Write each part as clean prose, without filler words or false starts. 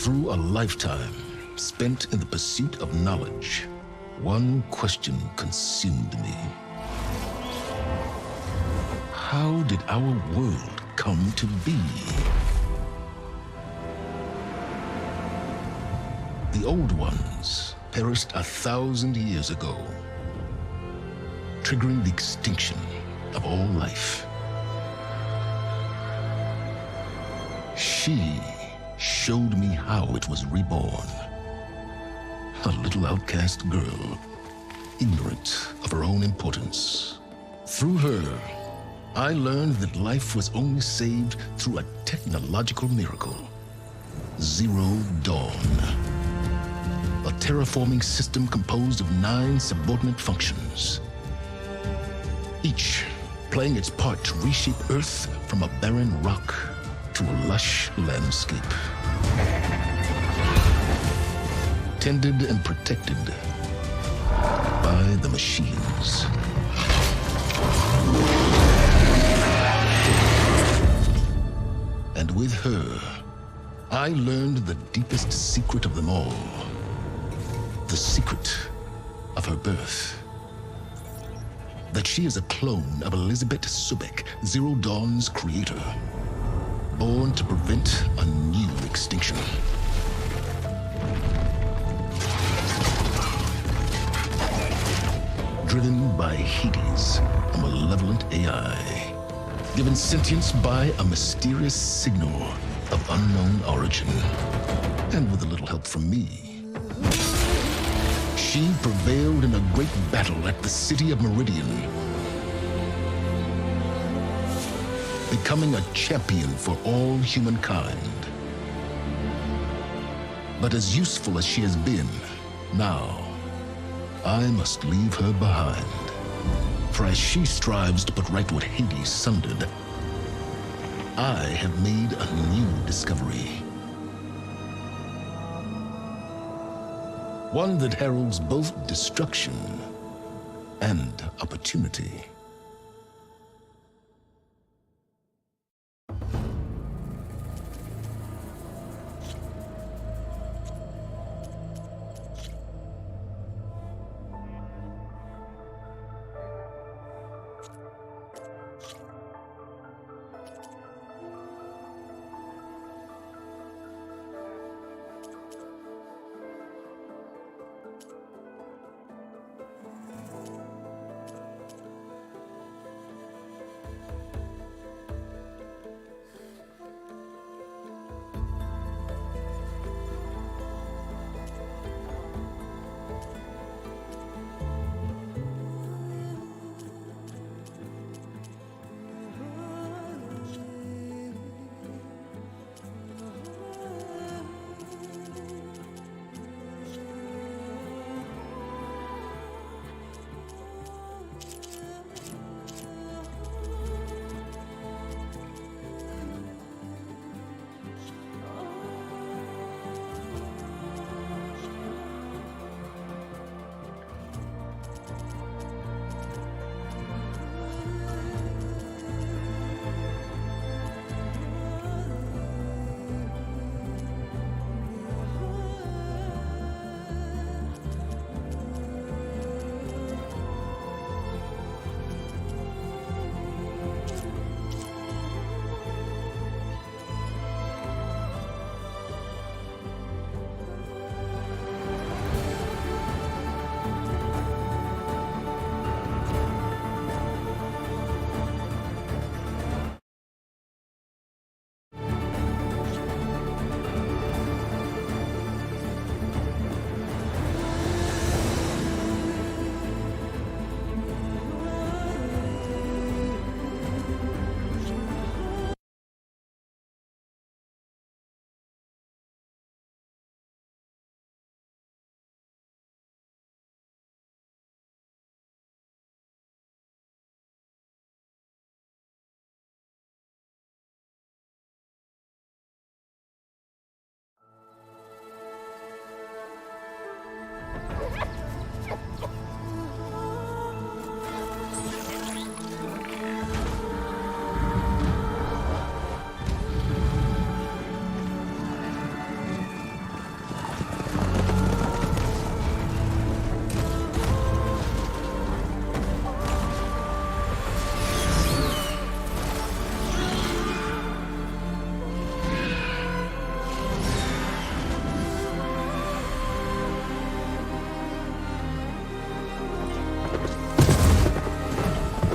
Through a lifetime spent in the pursuit of knowledge, one question consumed me. How did our world come to be? The old ones perished 1,000 years ago, triggering the extinction of all life. She showed me how it was reborn. A little outcast girl, ignorant of her own importance. Through her, I learned that life was only saved through a technological miracle. Zero Dawn. A terraforming system composed of 9 subordinate functions, each playing its part to reshape Earth from a barren rock to a lush landscape. Tended and protected by the machines. And with her, I learned the deepest secret of them all. The secret of her birth. That she is a clone of Elizabeth Subek, Zero Dawn's creator. Born to prevent a new extinction. Driven by Hades, a malevolent AI. Given sentience by a mysterious signal of unknown origin. And with a little help from me, she prevailed in a great battle at the city of Meridian, becoming a champion for all humankind. But as useful as she has been, now, I must leave her behind. For as she strives to put right what Hades sundered, I have made a new discovery. One that heralds both destruction and opportunity.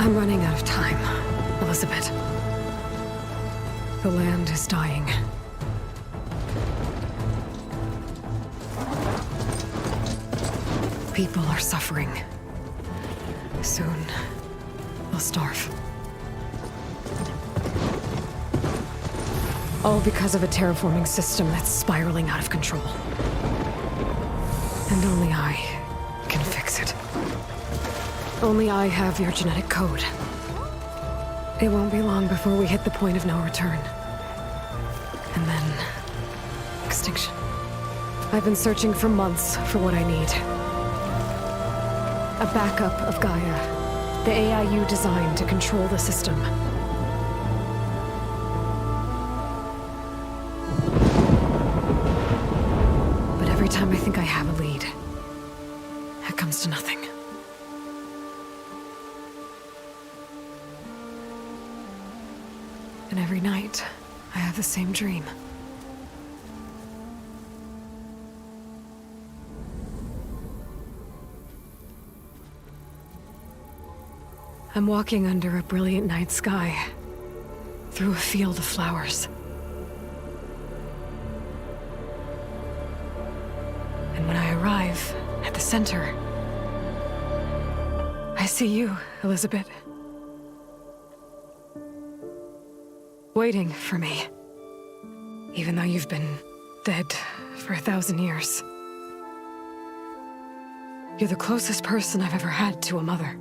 I'm running out of time, Elizabeth. The land is dying. People are suffering. Soon, they'll starve. All because of a terraforming system that's spiraling out of control. And only I can fix it. Only I have your genetic code. It won't be long before we hit the point of no return. And then... extinction. I've been searching for months for what I need. A backup of Gaia. The AI you designed to control the system. But every time I think I have a lead, it comes to nothing. And every night, I have the same dream. I'm walking under a brilliant night sky, through a field of flowers. And when I arrive at the center, I see you, Elizabeth. Waiting for me. Even though you've been dead for 1,000 years. You're the closest person I've ever had to a mother.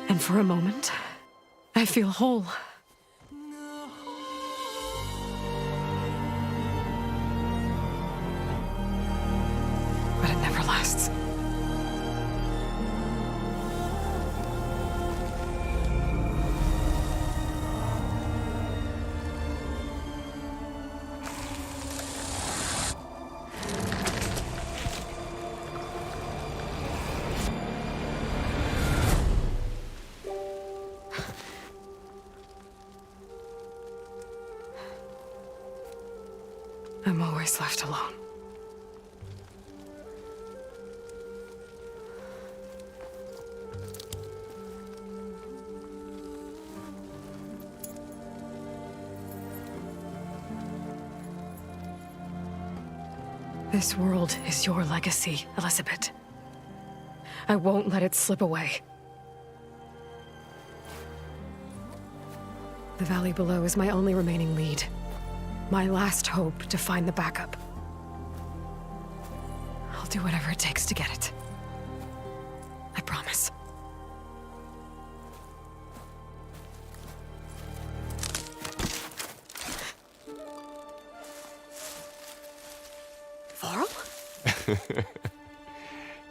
And for a moment, I feel whole. But it never lasts. I'm always left alone. This world is your legacy, Elizabeth. I won't let it slip away. The valley below is my only remaining lead. My last hope to find the backup. I'll do whatever it takes to get it. I promise. Varl?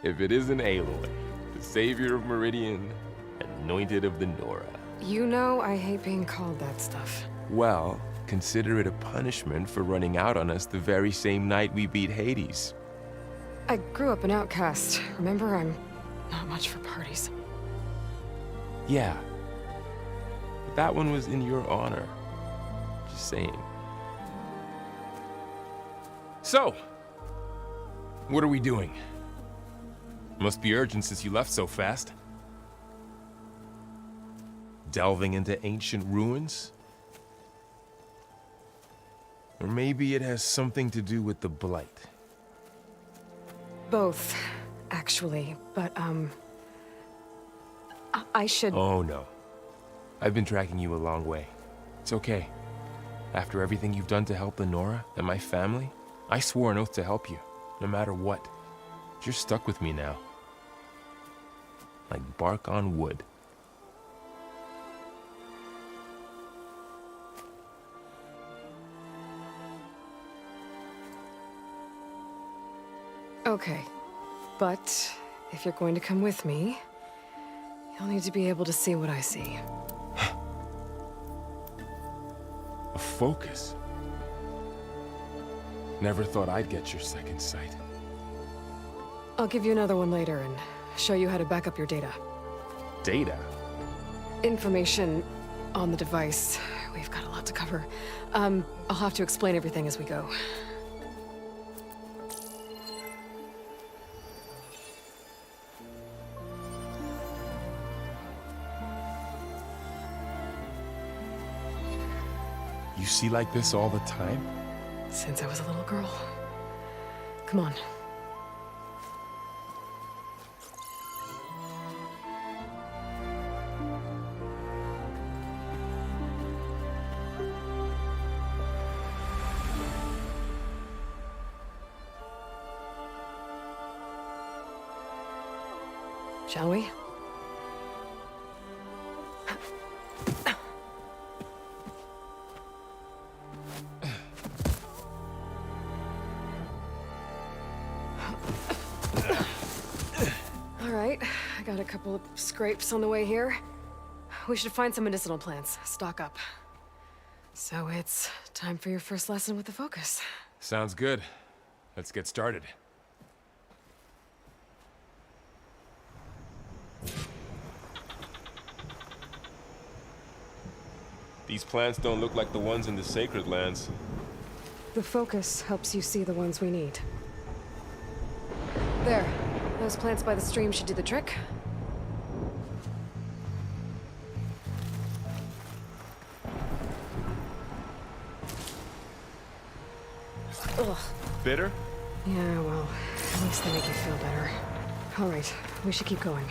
If it isn't Aloy, the savior of Meridian, anointed of the Nora. You know I hate being called that stuff. Well, consider it a punishment for running out on us the very same night we beat Hades. I grew up an outcast. Remember, I'm not much for parties. Yeah. But that one was in your honor. Just saying. So, what are we doing? Must be urgent since you left so fast. Delving into ancient ruins? Or maybe it has something to do with the Blight. Both, actually, but, I should... Oh, no. I've been tracking you a long way. It's okay. After everything you've done to help the Nora and my family, I swore an oath to help you, no matter what. You're stuck with me now. Like bark on wood. Okay, but if you're going to come with me, you'll need to be able to see what I see. A focus? Never thought I'd get your second sight. I'll give you another one later and show you how to back up your data. Data? Information on the device we've got a lot to cover. I'll have to explain everything as we go. You see like this all the time? Since I was a little girl. Come on. Shall we? All right, I got a couple of scrapes on the way here. We should find some medicinal plants, stock up. So it's time for your first lesson with the focus. Sounds good. Let's get started. These plants don't look like the ones in the sacred lands. The focus helps you see the ones we need. There. Those plants by the stream should do the trick. Ugh. Bitter? Yeah, well, at least they make you feel better. All right, we should keep going.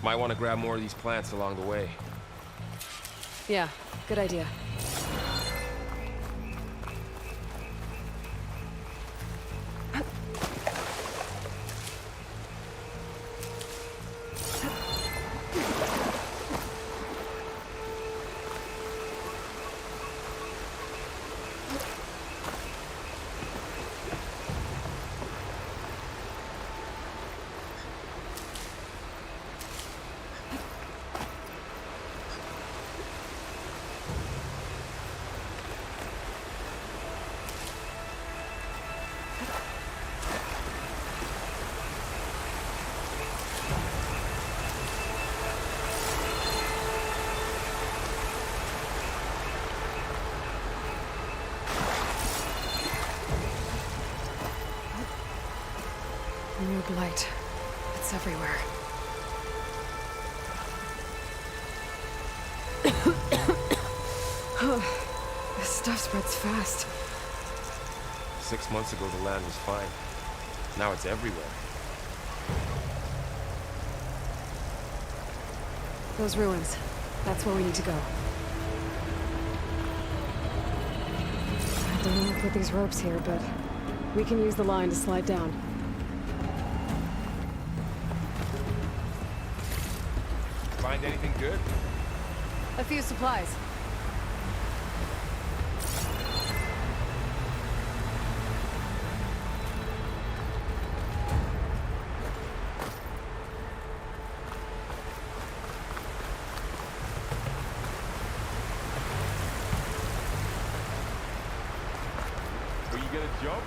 Might want to grab more of these plants along the way. Yeah, good idea. New blight. It's everywhere. This stuff spreads fast. 6 months ago, the land was fine. Now it's everywhere. Those ruins. That's where we need to go. I don't know who put these ropes here, but we can use the line to slide down. Find anything good? A few supplies. Are you gonna jump?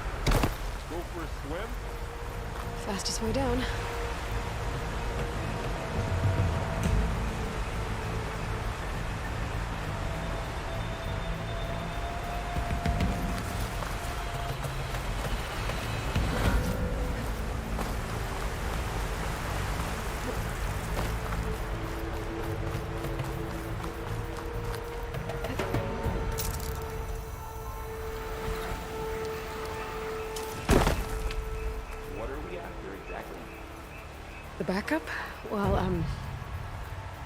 Go for a swim? Fastest way down. What are we after exactly? The backup? Well,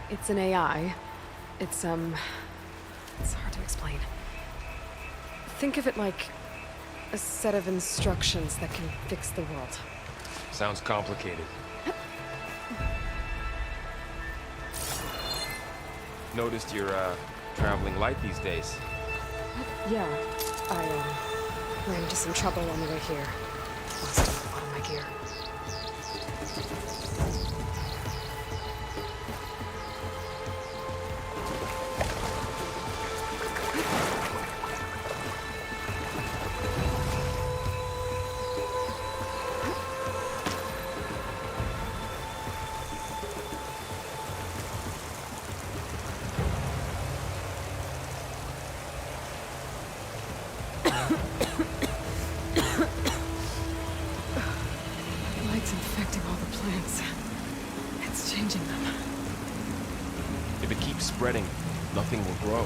it's an AI. It's hard to explain. Think of it like a set of instructions that can fix the world. Sounds complicated. Noticed you're, traveling light these days. Yeah, I, ran into some trouble on the way here. Lost a lot of my gear. It's infecting all the plants. It's changing them. If it keeps spreading, nothing will grow.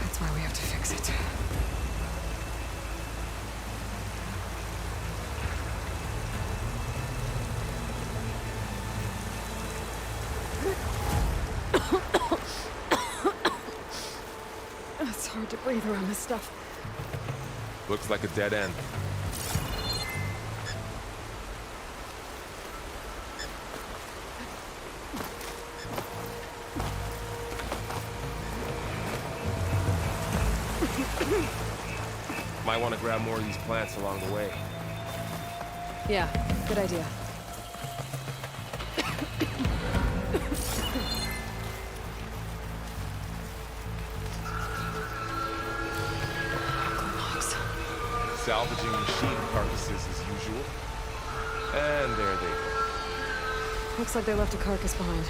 That's why we have to fix it. It's hard to breathe around this stuff. Looks like a dead end. Might want to grab more of these plants along the way. Yeah, good idea. Salvaging machine carcasses as usual. And there they go. Looks like they left a carcass behind.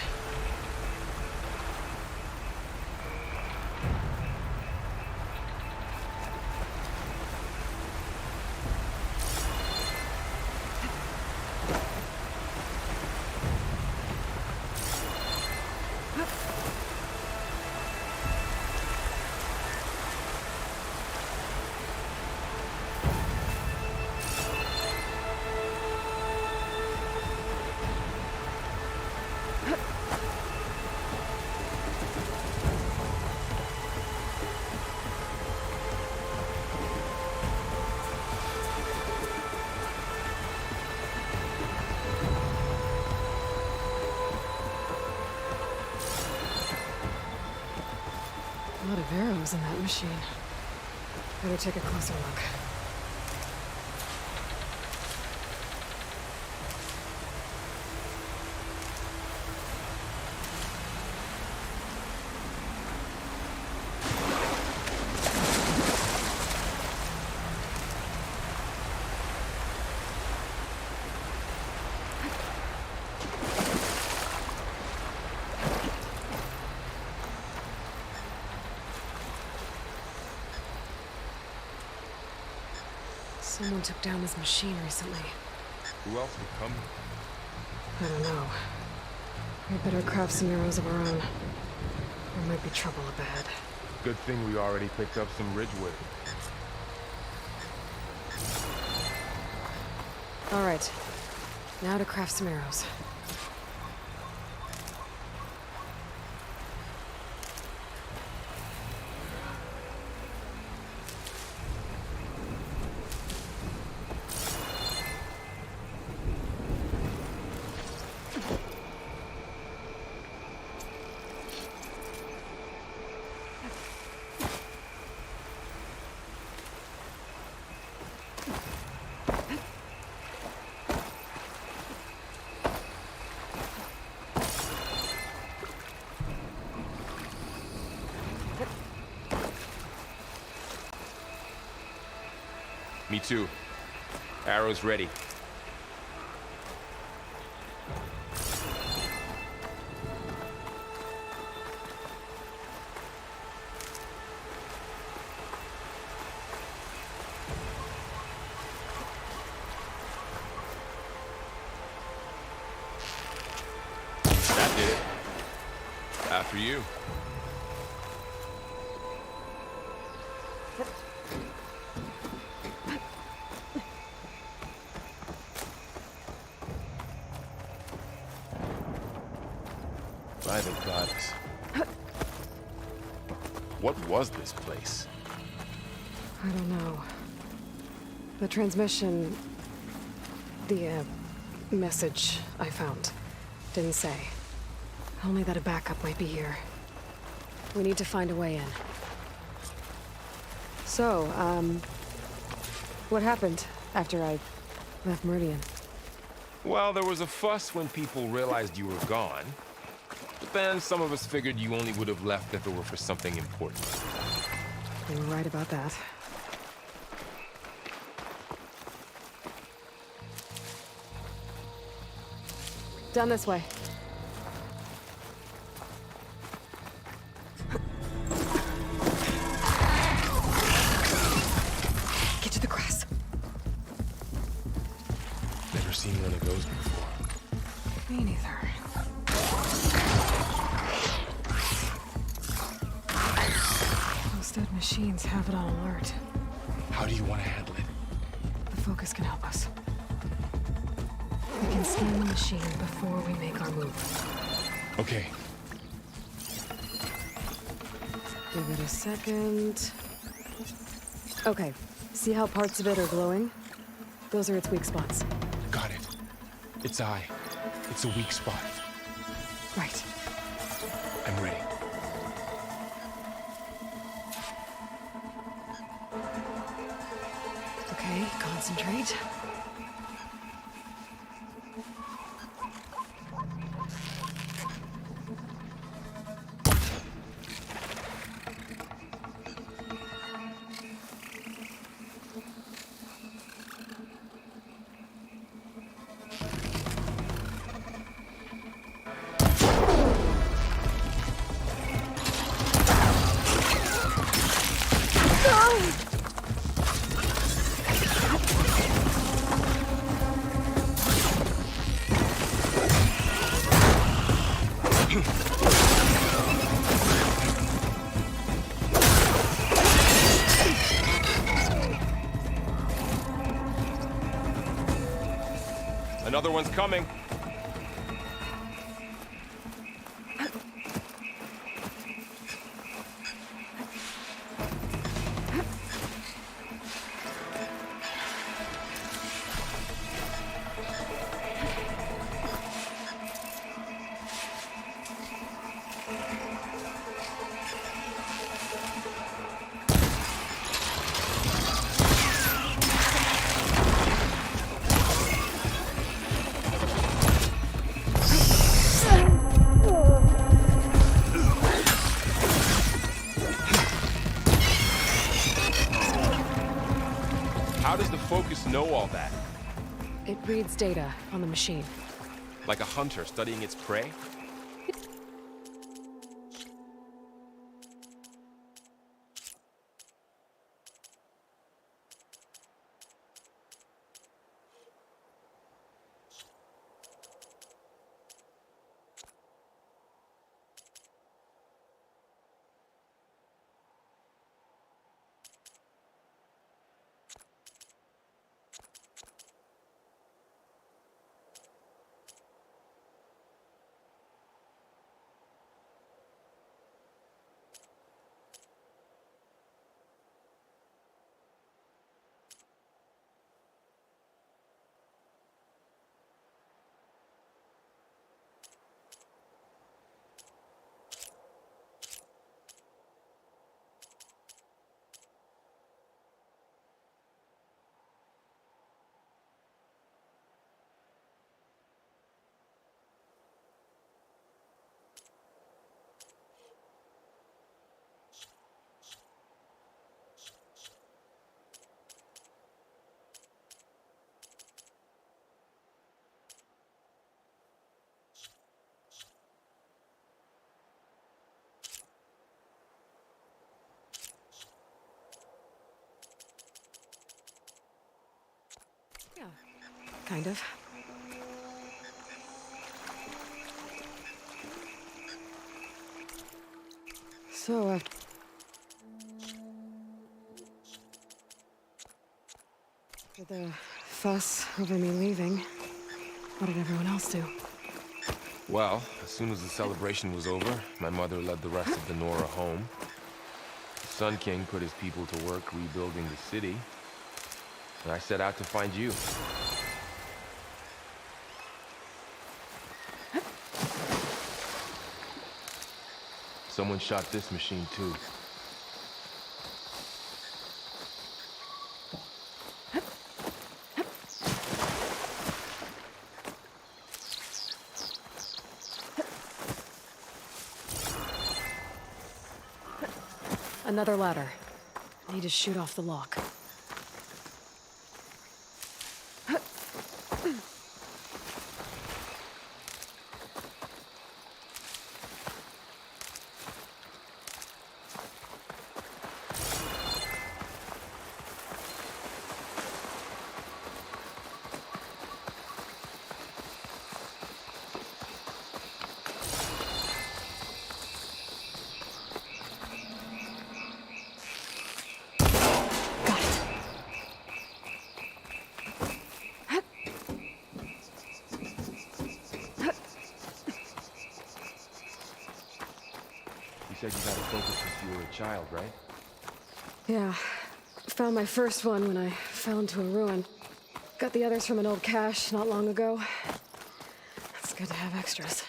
A lot of arrows in that machine. Better take a closer look. Someone took down this machine recently. Who else would come? I don't know. We'd better craft some arrows of our own. There might be trouble ahead. Good thing we already picked up some ridgewood. All right. Now to craft some arrows. Me too. Arrows ready. That did it. After you. By the goddess. What was this place? I don't know. The transmission... The, message I found didn't say. Only that a backup might be here. We need to find a way in. So, what happened after I left Meridian? Well, there was a fuss when people realized you were gone. But then some of us figured you only would have left if it were for something important. You were right about that. Down this way. Get to the grass. Better never seen one of those before. Me neither. Those dead machines have it on alert. How do you want to handle it? The focus can help us. We can scan the machine before we make our move. Okay. Give it a second. Okay. See how parts of it are glowing? Those are its weak spots. Got it. Its eye. It's a weak spot. Right. I'm ready. Okay, concentrate. Another one's coming. How does the focus know all that? It reads data on the machine. Like a hunter studying its prey? Yeah, kind of. So after the fuss over me leaving, what did everyone else do? Well, as soon as the celebration was over, my mother led the rest of the Nora home. The Sun King put his people to work rebuilding the city, and I set out to find you. Someone shot this machine too. Another ladder. I need to shoot off the lock. said you got a focus since you were a child, right? Yeah. Found my first one when I fell into a ruin. Got the others from an old cache not long ago. It's good to have extras.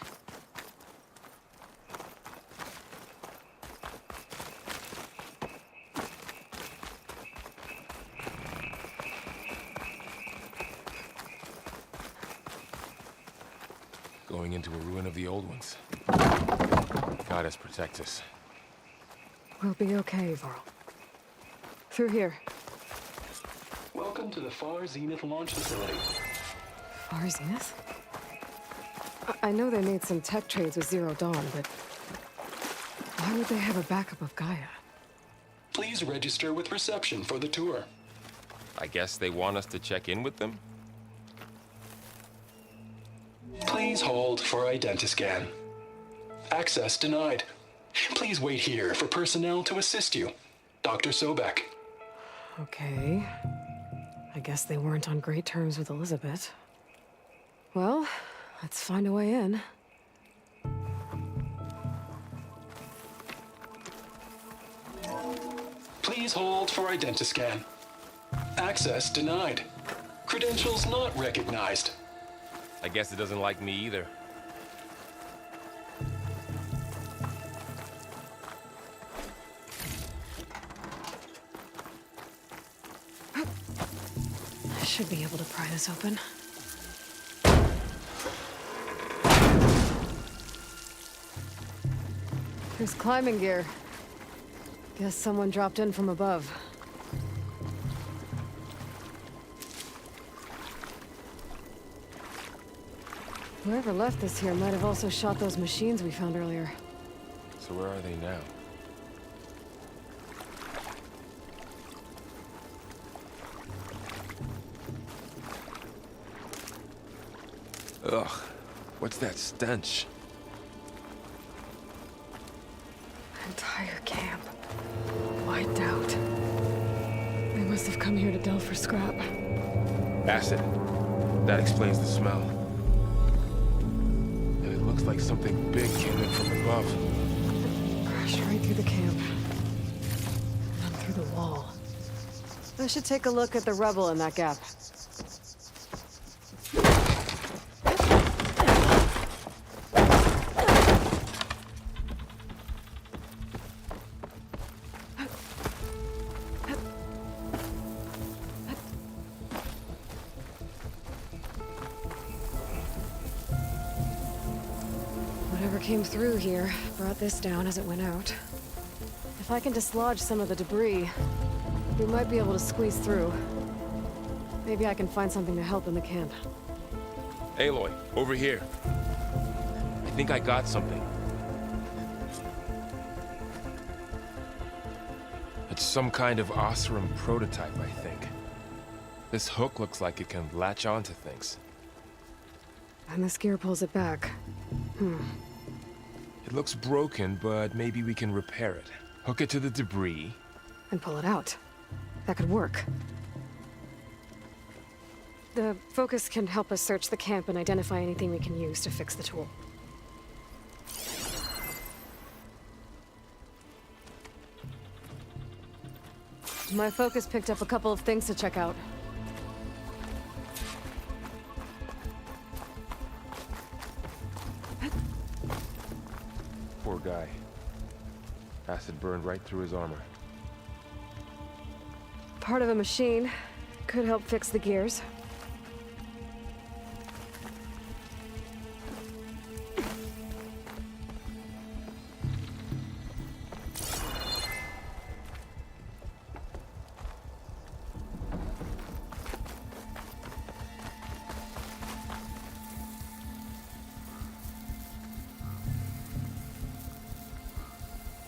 Going into a ruin of the old ones. Goddess protect us. We'll be okay, Varl. Through here. Welcome to the Far Zenith launch facility. Far Zenith? I know they made some tech trades with Zero Dawn, but why would they have a backup of Gaia? Please register with reception for the tour. I guess they want us to check in with them? Please hold for identiscan. Access denied. Please wait here for personnel to assist you. Dr. Sobek. Okay. I guess they weren't on great terms with Elizabeth. Well, let's find a way in. Please hold for identiscan. Access denied. Credentials not recognized. I guess it doesn't like me either. I should be able to pry this open. There's climbing gear. Guess someone dropped in from above. Whoever left this here might have also shot those machines we found earlier. So where are they now? Ugh, what's that stench? Entire camp. Wiped out. They must have come here to delve for scrap. Acid. That explains the smell. And it looks like something big came in from above. Crashed right through the camp. And through the wall. I should take a look at the rubble in that gap. Whatever came through here brought this down as it went out. If I can dislodge some of the debris, we might be able to squeeze through. Maybe I can find something to help in the camp. Aloy, over here. I think I got something. It's some kind of Osram prototype, I think. This hook looks like it can latch onto things. And this gear pulls it back. It looks broken, but maybe we can repair it. Hook it to the debris. And pull it out. That could work. The focus can help us search the camp and identify anything we can use to fix the tool. My focus picked up a couple of things to check out. Poor guy. Acid burned right through his armor. Part of a machine. Could help fix the gears.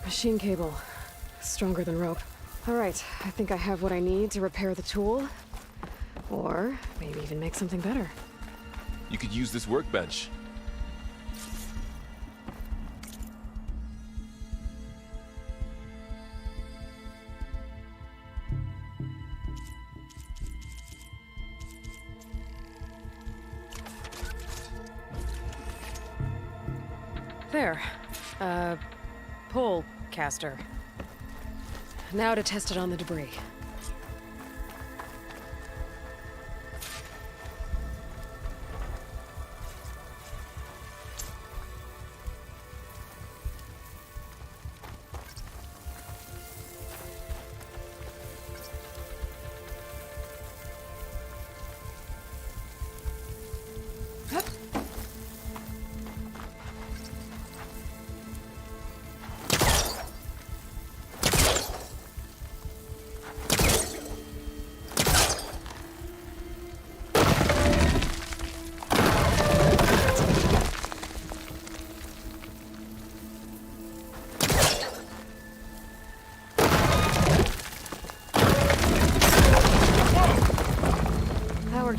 Machine cable. Stronger than rope. All right, I think I have what I need to repair the tool. Or maybe even make something better. You could use this workbench. There. Pull caster. Now to test it on the debris.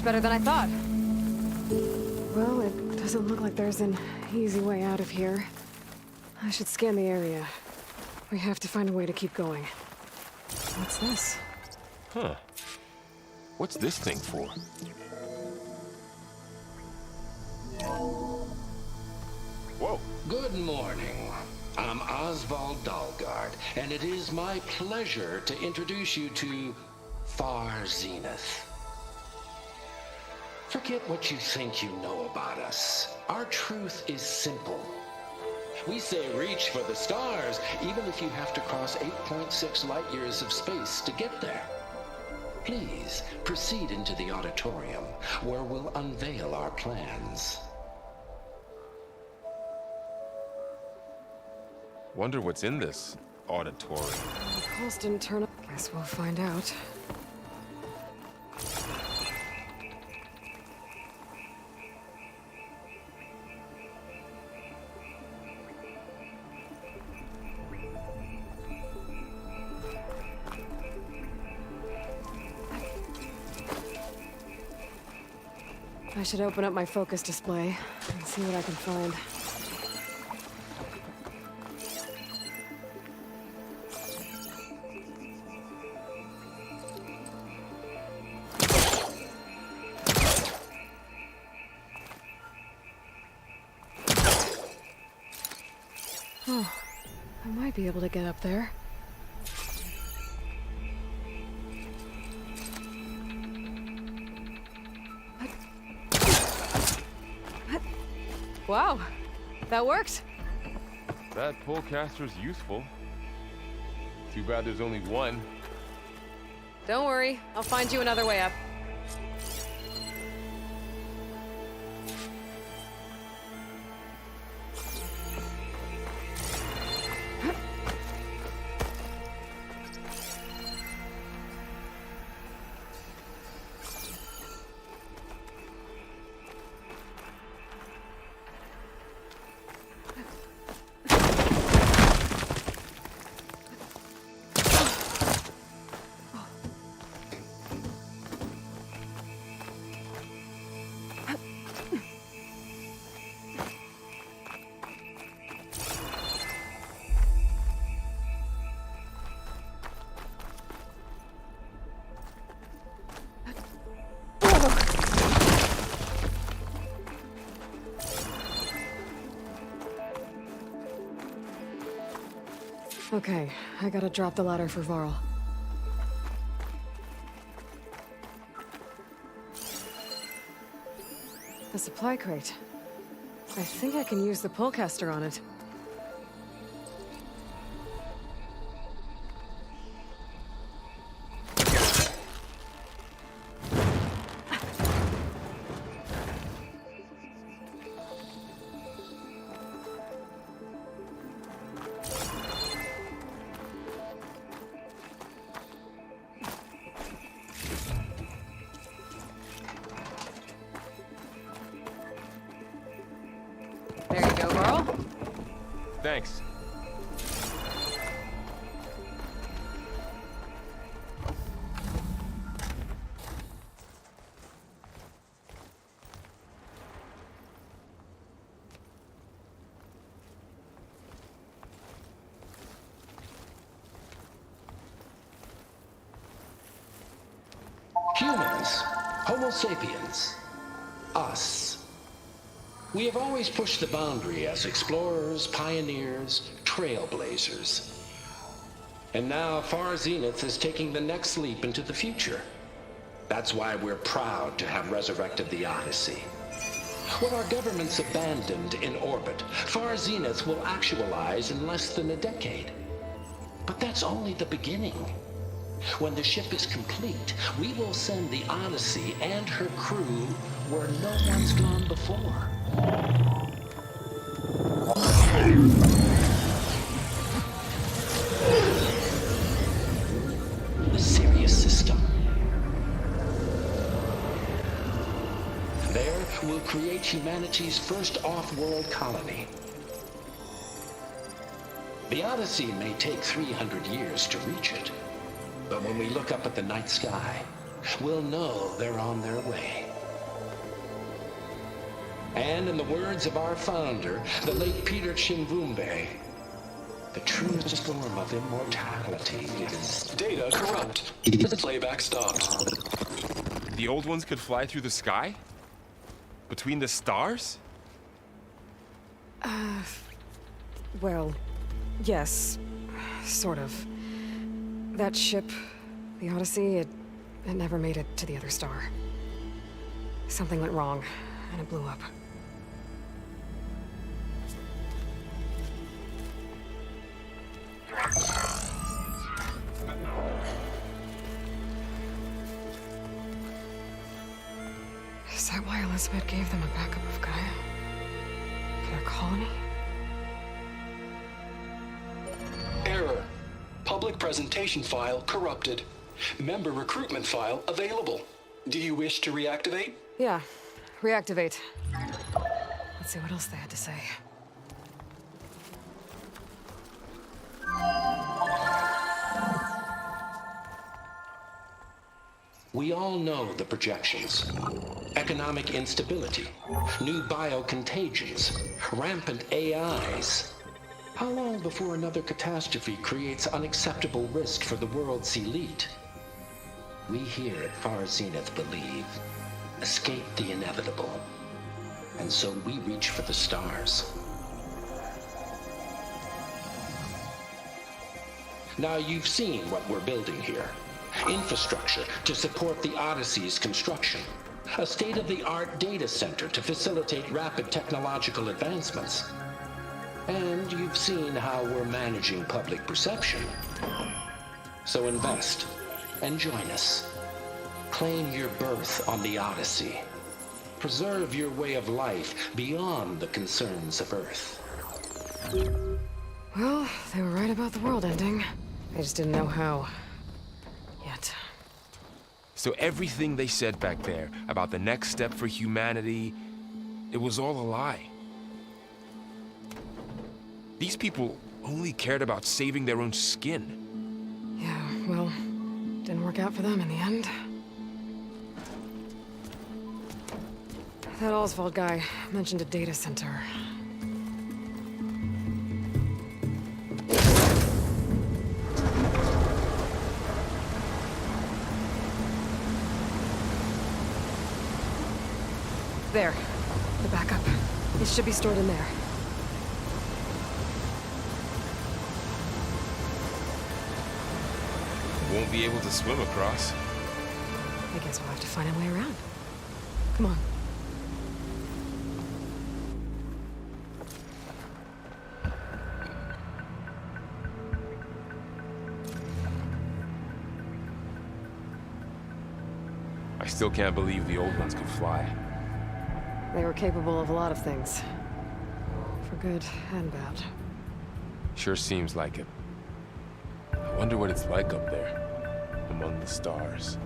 Better than I thought. Well, it doesn't look like there's an easy way out of here. I should scan the area. We have to find a way to keep going. What's this? Huh. What's this thing for? Whoa. Good morning. I'm Oswald Dalgard, and it is my pleasure to introduce you to Far Zenith. Forget what you think you know about us. Our truth is simple. We say reach for the stars, even if you have to cross 8.6 light years of space to get there. Please proceed into the auditorium, where we'll unveil our plans. Wonder what's in this auditorium. The pulse didn't turn up. Guess we'll find out. I should open up my focus display and see what I can find. Oh, I might be able to get up there. Wow, that worked. That polecaster's useful. Too bad there's only one. Don't worry, I'll find you another way up. Okay, I gotta drop the ladder for Varl. A supply crate. I think I can use the polecaster on it. There you go, Varl. Thanks. Humans, Homo sapiens, us. We have always pushed the boundary as explorers, pioneers, trailblazers. And now Far Zenith is taking the next leap into the future. That's why we're proud to have resurrected the Odyssey. What our governments abandoned in orbit, Far Zenith will actualize in less than a decade. But that's only the beginning. When the ship is complete, we will send the Odyssey and her crew where no one's gone before. The Sirius system. There, we'll create humanity's first off-world colony. The Odyssey may take 300 years to reach it, but when we look up at the night sky, we'll know they're on their way. And in the words of our founder, the late Peter Chimvumbe, the truest form of immortality is... Data corrupt. Playback stopped. The old ones could fly through the sky? Between the stars? Well, yes, sort of. That ship, the Odyssey, it never made it to the other star. Something went wrong, and it blew up. Is that why Elizabeth gave them a backup of Gaia? For their colony? Error. Public presentation file corrupted. Member recruitment file available. Do you wish to reactivate? Yeah, reactivate. Let's see what else they had to say. We all know the projections. Economic instability, new biocontagions, rampant AIs. How long before another catastrophe creates unacceptable risk for the world's elite? We here at Far Zenith believe, escape the inevitable. And so we reach for the stars. Now you've seen what we're building here. Infrastructure to support the Odyssey's construction. A state-of-the-art data center to facilitate rapid technological advancements. And you've seen how we're managing public perception. So invest and join us. Claim your berth on the Odyssey. Preserve your way of life beyond the concerns of Earth. Well, they were right about the world ending. I just didn't know how. Yet. So everything they said back there about the next step for humanity, it was all a lie. These people only cared about saving their own skin. Yeah, well, didn't work out for them in the end. That Oswald guy mentioned a data center. There. The backup. It should be stored in there. Won't be able to swim across. I guess we'll have to find a way around. Come on. I still can't believe the old ones could fly. They were capable of a lot of things. For good and bad. Sure seems like it. I wonder what it's like up there, among the stars.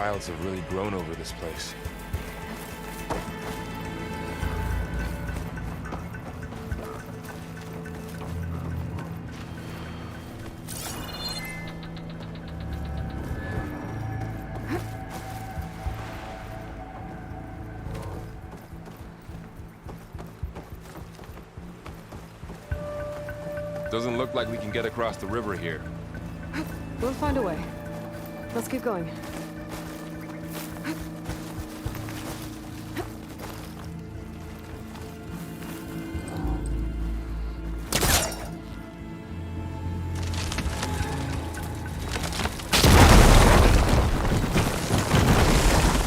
wilds have really grown over this place. Doesn't look like we can get across the river here. We'll find a way. Let's keep going.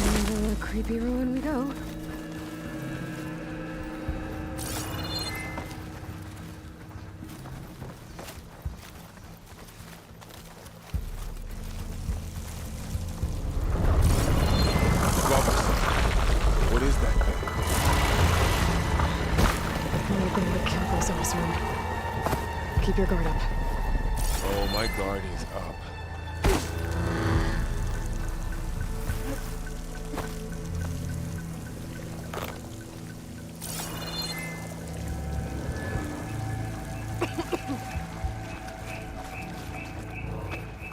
Into a creepy ruin we go. What is that thing? Open the Kilgosaurus room. Keep your guard up. Oh, my guard is up.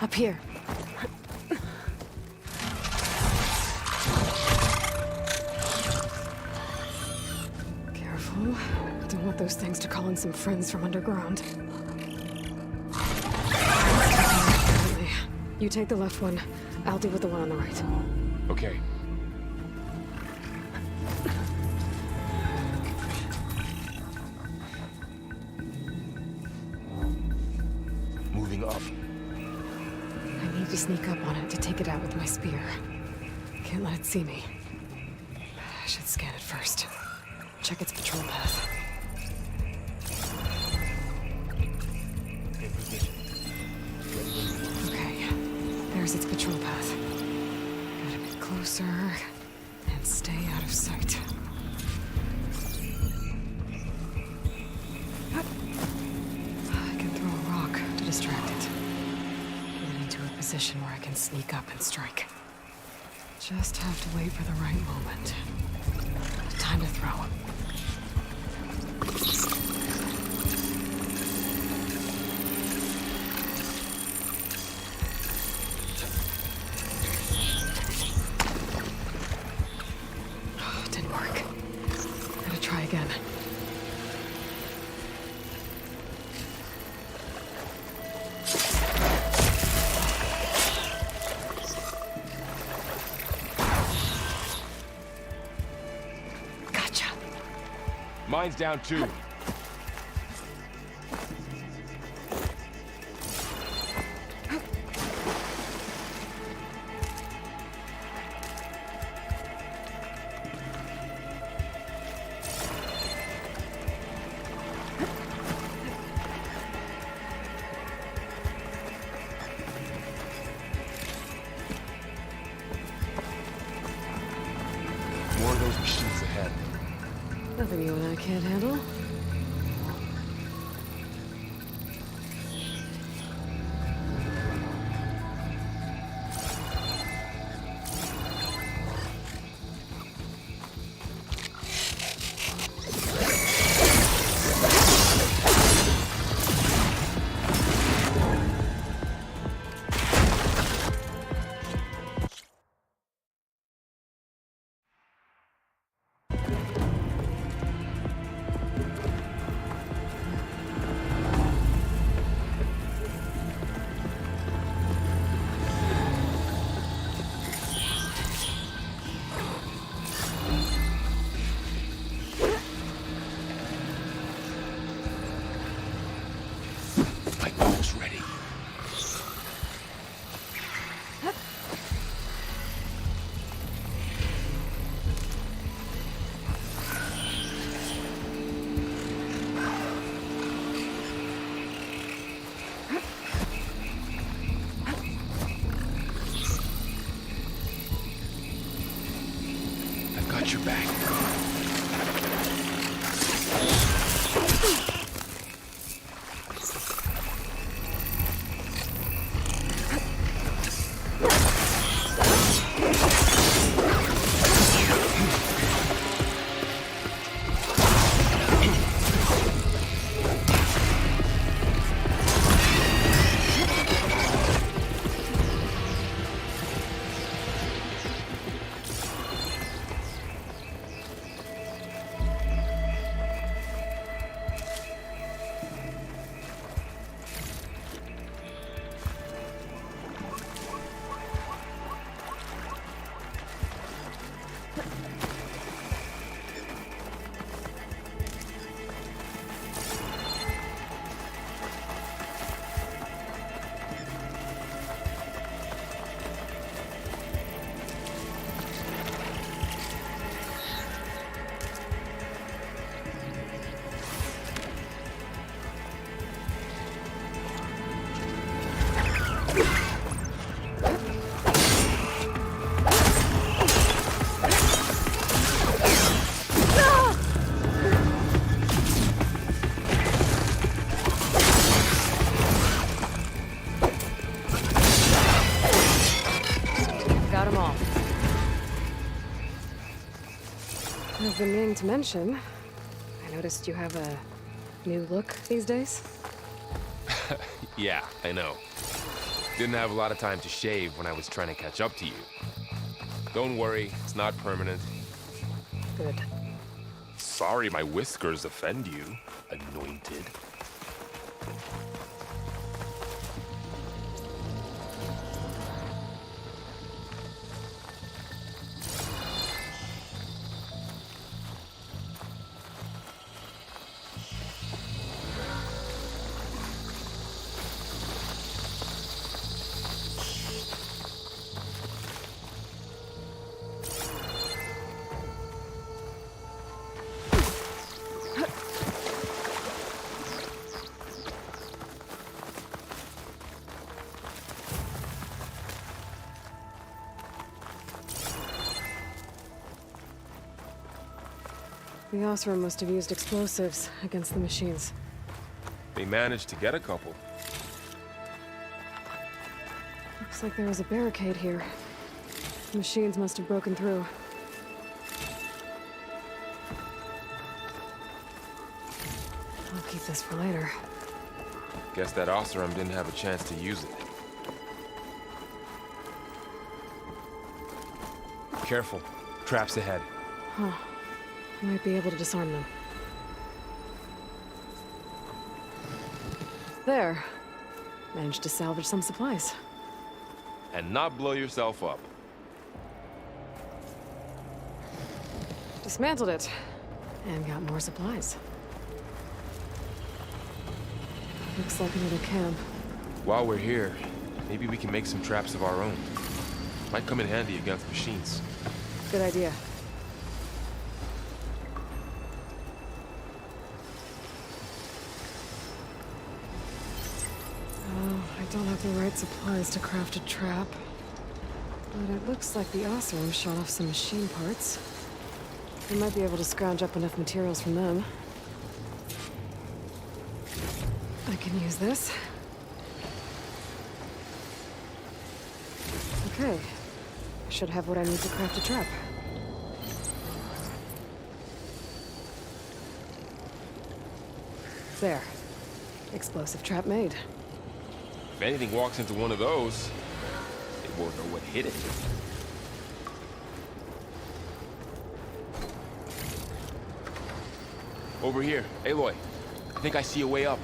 Up here. Careful. Don't want those things to call in some friends from underground. You take the left one. I'll deal with the one on the right. Okay. Moving up. I need to sneak up on it to take it out with my spear. Can't let it see me. I should scan it first. Check its patrol path. In position. Okay, there's its patrol path. Gotta get closer and stay out of sight. I can throw a rock to distract it. Get it into a position where I can sneak up and strike. Just have to wait for the right moment. Time to throw. Oh, didn't work. Gotta try again. Gotcha. Mine's down too. More of those machines ahead. Nothing you and I can't handle. My bow's ready. I've got your back. I've been meaning to mention, I noticed you have a new look these days. Yeah, I know. Didn't have a lot of time to shave when I was trying to catch up to you. Don't worry, it's not permanent. Good. Sorry my whiskers offend you, anointed. The Osram must have used explosives against the machines. They managed to get a couple. Looks like there was a barricade here. The machines must have broken through. I'll keep this for later. Guess that Osram didn't have a chance to use it. Careful. Traps ahead. Huh. Might be able to disarm them. There. Managed to salvage some supplies. And not blow yourself up. Dismantled it. And got more supplies. Looks like another camp. While we're here, maybe we can make some traps of our own. Might come in handy against machines. Good idea. I don't have the right supplies to craft a trap. But it looks like the Osram shot off some machine parts. We might be able to scrounge up enough materials from them. I can use this. Okay. I should have what I need to craft a trap. There. Explosive trap made. If anything walks into one of those, they won't know what hit it. Over here. Aloy, I think I see a way up.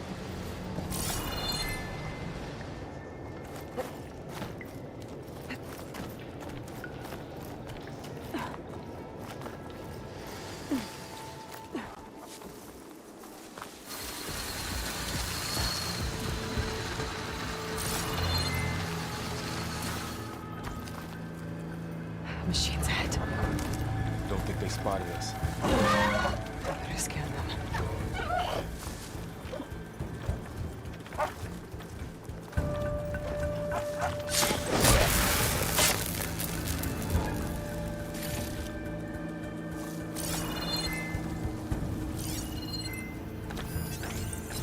Machines ahead. Don't think they spotted us. Better scan them.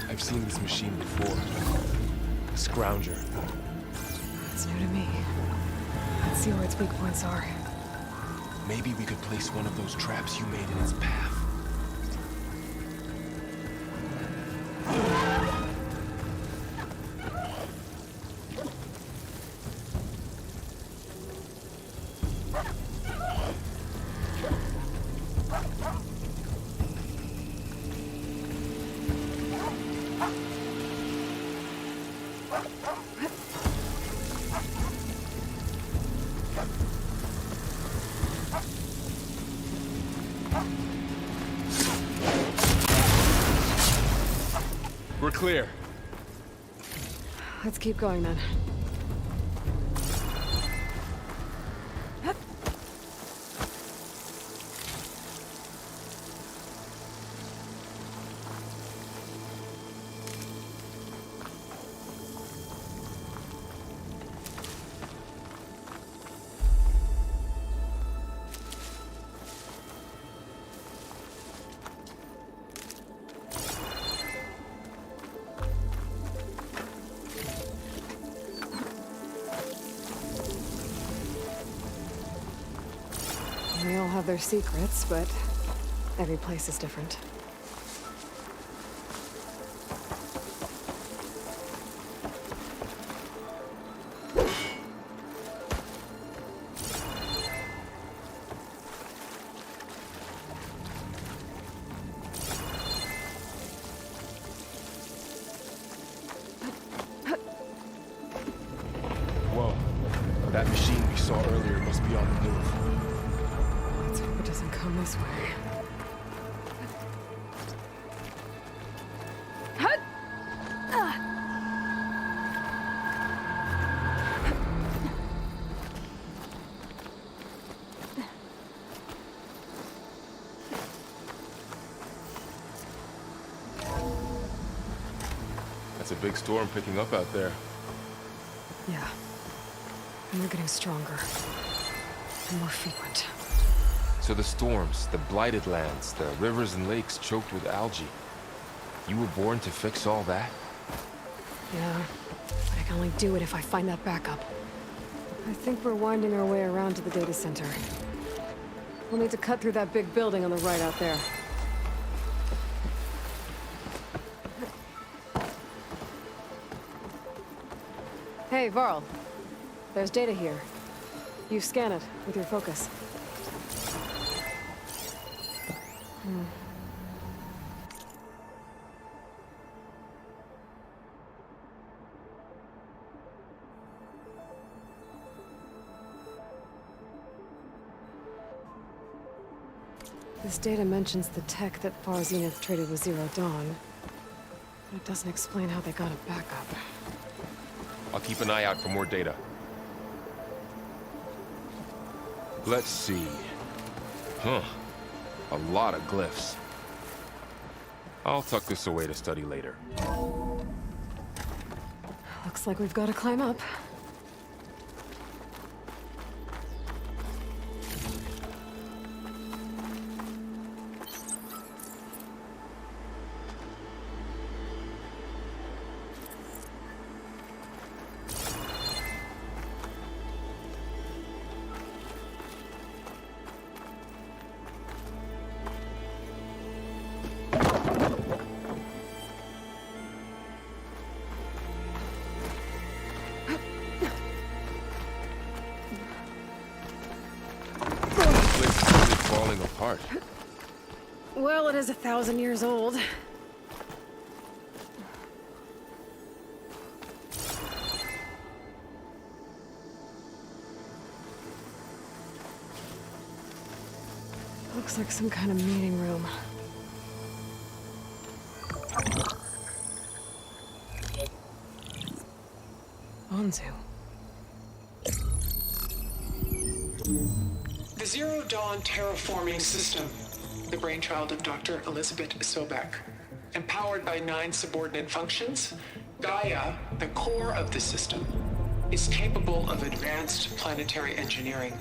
I've seen this machine before. A scrounger. It's new to me. Let's see where its weak points are. Maybe we could place one of those traps you made in its path. We're clear. Let's keep going then. They all have their secrets, but Every place is different. Whoa. That machine we saw earlier must be on the move. Let's hope it doesn't come this way. That's a big storm picking up out there. Yeah. And they're getting stronger. And more frequent. So the storms, the blighted lands, the rivers and lakes choked with algae. You were born to fix all that? Yeah. But I can only do it if I find that backup. I think we're winding our way around to the data center. We'll need to cut through that big building on the right out there. Hey, Varl. There's data here. You scan it with your focus. This data mentions the tech that Far Zenith traded with Zero Dawn. But it doesn't explain how they got it back up. I'll keep an eye out for more data. Let's see. Huh. A lot of glyphs. I'll tuck this away to study later. Looks like we've got to climb up. Falling apart. Well, it is 1,000 years old. Looks like some kind of meeting room. Onzu. The Zero Dawn terraforming system, the brainchild of Dr. Elizabeth Sobek. Empowered by 9 subordinate functions, Gaia, the core of the system, is capable of advanced planetary engineering,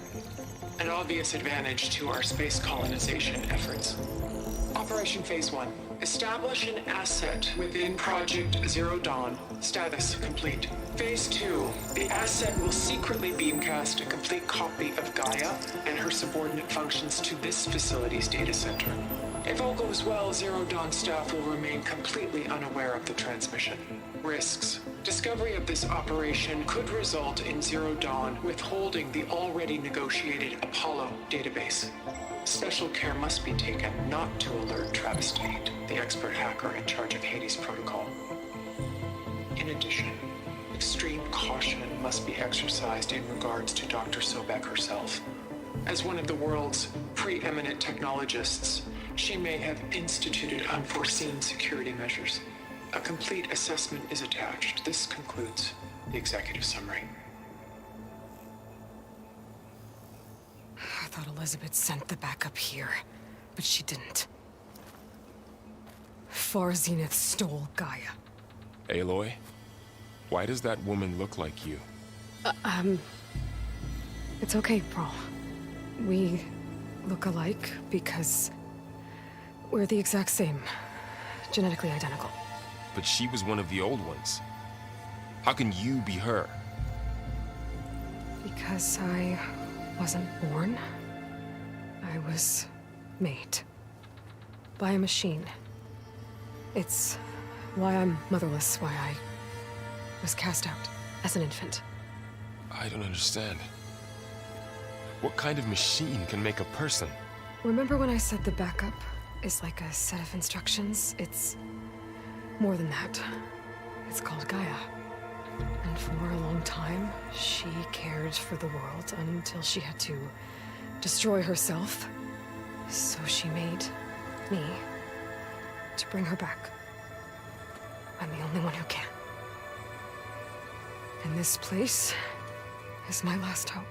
an obvious advantage to our space colonization efforts. Operation Phase 1. Establish an asset within Project Zero Dawn. Status complete. Phase 2. The asset will secretly beamcast a complete copy of Gaia and her subordinate functions to this facility's data center. If all goes well, Zero Dawn staff will remain completely unaware of the transmission. Risks. Discovery of this operation could result in Zero Dawn withholding the already negotiated Apollo database. Special care must be taken not to alert Travis Tate, the expert hacker in charge of Hades Protocol. In addition, extreme caution must be exercised in regards to Dr. Sobek herself. As one of the world's preeminent technologists, she may have instituted unforeseen security measures. A complete assessment is attached. This concludes the executive summary. I thought Elizabeth sent the backup here, but she didn't. Far Zenith stole Gaia. Aloy? Why does that woman look like you? It's okay, Pearl. We look alike because we're the exact same. Genetically identical. But she was one of the old ones. How can you be her? Because I wasn't born. I was made. by a machine. It's why I'm motherless, why I was cast out as an infant. I don't understand. What kind of machine can make a person? Remember when I said the backup is like a set of instructions? It's more than that. It's called Gaia. And for a long time, she cared for the world until she had to destroy herself. So she made me to bring her back. I'm the only one who can. And this place is my last hope.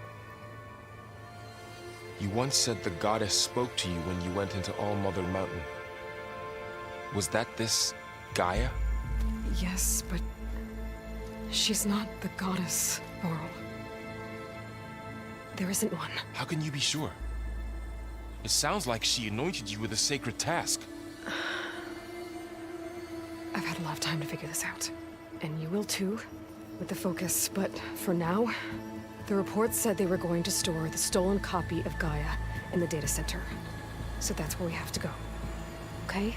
You once said the goddess spoke to you when you went into All-Mother Mountain. Was that this Gaia? Yes, but she's not the goddess, Laurel. There isn't one. How can you be sure? It sounds like she anointed you with a sacred task. I've had a lot of time to figure this out. And you will too, with the focus. But for now, the reports said they were going to store the stolen copy of Gaia in the data center. So that's where we have to go. Okay?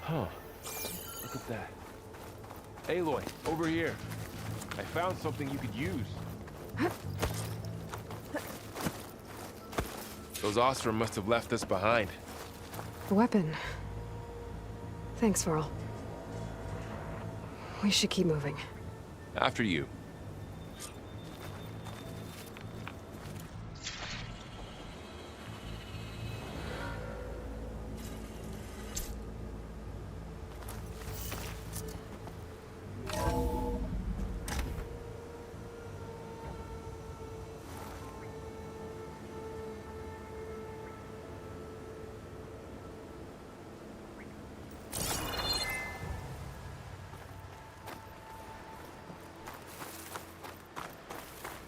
Huh. Look at that. Aloy, over here. I found something you could use. Those Ostrom must have left us behind. A weapon. Thanks, Varl. We should keep moving. After you.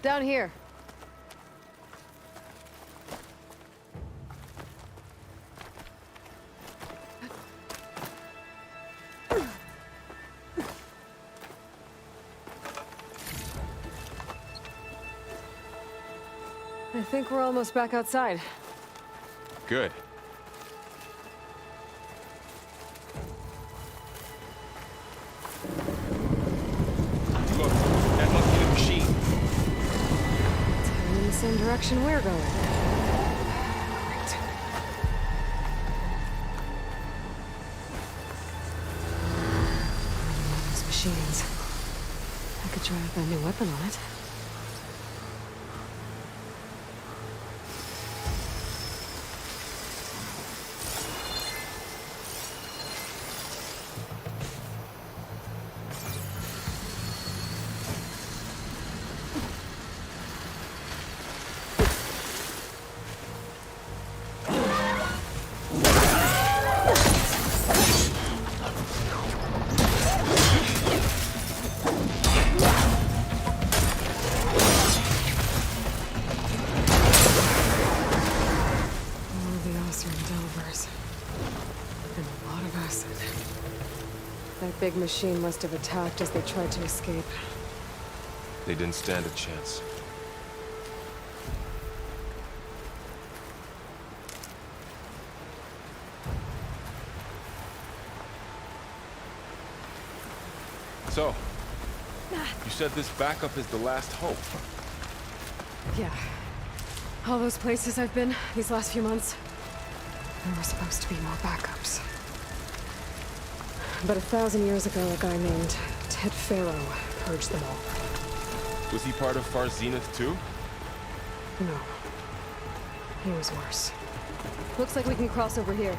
Down here. I think we're almost back outside. Good. Look, that must be the machine. It's heading in the same direction we're going. Great. Those machines. I could try out that new weapon on it. That big machine must have attacked as they tried to escape. They didn't stand a chance. So, you said this backup is the last hope. Yeah. All those places I've been these last few months, there were supposed to be more backups. But 1,000 years ago, a guy named Ted Pharaoh purged them all. Was he part of Far Zenith too? No. He was worse. Looks like we can cross over here.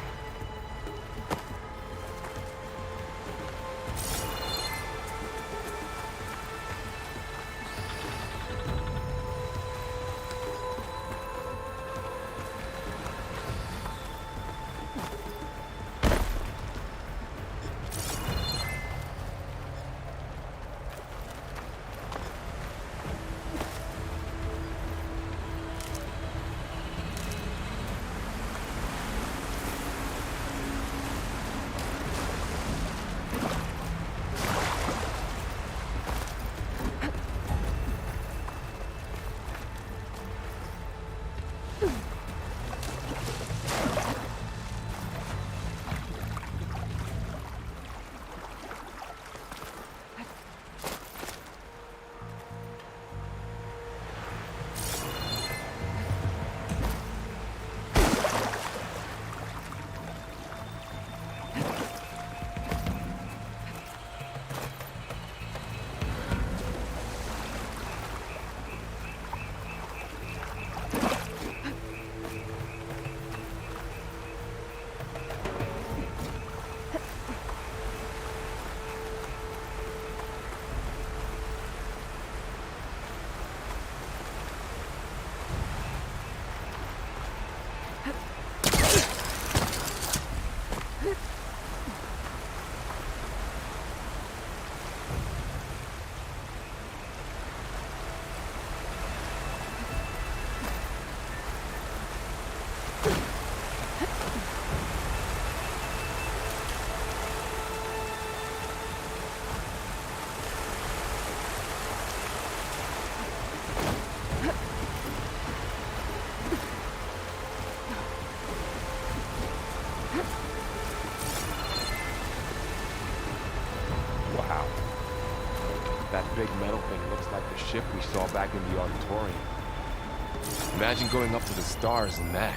big metal thing looks like the ship we saw back in the auditorium. Imagine going up to the stars in that.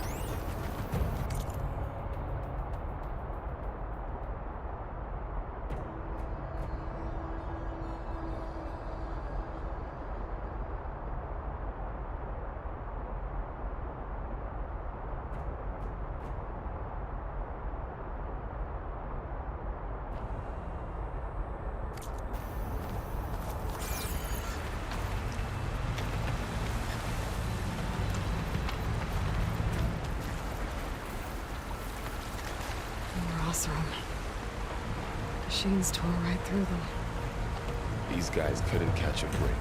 Room. Machines tore right through them. These guys couldn't catch a break.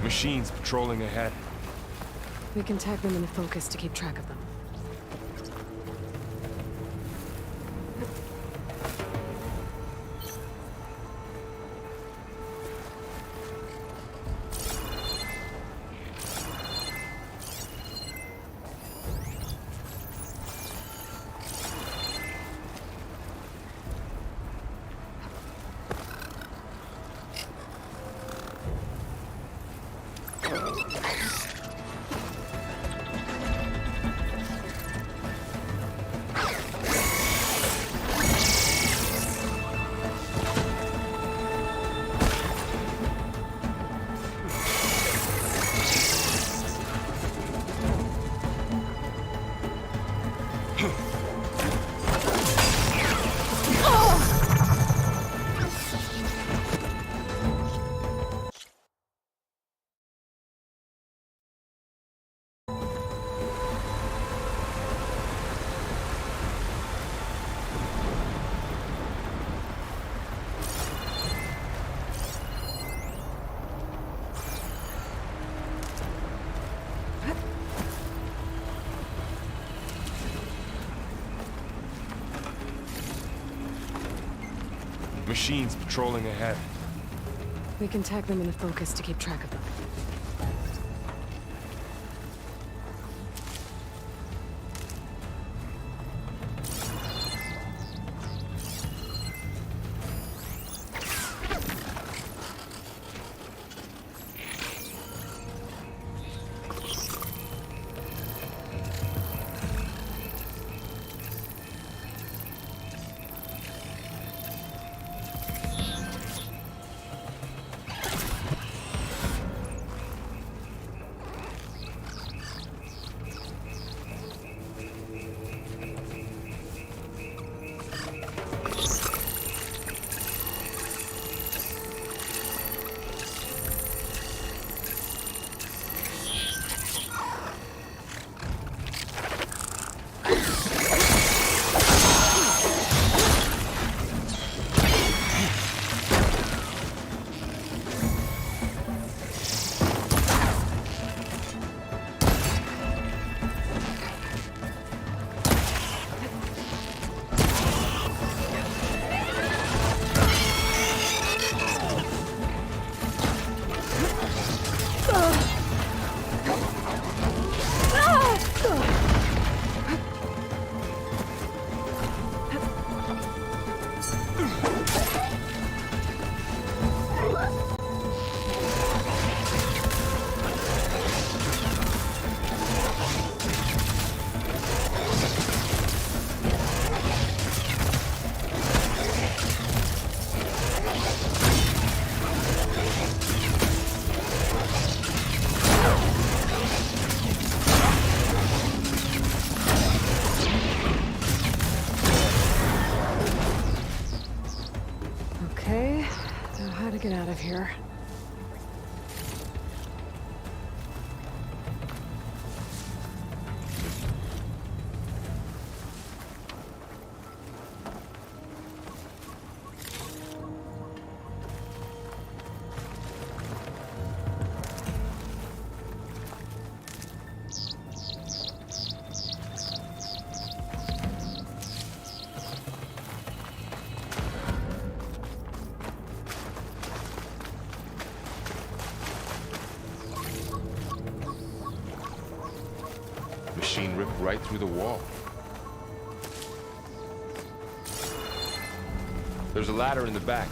Machines patrolling ahead. We can tag them in the focus to keep track of them. Machines patrolling ahead. We can tag them in the focus to keep track of them. Get out of here. machine ripped right through the wall. There's a ladder in the back.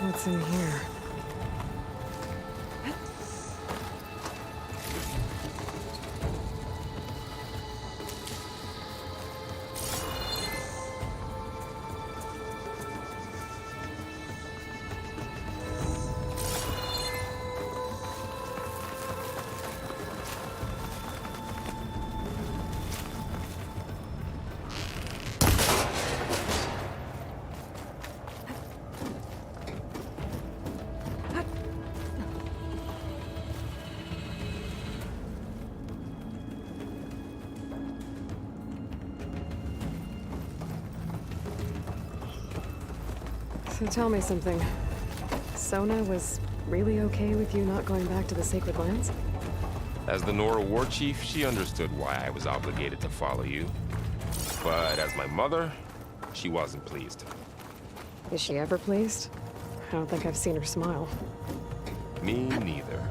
What's in here? So tell me something. Sona was really okay with you not going back to the Sacred Lands? As the Nora war chief, she understood why I was obligated to follow you. But as my mother, she wasn't pleased. Is she ever pleased? I don't think I've seen her smile. Me neither.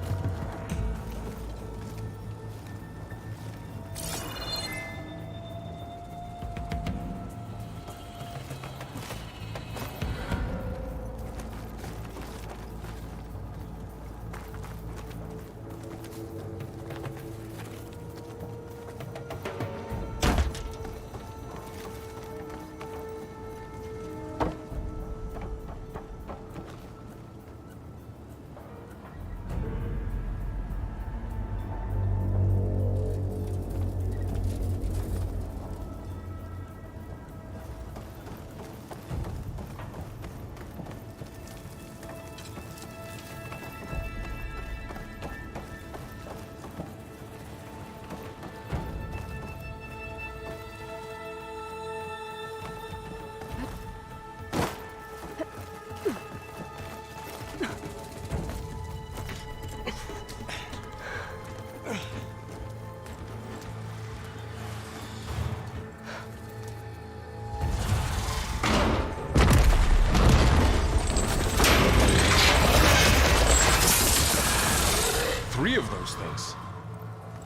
Three of those things.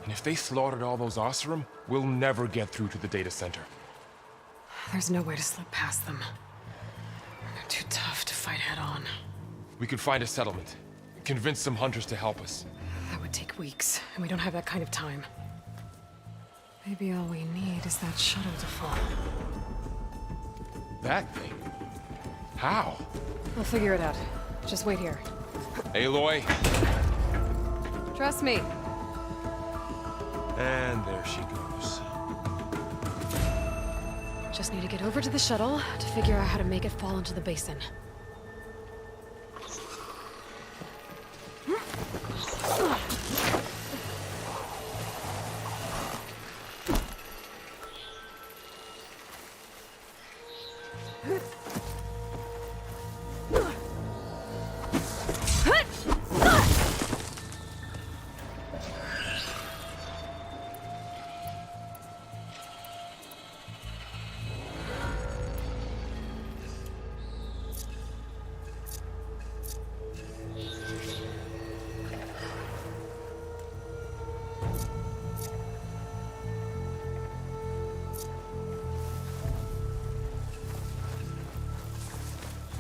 And if they slaughtered all those Oseram, we'll never get through to the data center. There's no way to slip past them. They're too tough to fight head-on. We could find a settlement. Convince some hunters to help us. That would take weeks, and we don't have that kind of time. Maybe all we need is that shuttle to fall. That thing? How? I'll figure it out. Just wait here. Aloy. Trust me. And there she goes. Just need to get over to the shuttle to figure out how to make it fall into the basin.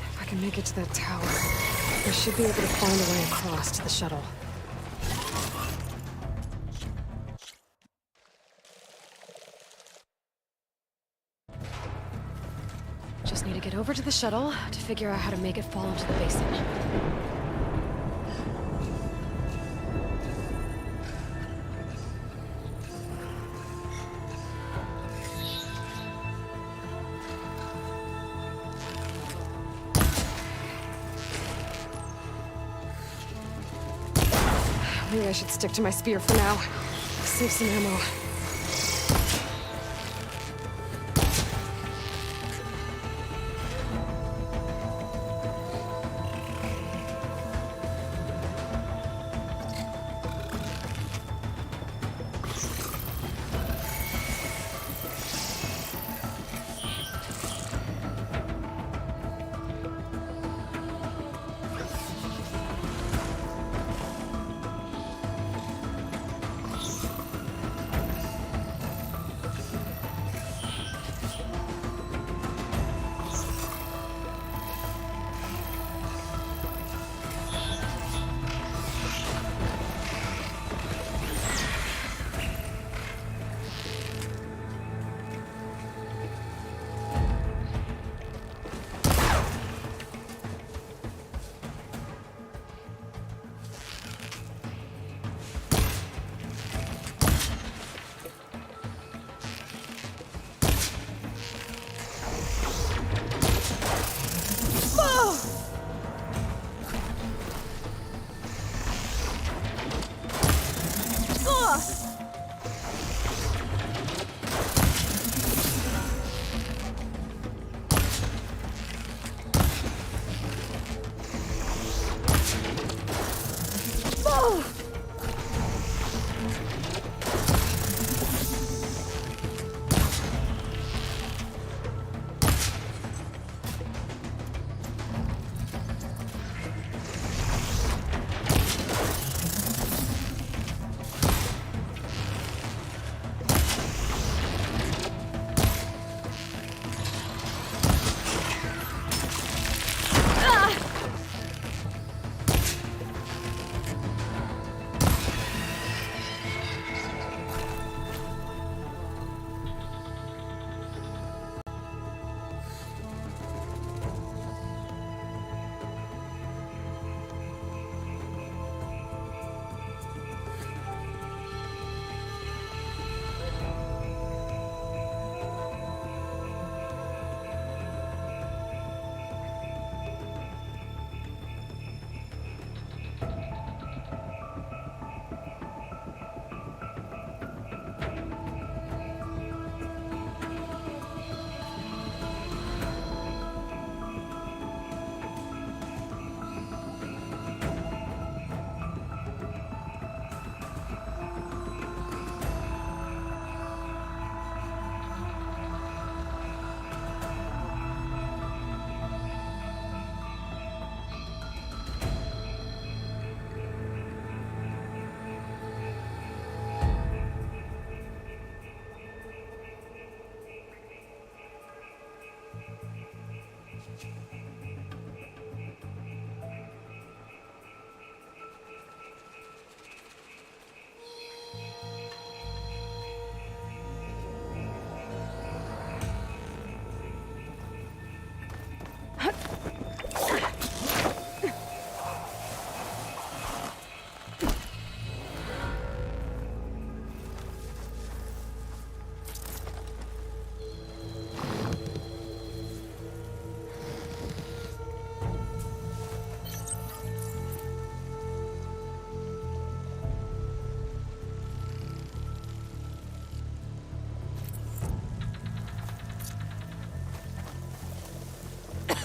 If I can make it to that tower, I should be able to find a way across to the shuttle. Just need to get over to the shuttle to figure out how to make it fall into the basin. Maybe I should stick to my spear for now. Save some ammo.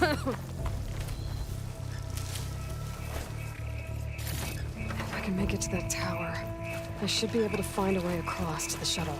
If I can make it to that tower, I should be able to find a way across to the shuttle.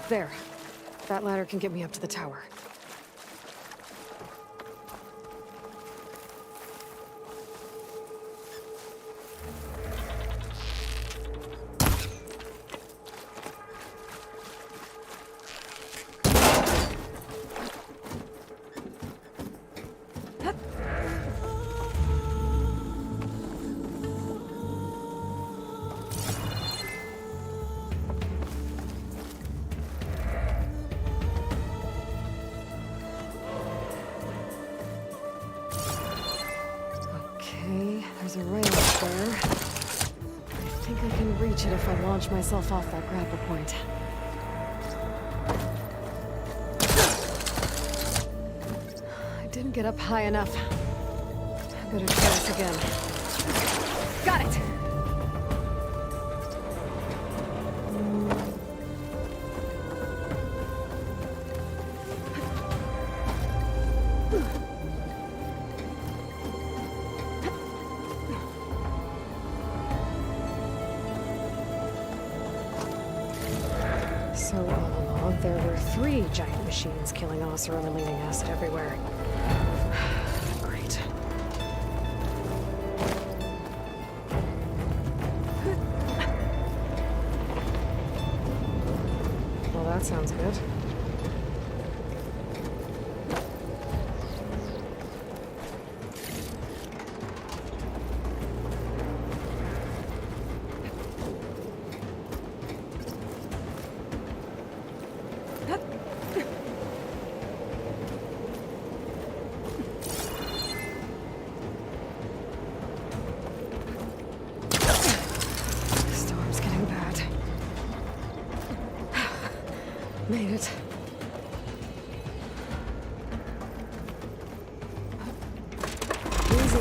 There. That ladder can get me up to the tower. There's a rail up there. I think I can reach it if I launch myself off that grapple point. I didn't get up high enough. I better try this again. Got it! So all along, there were 3 giant machines killing Ossor and releasing acid everywhere. Great. Well, that sounds good. Made it. Easy.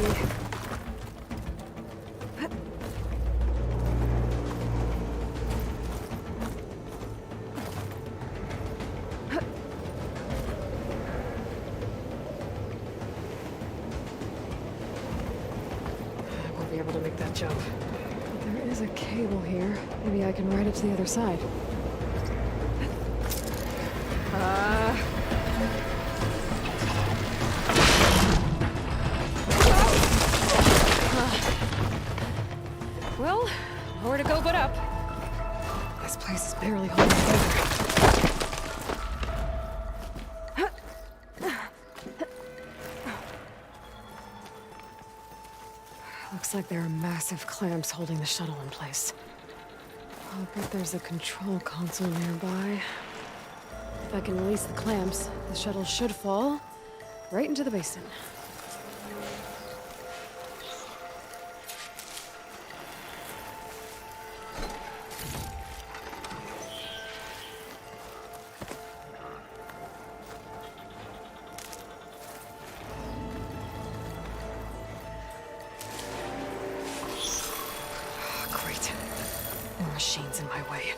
I won't be able to make that jump. But there is a cable here. Maybe I can ride it to the other side. Well, nowhere to go but up. This place is barely holding together. Looks like there are massive clamps holding the shuttle in place. I'll bet there's a control console nearby. If I can release the clamps, the shuttle should fall right into the basin. machines in my way.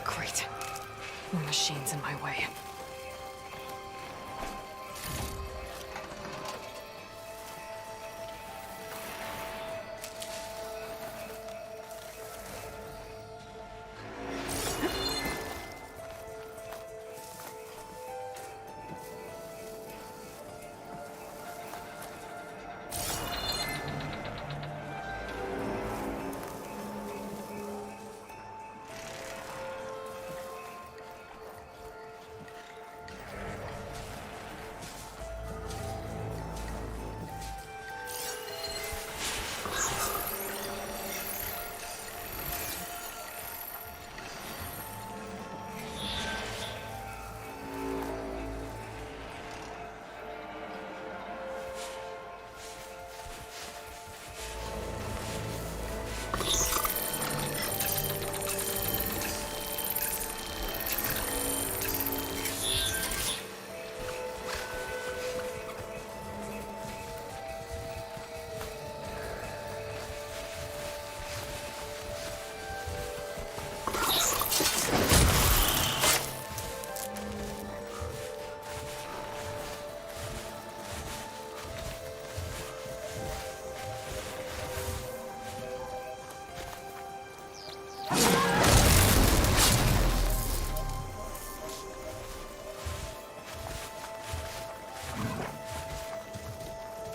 Great. More machines in my way.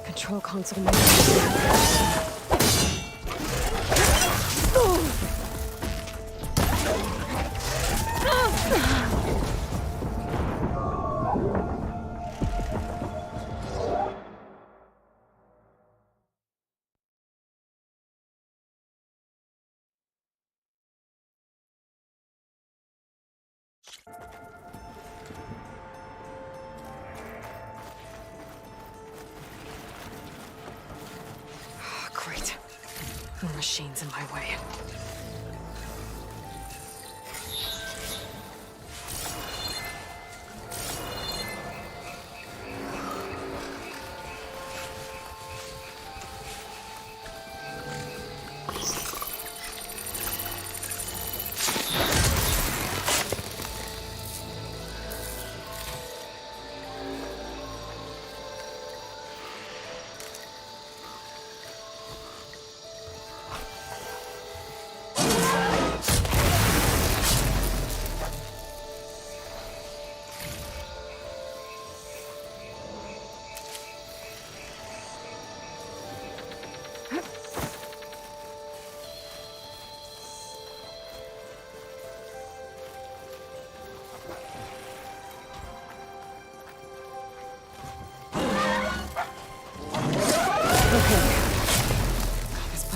Control console mode. Great. More machines in my way.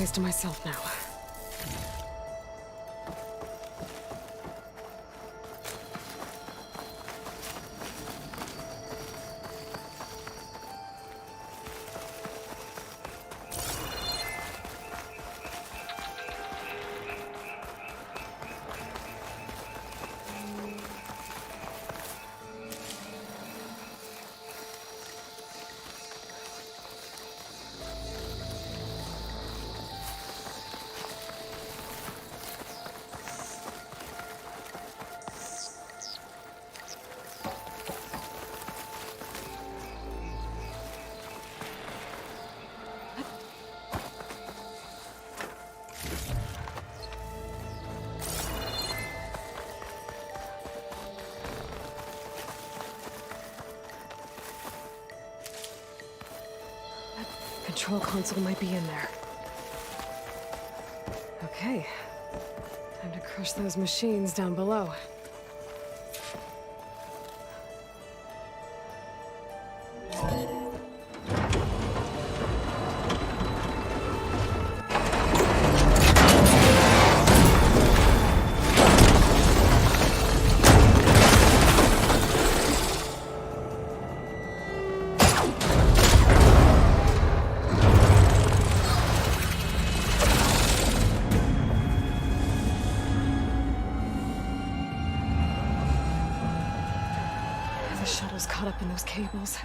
place to myself now. Control console might be in there. Okay. Time to crush those machines down below. The shuttle's caught up in those cables.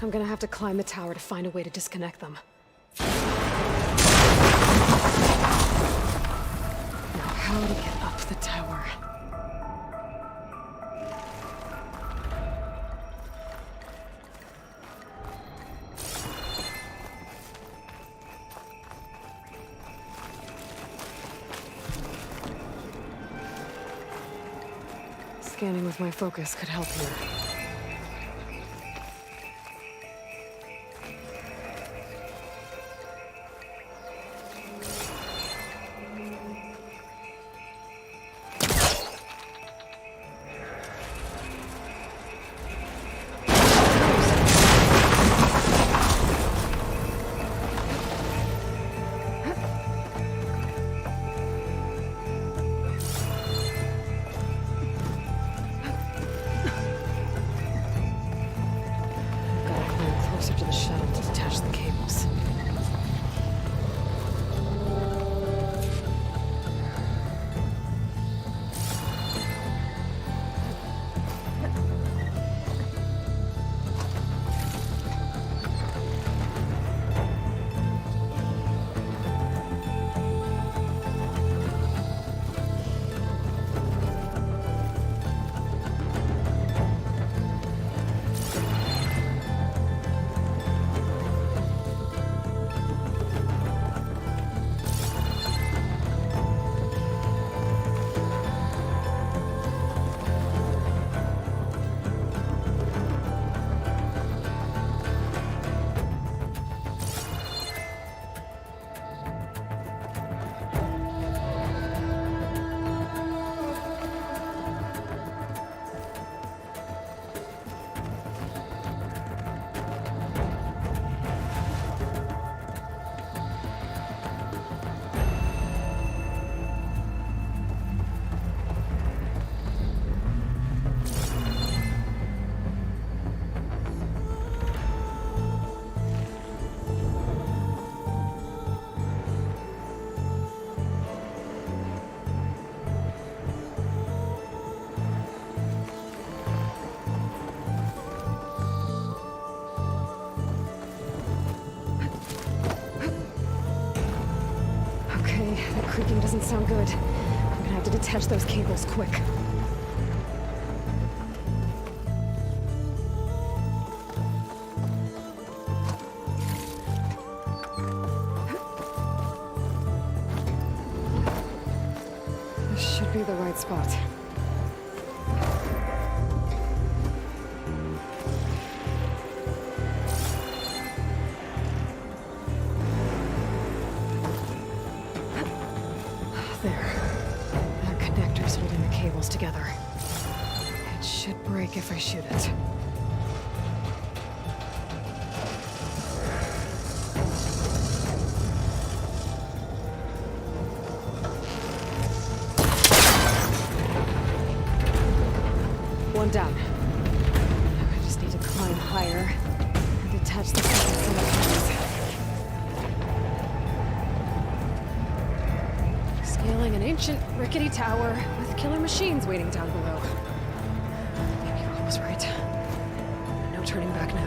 I'm gonna have to climb the tower to find a way to disconnect them. Now, how to get up the tower? Scanning with my focus could help here. Closer to the shuttle to detach the cables. That creaking doesn't sound good. I'm gonna have to detach those cables quick. This should be the right spot. Together. It should break if I shoot it. One down. I just need to climb higher and detach the second set of hands. Scaling an ancient, rickety tower with killer machines waiting down below. Maybe I was right. No turning back now.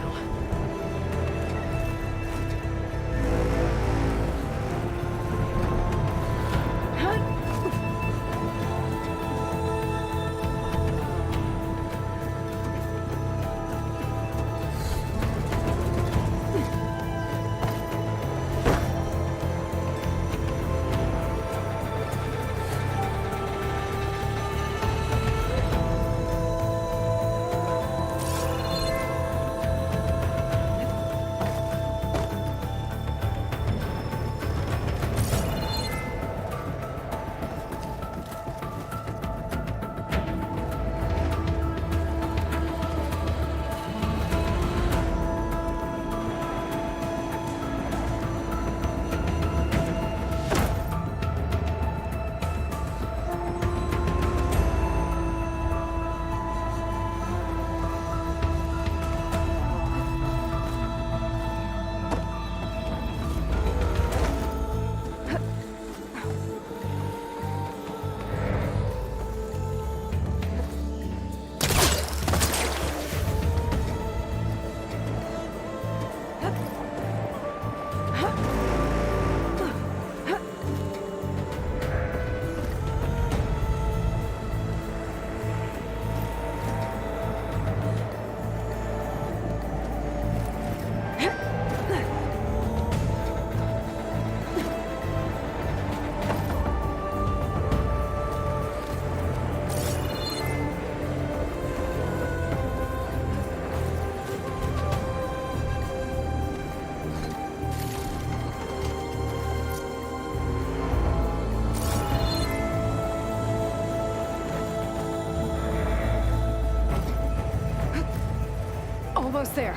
Almost there.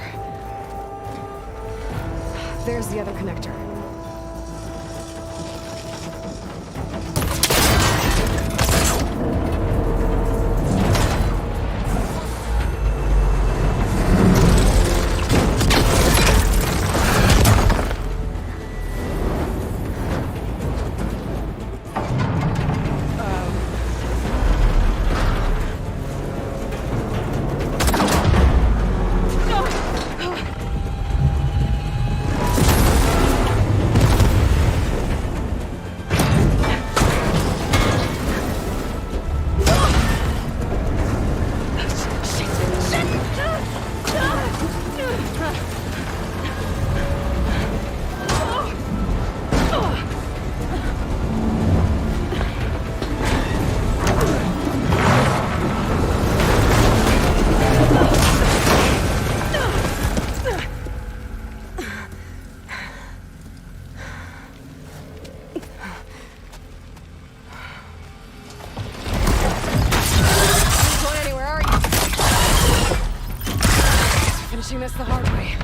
There's the other connector. Finishing this the hard way.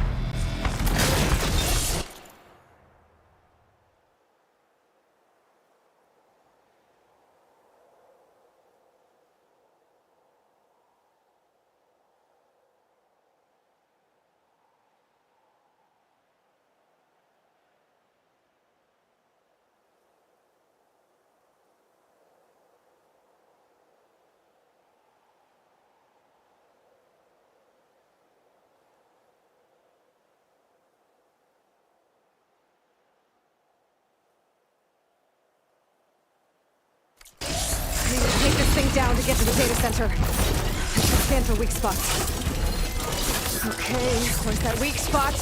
Take this thing down to get to the data center. I should scan for weak spots. Okay, where's that weak spot?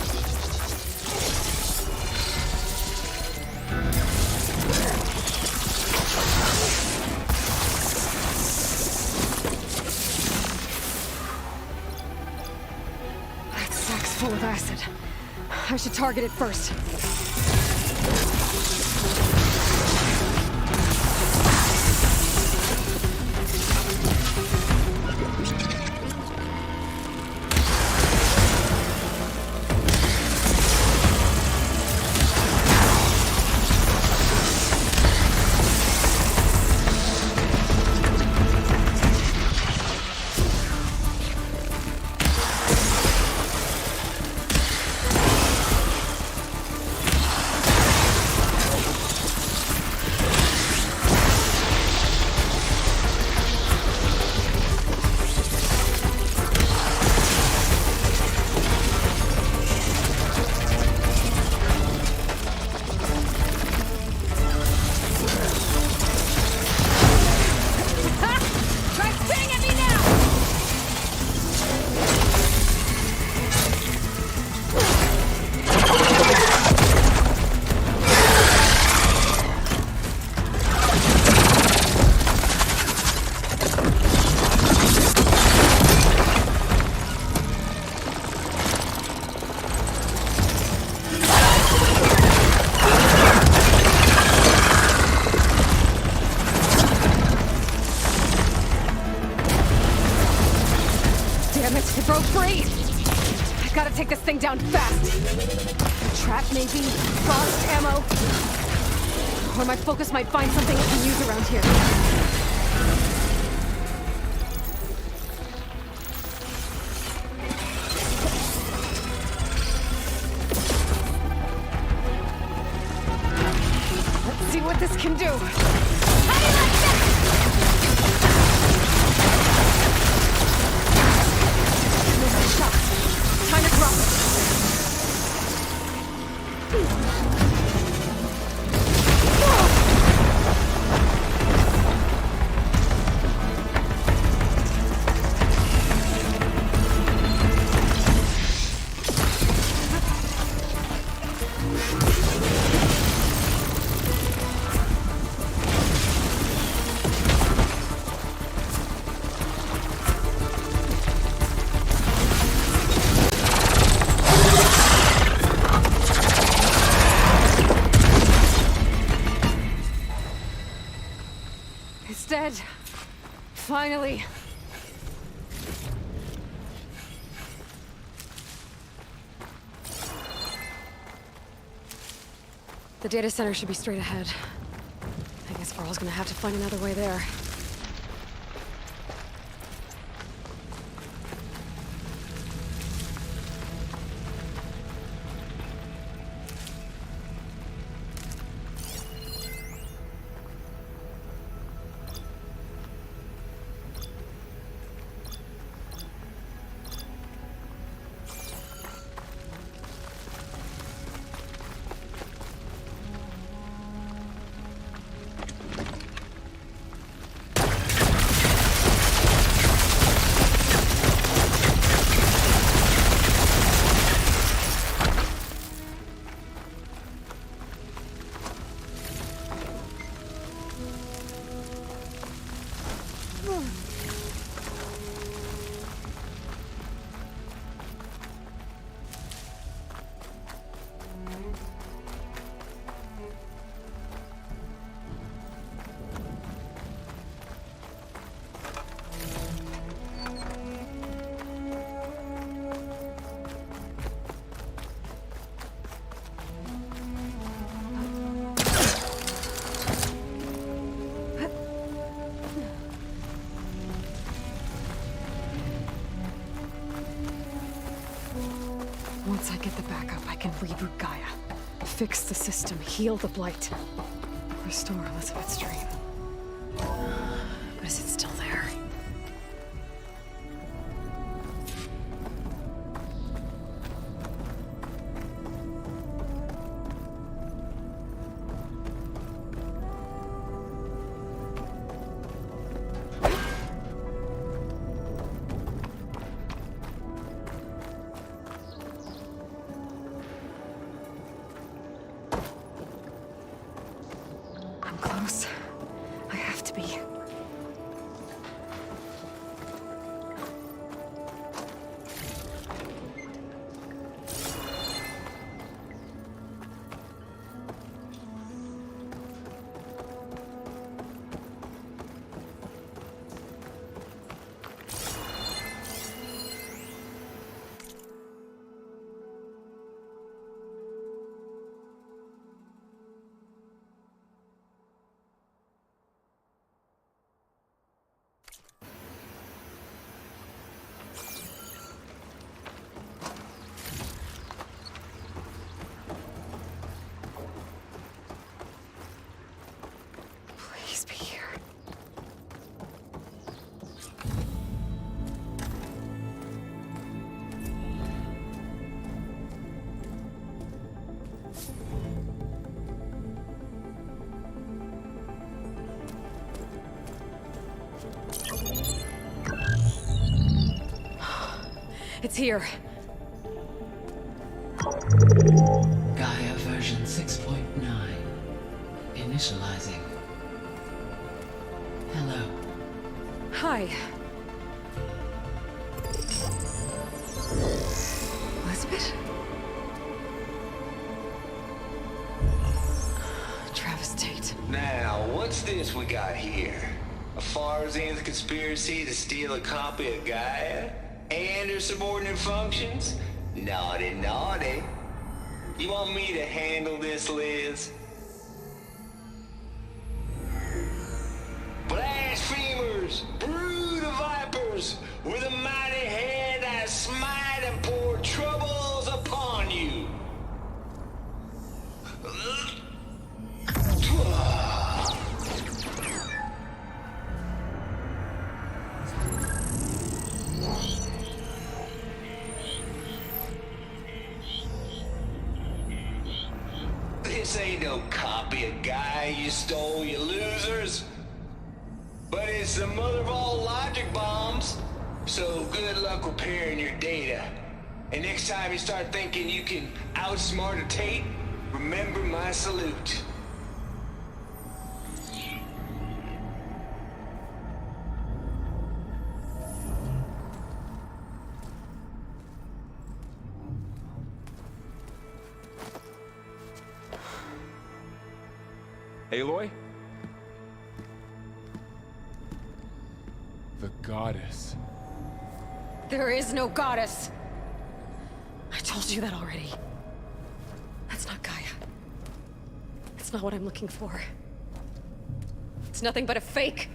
That sack's full of acid. I should target it first. Damn it, it broke free! I gotta take this thing down fast. Trap maybe? Frost ammo? Or my focus might find something I can use around here. Let's see what this can do. How do you like that? Missed a shot. Time to drop it. It's dead. Finally. The data center should be straight ahead. I guess Varl's gonna have to find another way there. Once I get the backup, I can reboot Gaia. Fix the system, heal the Blight. Restore Elizabeth's dream. But is it still there? I'm close. I have to be. Please be here. It's here. Gaia version 6.9. Initializing. Hello. Hi. Elizabeth? Travis Tate. Now, what's this we got here? A Farsian's conspiracy to steal a copy of Gaia? And her subordinate functions? Naughty, naughty. You want me to handle this, Liz? Blasphemers, brood of vipers, with a mighty hand I smite and pour troubles upon you. This ain't no copy of Guy you stole, you losers. But it's the mother of all logic bombs. So good luck repairing your data. And next time you start thinking you can outsmart a Tate, remember my salute. Aloy? The goddess. There is no goddess. I told you that already. That's not Gaia. It's not what I'm looking for. It's nothing but a fake.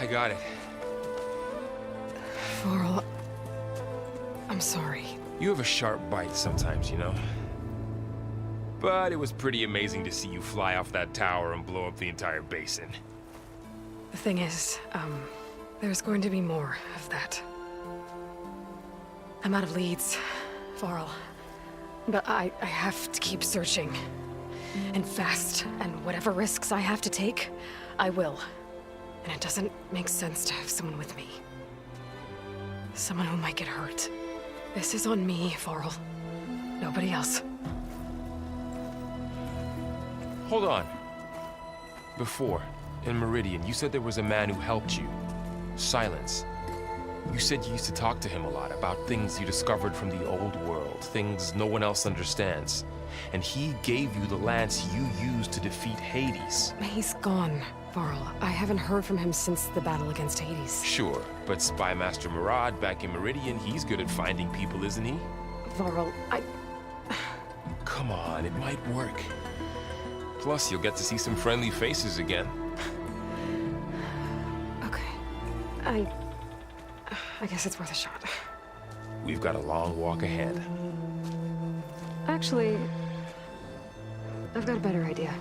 I got it. Varl, I'm sorry. You have a sharp bite sometimes, you know? But it was pretty amazing to see you fly off that tower and blow up the entire basin. The thing is, there's going to be more of that. I'm out of leads, Varl. But I have to keep searching. And fast, and whatever risks I have to take, I will. And it doesn't make sense to have someone with me. Someone who might get hurt. This is on me, Varl. Nobody else. Hold on. Before, in Meridian, you said there was a man who helped you. Silence. You said you used to talk to him a lot about things you discovered from the old world, things no one else understands. And he gave you the lance you used to defeat Hades. He's gone, Varl. I haven't heard from him since the battle against Hades. Sure, but Spy Master Murad back in Meridian, he's good at finding people, isn't he? Varl, Come on, it might work. Plus, you'll get to see some friendly faces again. Okay. I guess it's worth a shot. We've got a long walk ahead. Actually, I've got a better idea.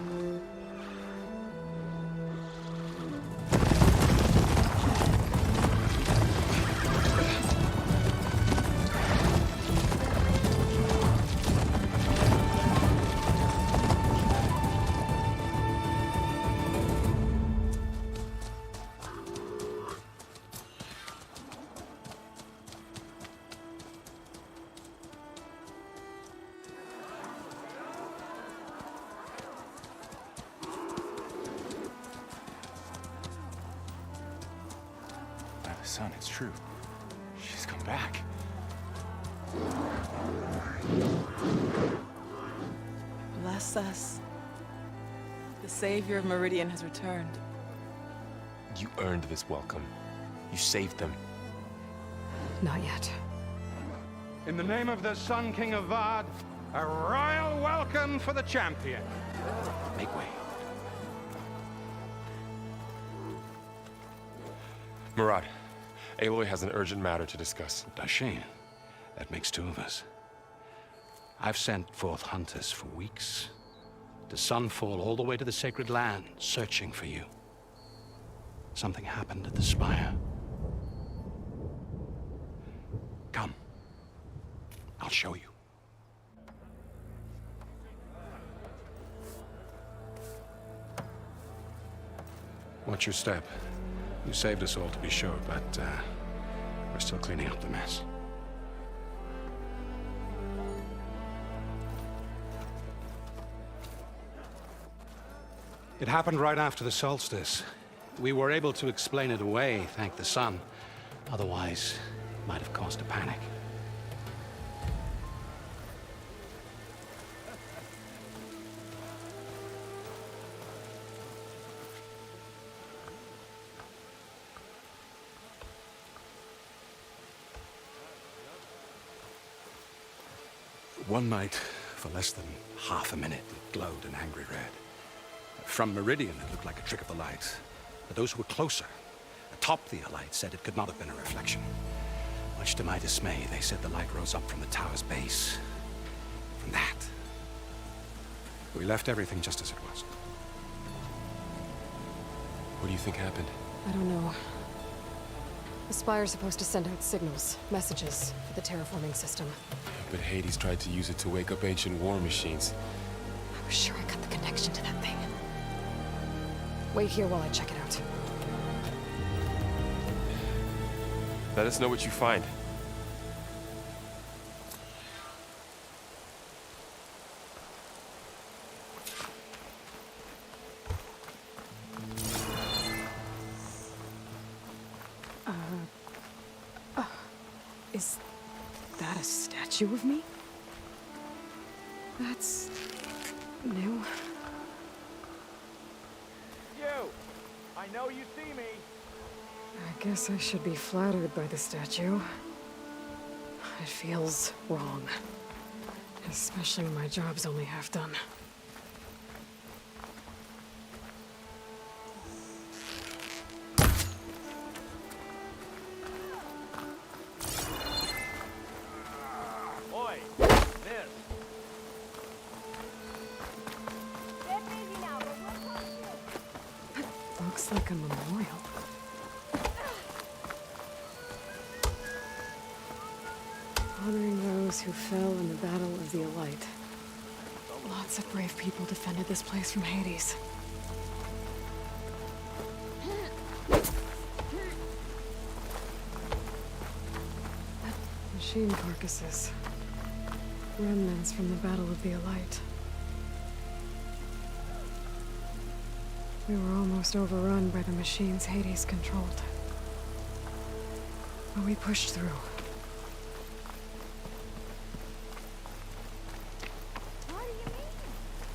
Son, it's true. She's come back. Bless us. The savior of Meridian has returned. You earned this welcome. You saved them. Not yet. In the name of the Sun King of Vard, a royal welcome for the champion. Make way. Murad, Aloy has an urgent matter to discuss. Dashane, that makes two of us. I've sent forth hunters for weeks, to Sunfall all the way to the Sacred Land, searching for you. Something happened at the Spire. Come. I'll show you. Watch your step. You saved us all, to be sure, but We're still cleaning up the mess. It happened right after the solstice. We were able to explain it away, thank the sun. Otherwise, it might have caused a panic. One night, for less than half a minute, it glowed an angry red. From Meridian, it looked like a trick of the light. But those who were closer, atop the light, said it could not have been a reflection. Much to my dismay, they said the light rose up from the tower's base. From that. We left everything just as it was. What do you think happened? I don't know. The Spire's supposed to send out signals, messages, for the terraforming system. But Hades tried to use it to wake up ancient war machines. I was sure I cut the connection to that thing. Wait here while I check it out. Let us know what you find. Is that a statue of me? That's new. You! I know you see me! I guess I should be flattered by the statue. It feels wrong. Especially when my job's only half done. Oi! This! Looks like a memorial. Honoring those who fell in the Battle of the Elite. Lots of brave people defended this place from Hades. Machine carcasses. Remnants from the Battle of the Elite. We were almost overrun by the machines Hades controlled. But we pushed through. What do you mean?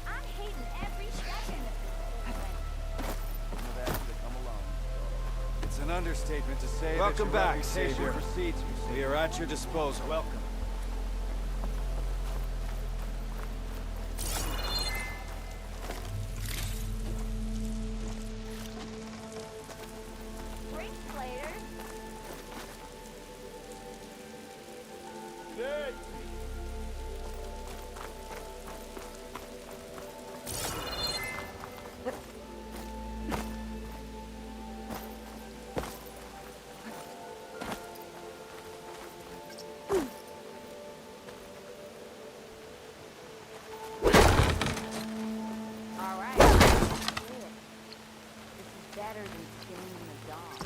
I'm hating every second. It's an understatement to say Welcome that your back, reputation Savior. precedes you. We are at your disposal. Welcome. Drinks later. Good. All right. This is better than staying in the dark.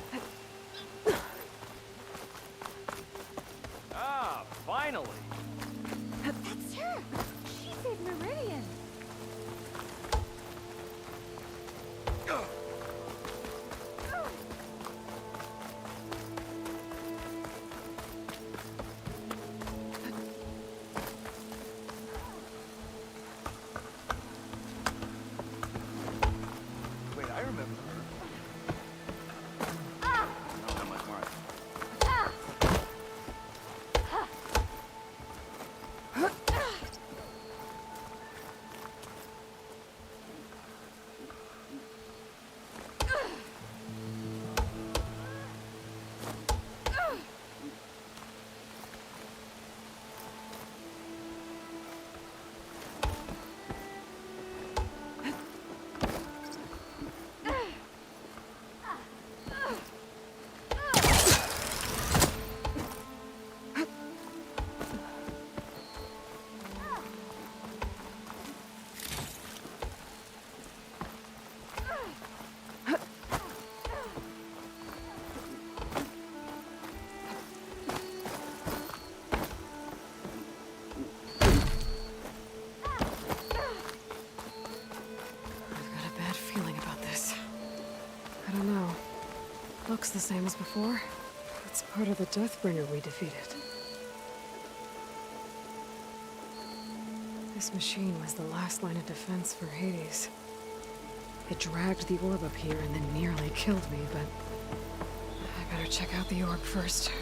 Ah, finally! the same as before. It's part of the Deathbringer we defeated. This machine was the last line of defense for Hades. It dragged the orb up here and then nearly killed me, but I better check out the orb first.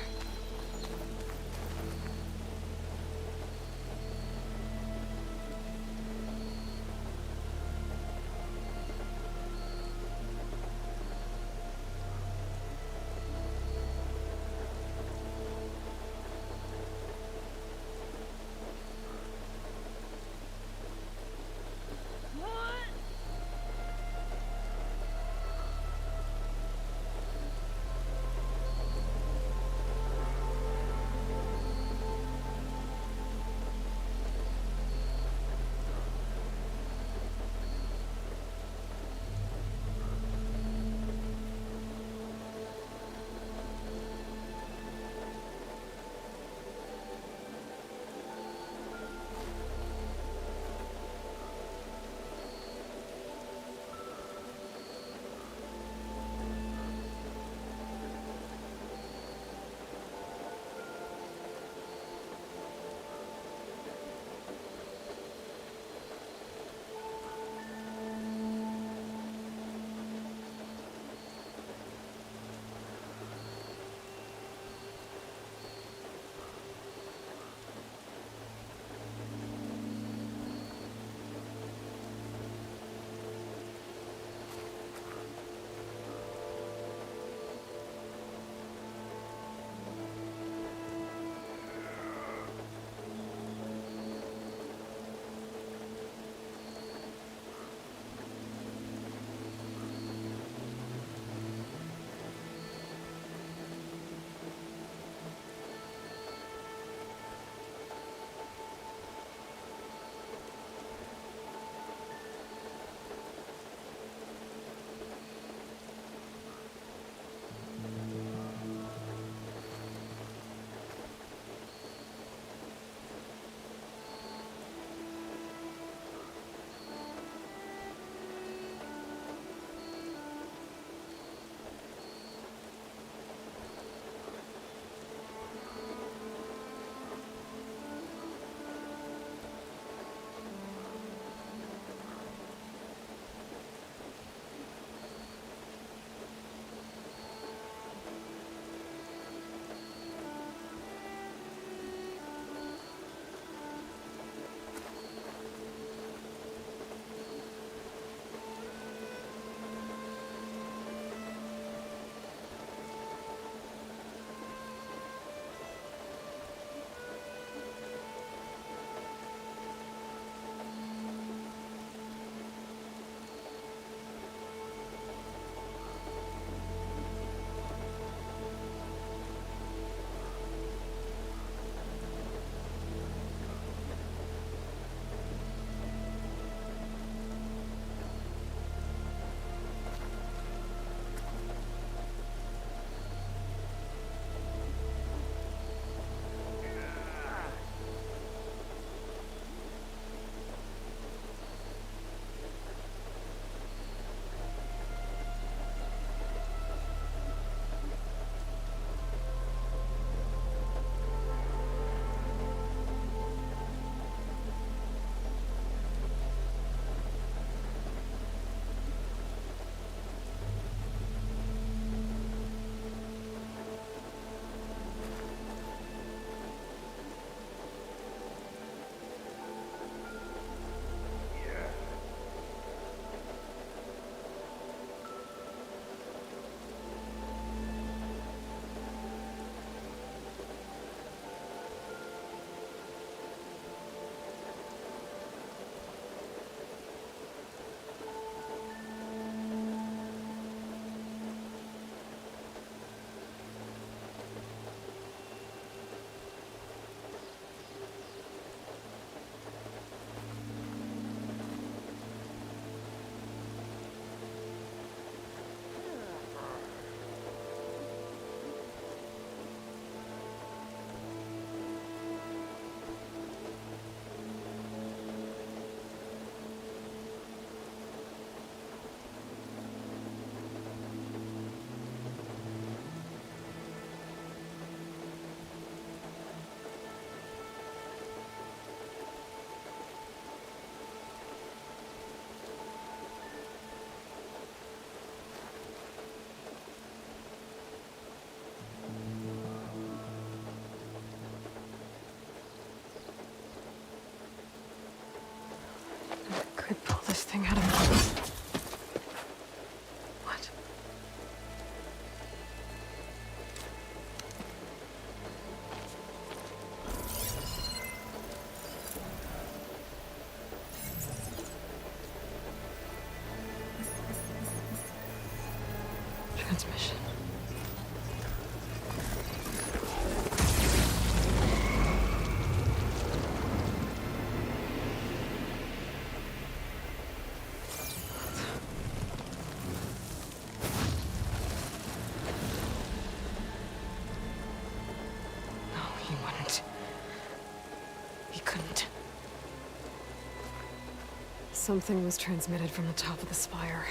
Something was transmitted from the top of the spire.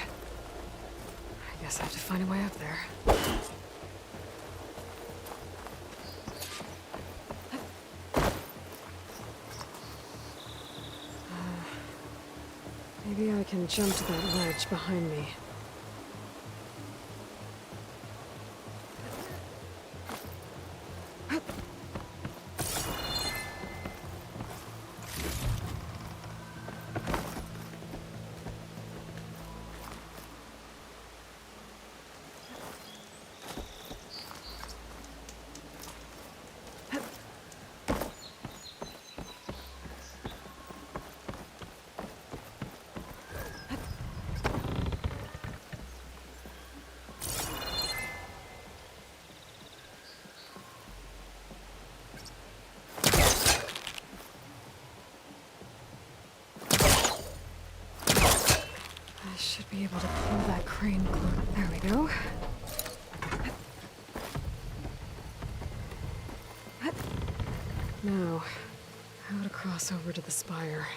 I guess I have to find a way up there. Maybe I can jump to that ledge behind me. I should be able to pull that crane close. There we go. Now, how to cross over to the spire.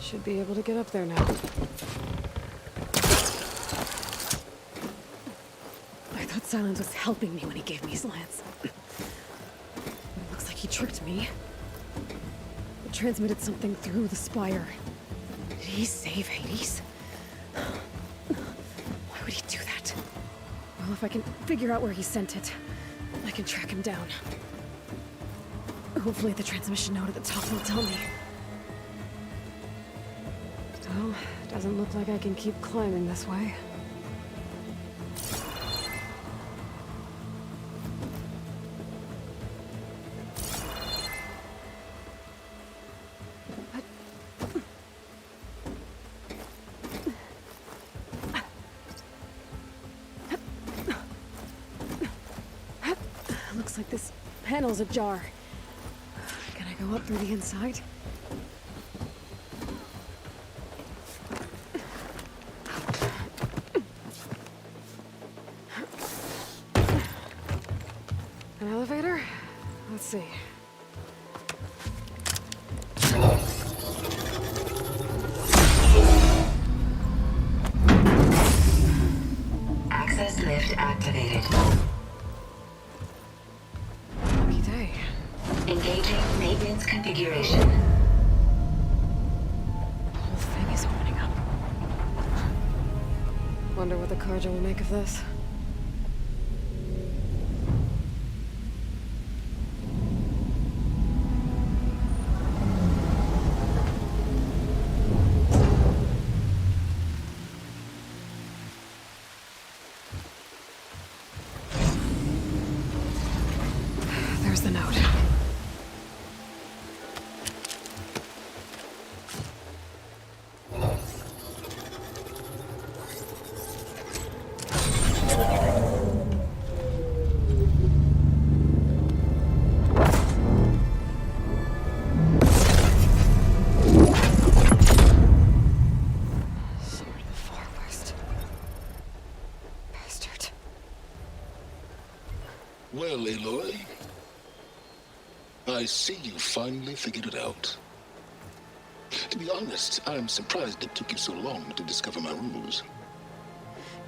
Should be able to get up there now. I thought Silence was helping me when he gave me his lance. It looks like he tricked me. It transmitted something through the spire. Did he save Hades? Why would he do that? Well, if I can figure out where he sent it, I can track him down. Hopefully the transmission note at the top will tell me. Well, doesn't look like I can keep climbing this way. Looks like this panel's ajar. Can I go up through the inside? An elevator? Let's see. Access lift activated. Lucky day. Engaging maintenance configuration. The whole thing is opening up. Wonder what the Carja will make of this. There's the note. Sword of the Far West. Bastard. Well, Aloy, I see you finally figured it out. To be honest, I'm surprised it took you so long to discover my rules.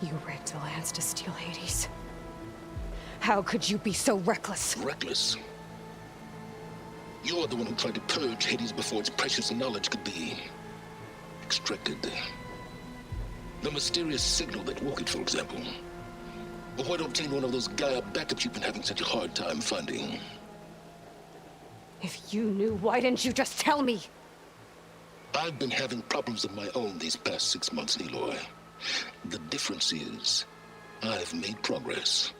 You rigged the lance to steal Hades. How could you be so reckless? Reckless? You're the one who tried to purge Hades before its precious knowledge could be extracted. The mysterious signal that woke it, for example. Or why to obtain one of those Gaia backups you've been having such a hard time finding. If you knew, why didn't you just tell me? I've been having problems of my own these past 6 months, Aloy. The difference is, I've made progress.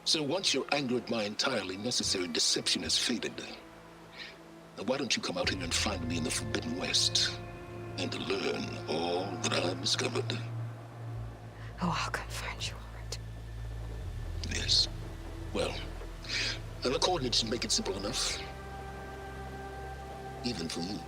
So once your anger at my entirely necessary deception has faded, now why don't you come out here and find me in the Forbidden West, and learn all that I've discovered? Oh, I'll come find you, all right. Yes. Well, the coordinates make it simple enough. Even for you.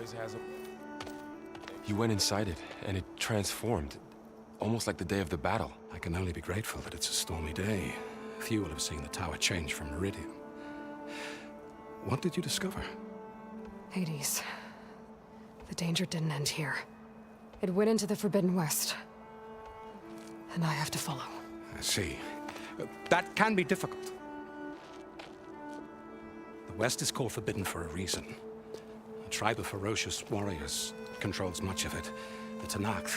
always has a... You went inside it, and it transformed. Almost like the day of the battle. I can only be grateful that it's a stormy day. Few will have seen the tower change from Meridian. What did you discover? Hades. The danger didn't end here. It went into the Forbidden West. And I have to follow. I see. That can be difficult. The West is called Forbidden for a reason. A tribe of ferocious warriors controls much of it. The Tanakh,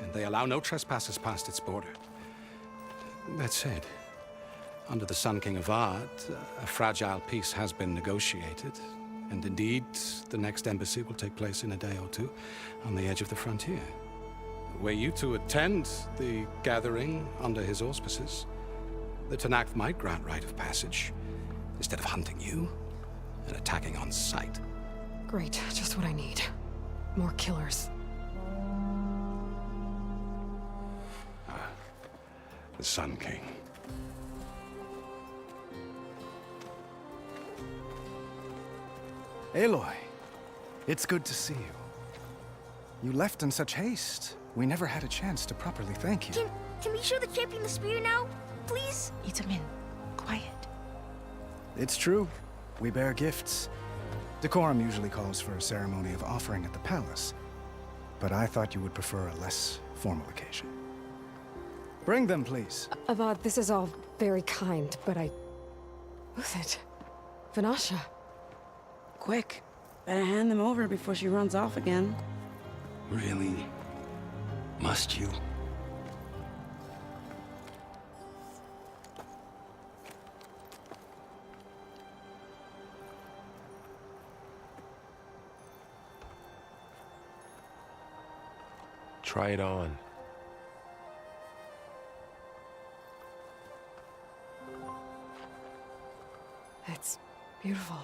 and they allow no trespassers past its border. That said, under the Sun King of Ard, a fragile peace has been negotiated. And indeed, the next embassy will take place in a day or two on the edge of the frontier. Were you to attend the gathering under his auspices, the Tanakh might grant right of passage instead of hunting you and attacking on sight. Great, just what I need. More killers. The Sun King. Aloy, it's good to see you. You left in such haste. We never had a chance to properly thank you. Can we show the champion the spear now? Please? Itamin, quiet. It's true. We bear gifts. Decorum usually calls for a ceremony of offering at the palace. But I thought you would prefer a less formal occasion. Bring them, please. Avad, this is all very kind, but Who's it? Vanasha. Quick. Better hand them over before she runs off again. Really? Must you? Try it on. It's beautiful.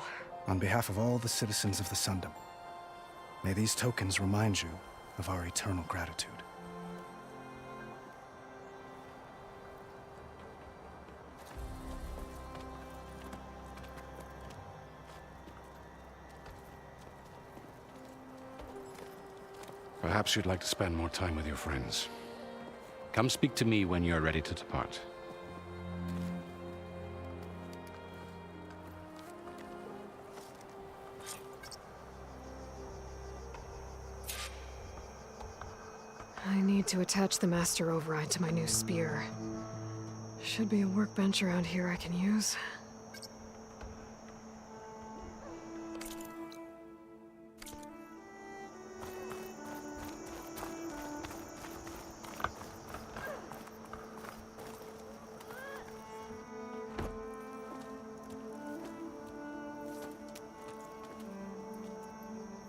On behalf of all the citizens of the Sundom, may these tokens remind you of our eternal gratitude. Perhaps you'd like to spend more time with your friends. Come speak to me when you're ready to depart. I need to attach the master override to my new spear. Should be a workbench around here I can use.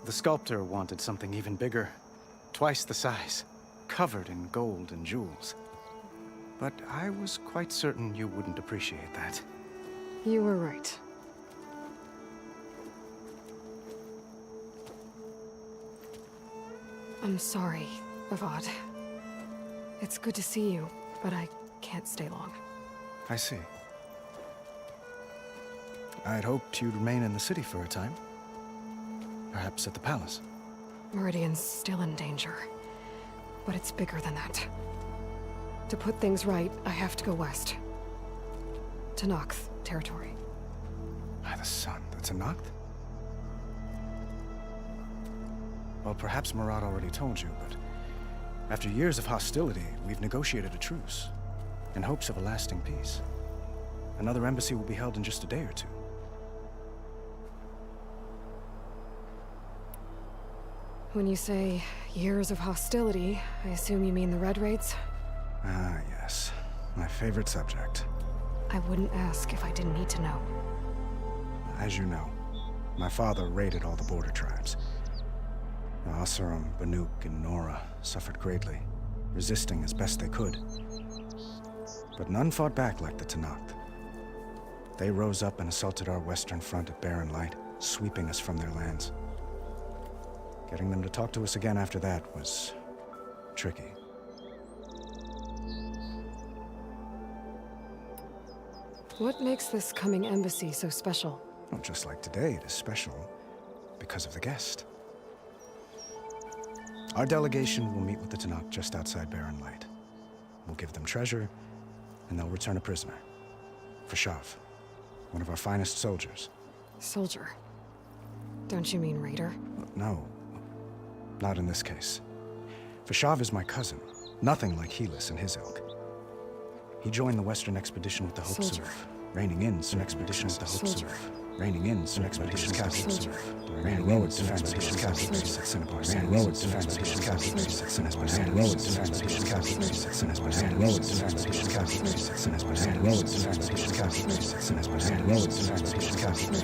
The sculptor wanted something even bigger, twice the size, covered in gold and jewels. But I was quite certain you wouldn't appreciate that. You were right. I'm sorry, Avad. It's good to see you, but I can't stay long. I see. I'd hoped you'd remain in the city for a time. Perhaps at the palace. Meridian's still in danger, but it's bigger than that. To put things right, I have to go west. To Nox territory. By the sun, that's a Noct? Well, perhaps Murad already told you, but after years of hostility, we've negotiated a truce, in hopes of a lasting peace. Another embassy will be held in just a day or two. When you say years of hostility, I assume you mean the Red Raids? Ah, yes. My favorite subject. I wouldn't ask if I didn't need to know. As you know, my father raided all the border tribes. The Asuram, Banuk, and Nora suffered greatly, resisting as best they could. But none fought back like the Tanakh. They rose up and assaulted our western front at Barren Light, sweeping us from their lands. Getting them to talk to us again after that was tricky. What makes this coming embassy so special? Well, just like today, it is special because of the guest. Our delegation will meet with the Tanakh just outside Barren Light. We'll give them treasure, and they'll return a prisoner. Vashav, one of our finest soldiers. Soldier? Don't you mean raider? No, not in this case. Vashav is my cousin, nothing like Helis and his ilk. He joined the Western Expedition with the hopes of reining in some expedition with the hopes of reining in some expedition capitals of reining in some expedition capitals at Singapore, reining in some expedition capitals at Singapore, reining in some expedition capitals at Singapore, reining in some expedition capitals at Singapore, reining in some expedition capitals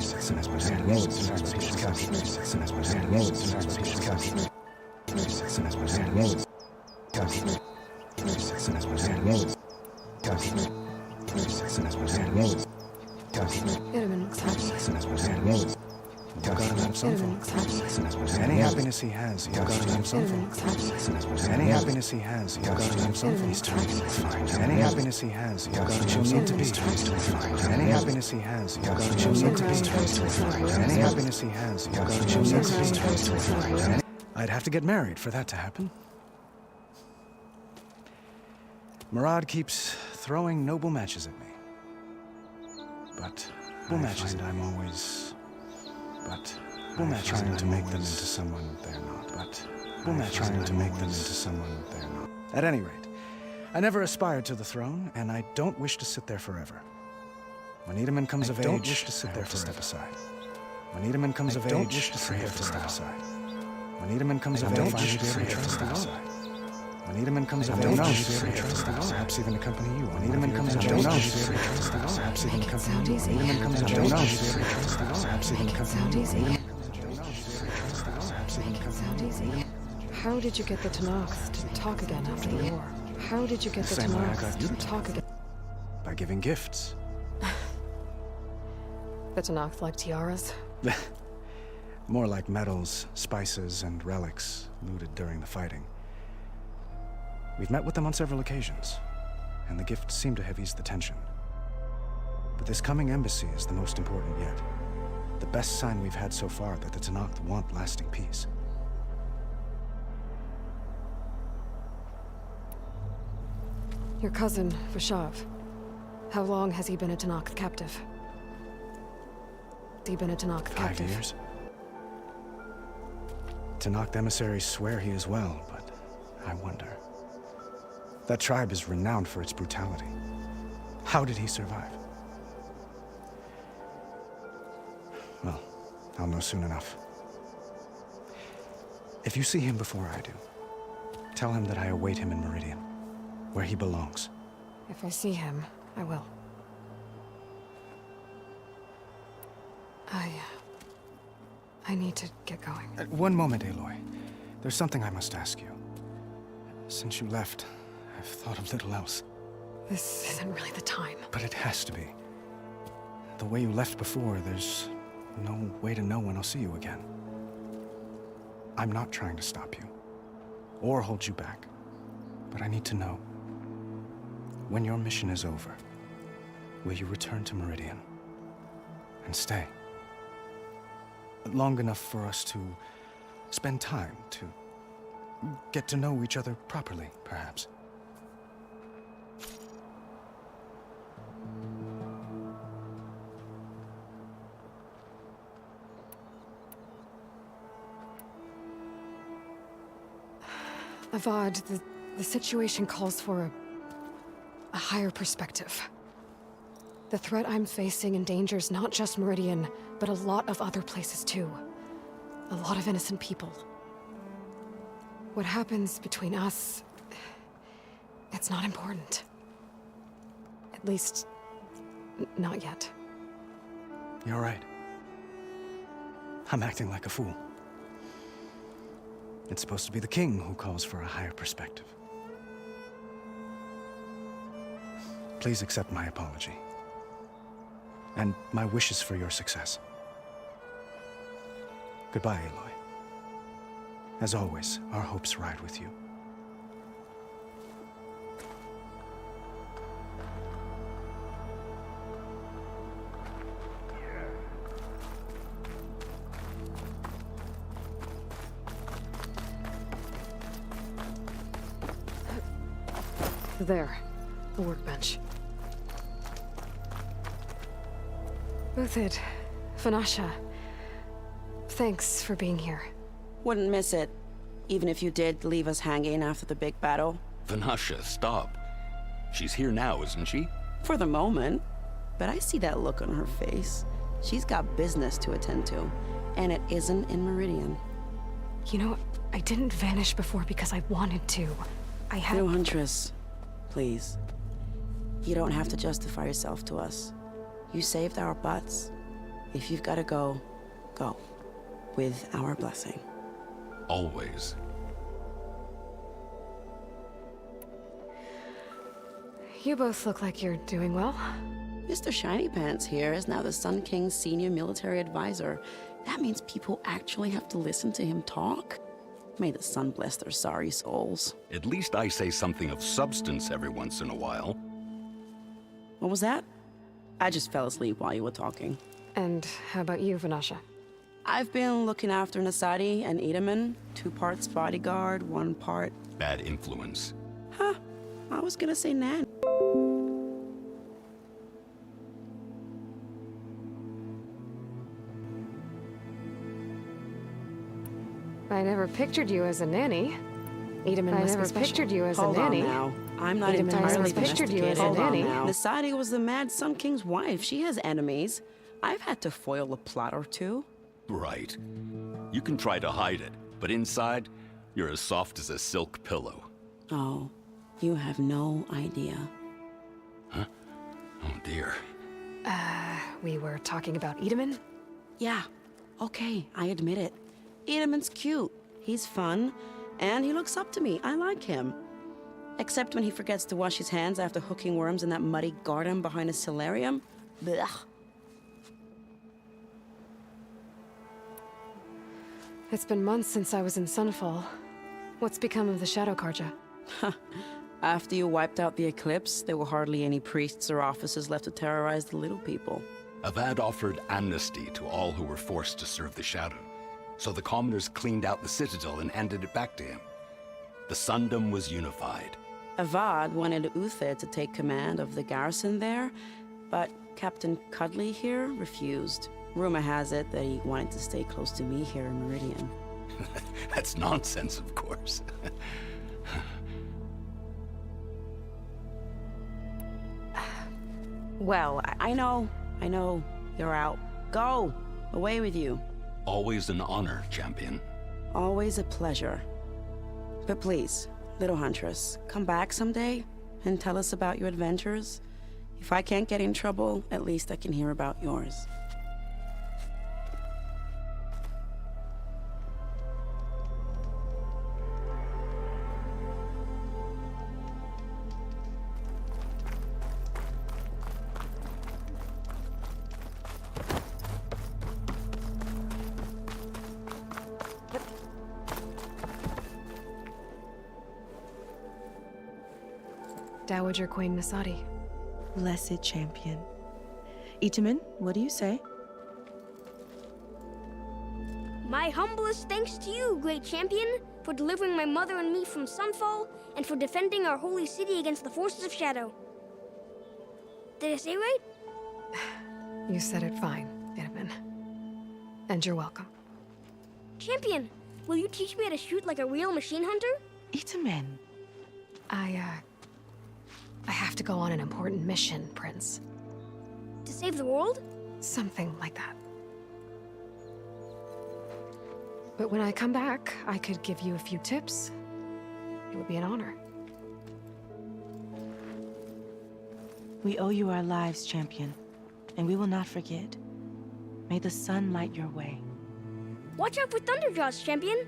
at Singapore, reining in some expedition capitals at Singapore, reining in some expedition capitals at Singapore, reining in some expedition capitals at Singapore, reining in capitals at Singapore, reining in capitals. Any happiness he has, he got to have some fun. Any happiness he has, he got to have some fun. He's trying to find. Any happiness he has, he got to choose to be. Any happiness he has, he got to choose to be. Any happiness he has, he got to choose to be. I'd have to get married for that to happen. Murad keeps throwing noble matches at me. But I find I'm always... trying to make them into someone they're not. Trying to make them into someone they're not. At any rate, I never aspired to the throne, and I don't wish to sit there forever. When Edaman comes of age, I don't wish to sit there to step aside. When Edaman comes of age, I don't wish to sit there to step aside. When Edaman comes of age, I don't wish to step aside. When Edaman comes of age, perhaps even accompany you. When Edaman comes of age, perhaps even accompany you. When Edaman comes of age, perhaps even accompany you. How did you get the Tanakh to talk again after the war? How did you get the Tanakh to talk again? By giving gifts. The Tanakh like tiaras? More like medals, spices, and relics looted during the fighting. We've met with them on several occasions, and the gifts seem to have eased the tension. But this coming embassy is the most important yet. The best sign we've had so far that the Tanakh want lasting peace. Your cousin, Vashav. How long has he been a Tanakh captive? Has he been a Tanakh captive? 5 years. Tanakh emissaries swear he is well, but I wonder. That tribe is renowned for its brutality. How did he survive? Well, I'll know soon enough. If you see him before I do, tell him that I await him in Meridian, where he belongs. If I see him, I will. I need to get going. One moment, Aloy. There's something I must ask you. Since you left, I've thought of little else. This isn't really the time. But it has to be. The way you left before, there's no way to know when I'll see you again. I'm not trying to stop you, or hold you back. But I need to know, when your mission is over, will you return to Meridian? And stay? Long enough for us to spend time, to get to know each other properly, perhaps. Avad, the situation calls for a higher perspective. The threat I'm facing endangers not just Meridian, but a lot of other places too. A lot of innocent people. What happens between us, it's not important. At least, not yet. You're right. I'm acting like a fool. It's supposed to be the king who calls for a higher perspective. Please accept my apology. And my wishes for your success. Goodbye, Aloy. As always, our hopes ride with you. There. The workbench. Uthid, Vanasha. Thanks for being here. Wouldn't miss it. Even if you did leave us hanging after the big battle. Vanasha, stop. She's here now, isn't she? For the moment. But I see that look on her face. She's got business to attend to. And it isn't in Meridian. You know, I didn't vanish before because I wanted to. I had... No, Huntress. Please. You don't have to justify yourself to us. You saved our butts. If you've got to go, go. With our blessing. Always. You both look like you're doing well. Mr. Shiny Pants here is now the Sun King's senior military advisor. That means people actually have to listen to him talk. May the sun bless their sorry souls. At least I say something of substance every once in a while. What was that? I just fell asleep while you were talking. And how about you, Vanasha? I've been looking after Nasadi and Edaman. 2 parts bodyguard, 1 part... Bad influence. Huh. I was gonna say Nan. I never pictured you as a nanny. Edaman must be special. I never pictured you as a nanny. Hold on now. I'm not entirely domesticated. Hold on now. Nasadi was the Mad Sun King's wife. She has enemies. I've had to foil a plot or 2. Right. You can try to hide it, but inside, you're as soft as a silk pillow. Oh, you have no idea. Huh? Oh, dear. We were talking about Edaman? Yeah. Okay, I admit it. Edaman's cute. He's fun. And he looks up to me. I like him. Except when he forgets to wash his hands after hooking worms in that muddy garden behind a solarium. Blech. It's been months since I was in Sunfall. What's become of the Shadow Karja? After you wiped out the eclipse, there were hardly any priests or officers left to terrorize the little people. Avad offered amnesty to all who were forced to serve the Shadow. So the commoners cleaned out the citadel and handed it back to him. The Sundom was unified. Avad wanted Uthid to take command of the garrison there, but Captain Cudley here refused. Rumor has it that he wanted to stay close to me here in Meridian. That's nonsense, of course. Well, I know. You're out. Go! Away with you. Always an honor, champion. Always a pleasure. But please, little Huntress, come back someday and tell us about your adventures. If I can't get in trouble, at least I can hear about yours. Dowager Queen Nasadi. Blessed champion. Itamen, what do you say? My humblest thanks to you, great champion, for delivering my mother and me from Sunfall, and for defending our holy city against the forces of Shadow. Did I say right? You said it fine, Edaman. And you're welcome. Champion, will you teach me how to shoot like a real machine hunter? Itamen. I have to go on an important mission, Prince. To save the world? Something like that. But when I come back, I could give you a few tips. It would be an honor. We owe you our lives, champion, and we will not forget. May the sun light your way. Watch out for Thunderjaws, champion!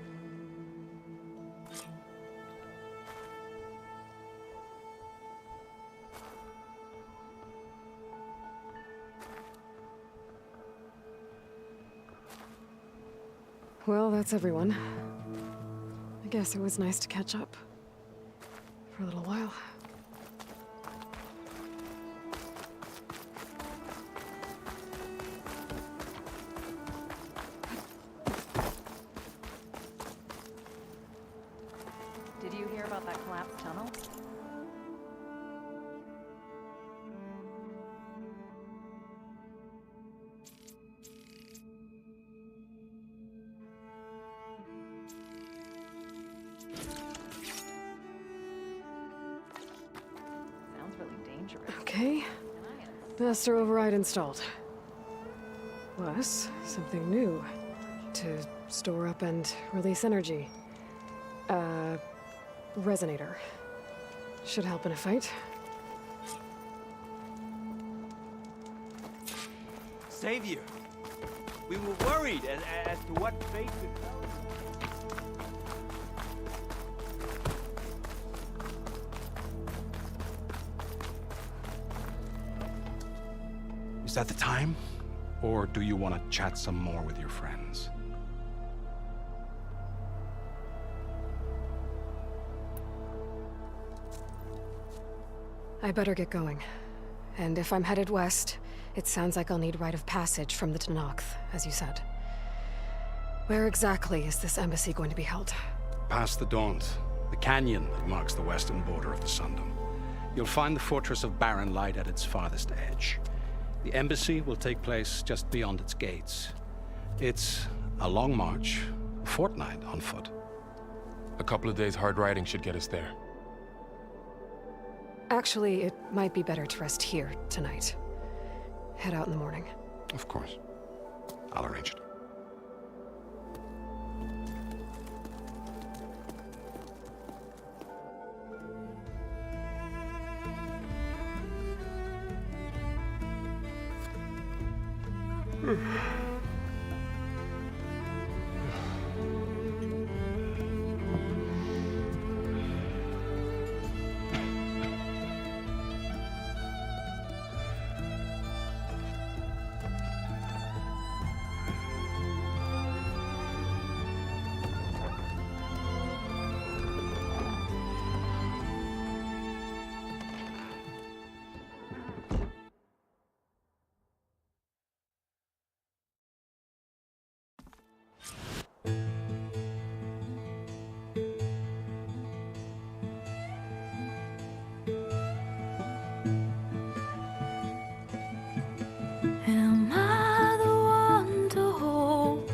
Well, that's everyone. I guess it was nice to catch up. For a little while. Did you hear about that collapsed tunnel? Okay. Master override installed. Plus, something new. To store up and release energy. Resonator. Should help in a fight. Savior, we were worried as to what fate would come. Is that the time? Or do you want to chat some more with your friends? I better get going. And if I'm headed west, it sounds like I'll need rite of passage from the Tenakth, as you said. Where exactly is this embassy going to be held? Past the Daunt, the canyon that marks the western border of the Sundom. You'll find the fortress of Barren Light at its farthest edge. The embassy will take place just beyond its gates. It's a long march, a fortnight on foot. A couple of days hard riding should get us there. Actually, it might be better to rest here tonight. Head out in the morning. Of course. I'll arrange it. Am I the one to hold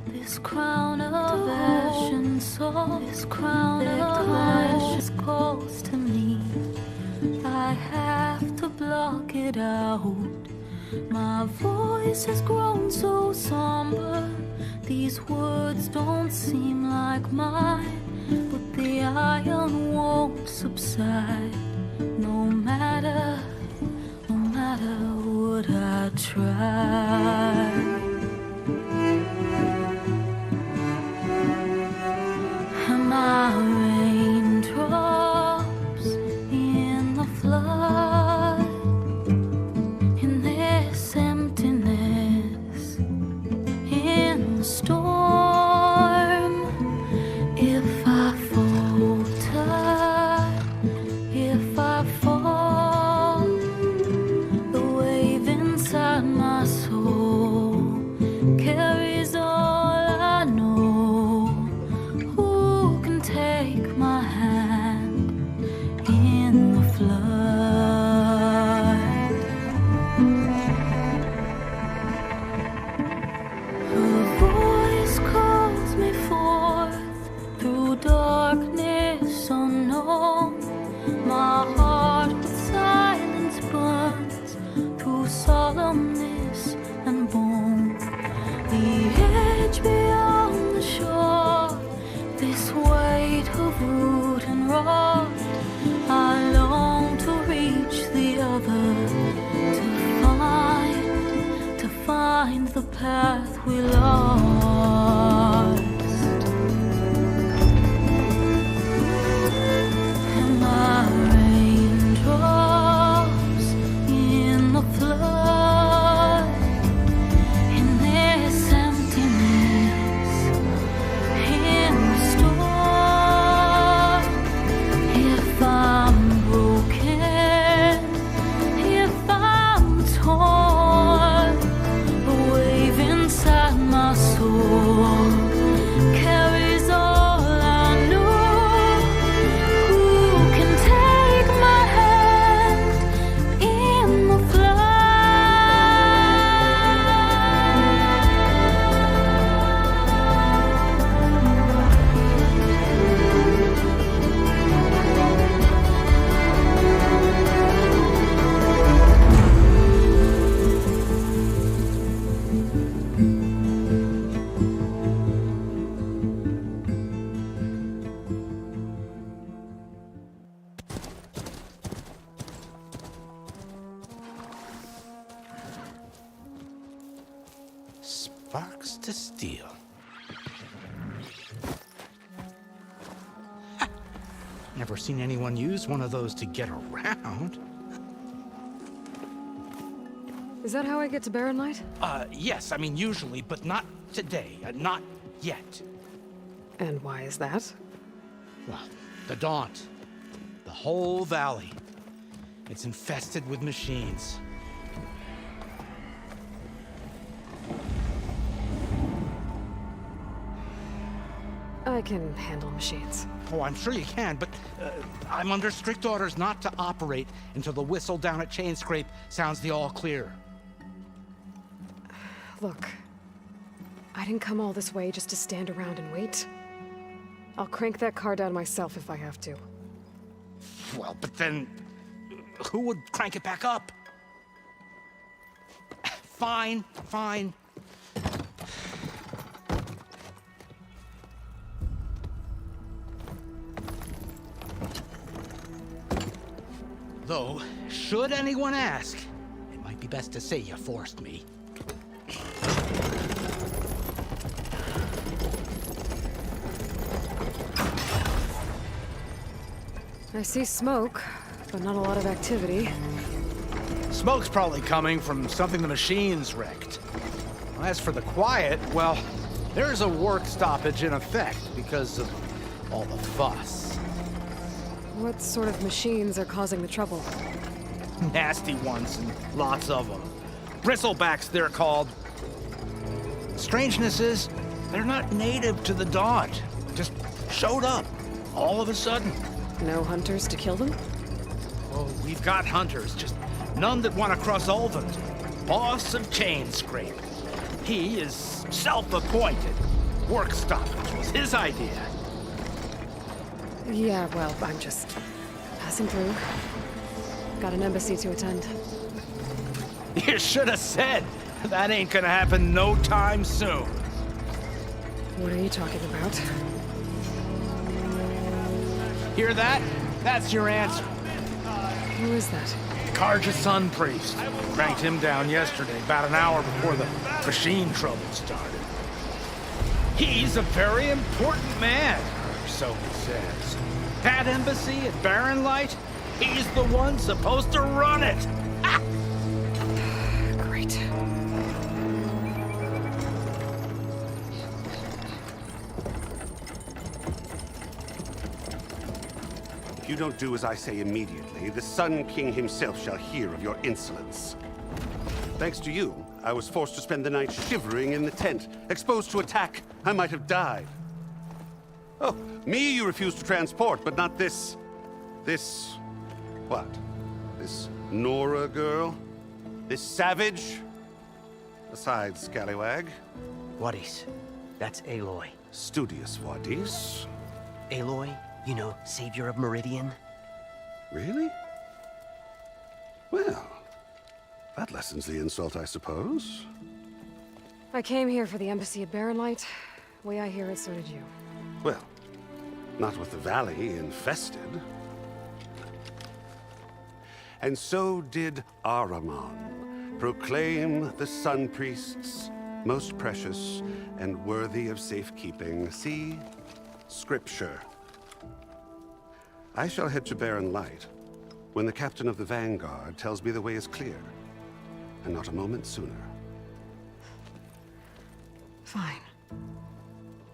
this crown of ash and soul? This crown of ash is close to me. I have to block it out. My voice has grown so somber. These words don't seem like mine, but the iron won't subside. No matter what I try. Am I raindrops in the flood? In this emptiness, in the storm? If I falter, if I fall, the wave inside my soul carries all I know. Who can take my hand in the flood? Her voice calls me forth through darkness unknown. My heart with silence burns through solemnness and bone. The edge beyond the shore, this weight of root and rod. I long to reach the other, to find the path we lost. Am I raindrops in the flood? In this emptiness, in the storm? If I'm broken, if I'm torn, a wave inside my soul to steal. Never seen anyone use one of those to get around. Is that how I get to Barren Light? Yes, I mean usually, but not today. Not yet. And why is that? Well, the Daunt. The whole valley. It's infested with machines. I can handle machines. Oh, I'm sure you can, but I'm under strict orders not to operate until the whistle down at Chain Scrape sounds the all clear. Look, I didn't come all this way just to stand around and wait. I'll crank that car down myself if I have to. Well, but then who would crank it back up? Fine, fine. Though, should anyone ask, it might be best to say you forced me. I see smoke, but not a lot of activity. Smoke's probably coming from something the machines wrecked. As for the quiet, well, there's a work stoppage in effect because of all the fuss. What sort of machines are causing the trouble? Nasty ones, and lots of them. Bristlebacks, they're called. Strangeness is, they're not native to the Daunt. Just showed up, all of a sudden. No hunters to kill them? Oh, we've got hunters, just none that want to cross Ulvund. Boss of Chain Scrape. He is self-appointed. Work stoppage was his idea. Yeah, well, I'm just passing through. Got an embassy to attend. You should have said. That ain't gonna happen no time soon. What are you talking about? Hear that? That's your answer. Who is that? Karja Sun Priest. Cranked him down yesterday, about an hour before the machine trouble started. He's a very important man, or so he says. That embassy at Barren Light, he's the one supposed to run it. Ah! Great. If you don't do as I say immediately, the Sun King himself shall hear of your insolence. Thanks to you, I was forced to spend the night shivering in the tent. Exposed to attack, I might have died. Oh, me you refuse to transport, but not this... what? This Nora girl? This savage? Besides, scallywag. Wadis. That's Aloy. Studious Wadis. Aloy, you know, savior of Meridian. Really? Well, that lessens the insult, I suppose. I came here for the embassy at Barren Light. Way I hear it, so did you. Well, not with the valley infested. And so did Ahriman proclaim the Sun Priests most precious and worthy of safekeeping. See? Scripture. I shall head to Barren Light when the captain of the Vanguard tells me the way is clear, and not a moment sooner. Fine.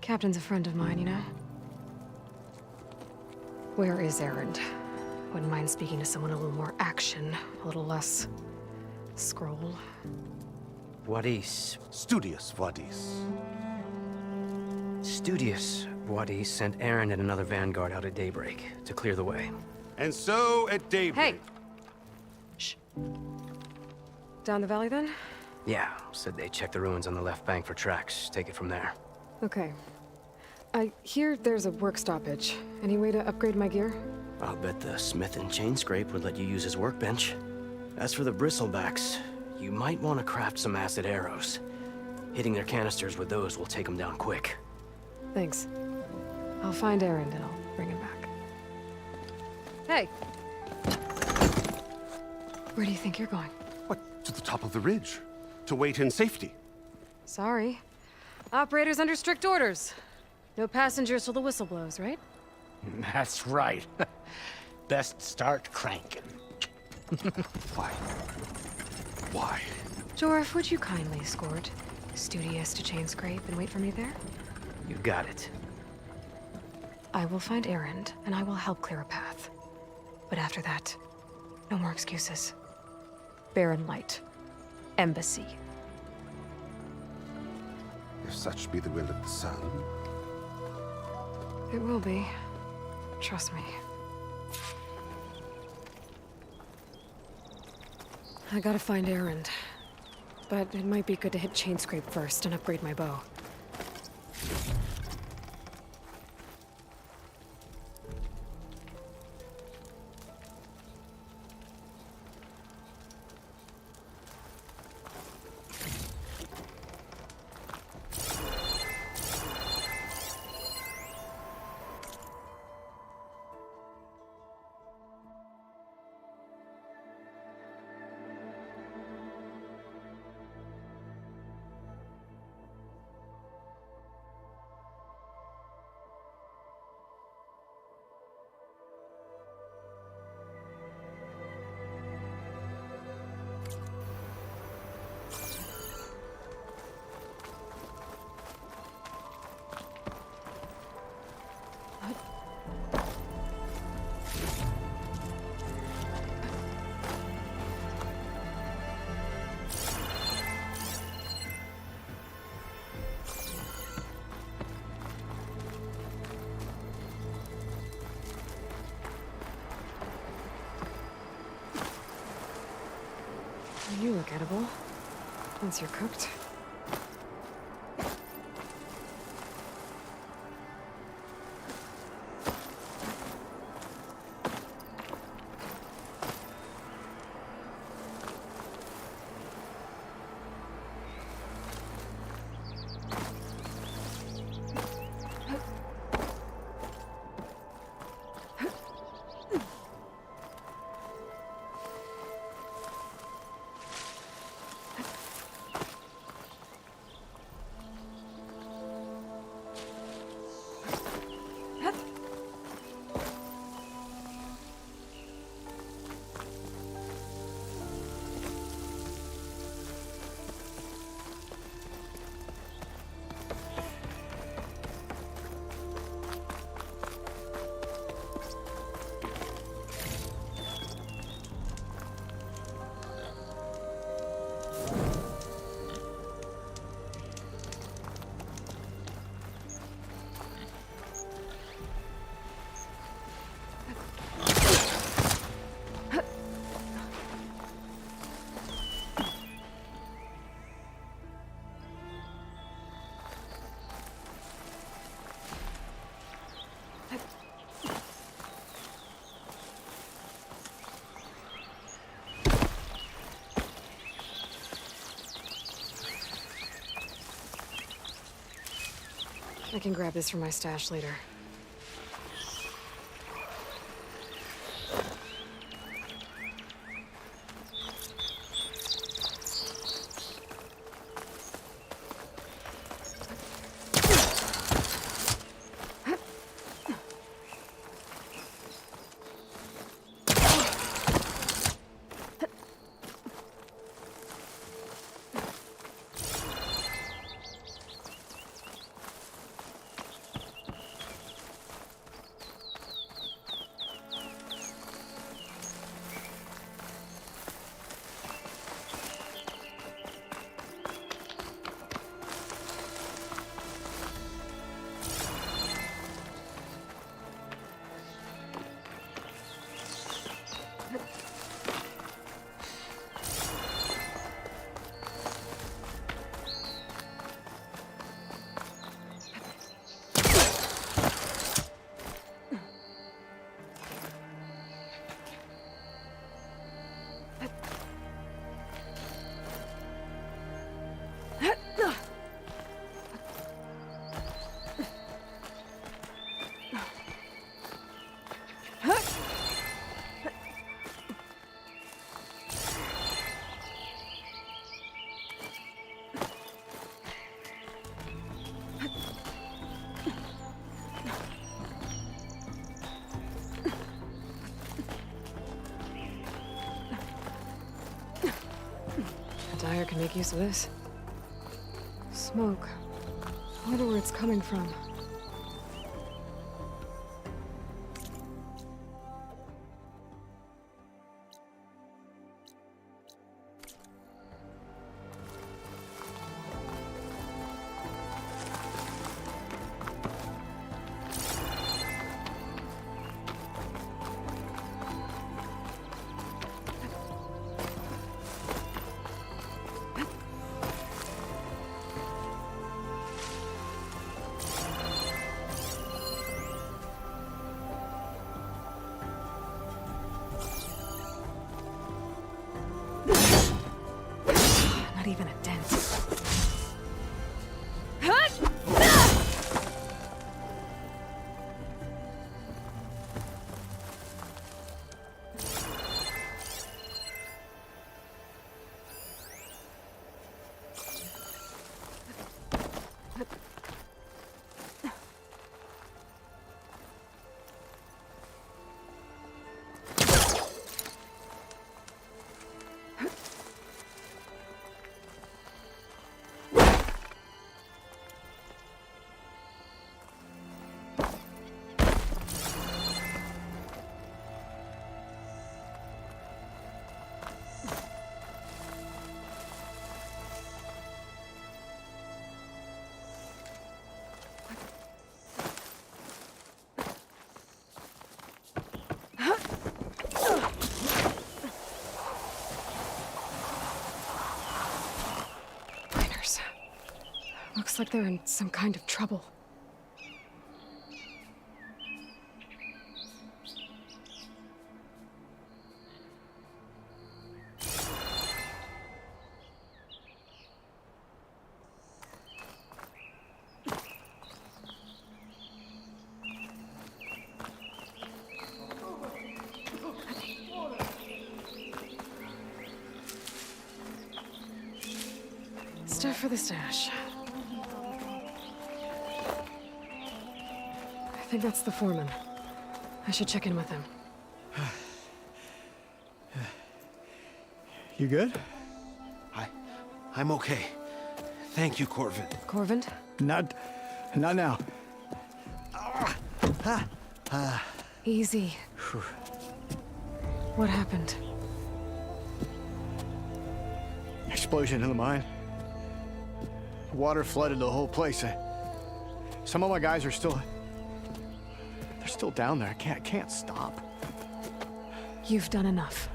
Captain's a friend of mine, you know? Where is Erend? Wouldn't mind speaking to someone a little more action, a little less scroll. Wadis. Studious Wadis. Studious Wadis sent Aaron and another Vanguard out at daybreak to clear the way. And so at daybreak... Hey! Shh. Down the valley, then? Yeah, said they checked the ruins on the left bank for tracks. Take it from there. Okay. I hear there's a work stoppage. Any way to upgrade my gear? I'll bet the smith and chain scrape would let you use his workbench. As for the bristlebacks, you might want to craft some acid arrows. Hitting their canisters with those will take them down quick. Thanks. I'll find Erend and I'll bring him back. Hey! Where do you think you're going? What? To the top of the ridge. To wait in safety. Sorry. Operators under strict orders. No passengers till the whistle blows, right? That's right. Best start cranking. Why? Why? Jorf, would you kindly escort Studious to Chainscrape and wait for me there? You got it. I will find Erend, and I will help clear a path. But after that, no more excuses. Barren Light. Embassy. If such be the will of the sun. It will be. Trust me. I gotta find Erend. But it might be good to hit Chainscrape first and upgrade my bow. You look edible. Once you're cooked. I can grab this from my stash later. Empire can make use of this. Smoke. I wonder where it's coming from. Not even a dent. Looks like they're in some kind of trouble. Stuff for the stash. I think that's the foreman. I should check in with him. You good? I'm okay. Thank you, Corvin. Corvin? Not now. Easy. What happened? Explosion in the mine. Water flooded the whole place. Some of my guys are still... They're still down there. I can't stop. You've done enough.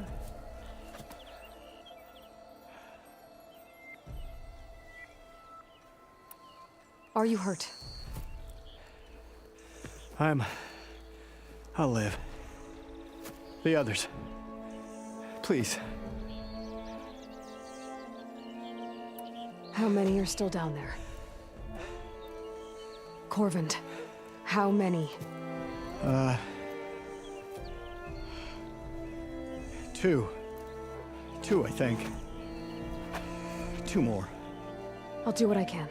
Are you hurt? I'll live. The others. Please. How many are still down there? Corvin, how many? Two. Two, I think. Two more. I'll do what I can.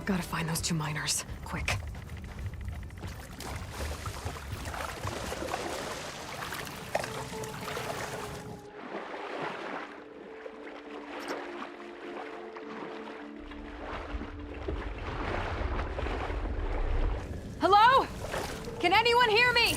Gotta find those 2 miners. Quick. Hello? Can anyone hear me?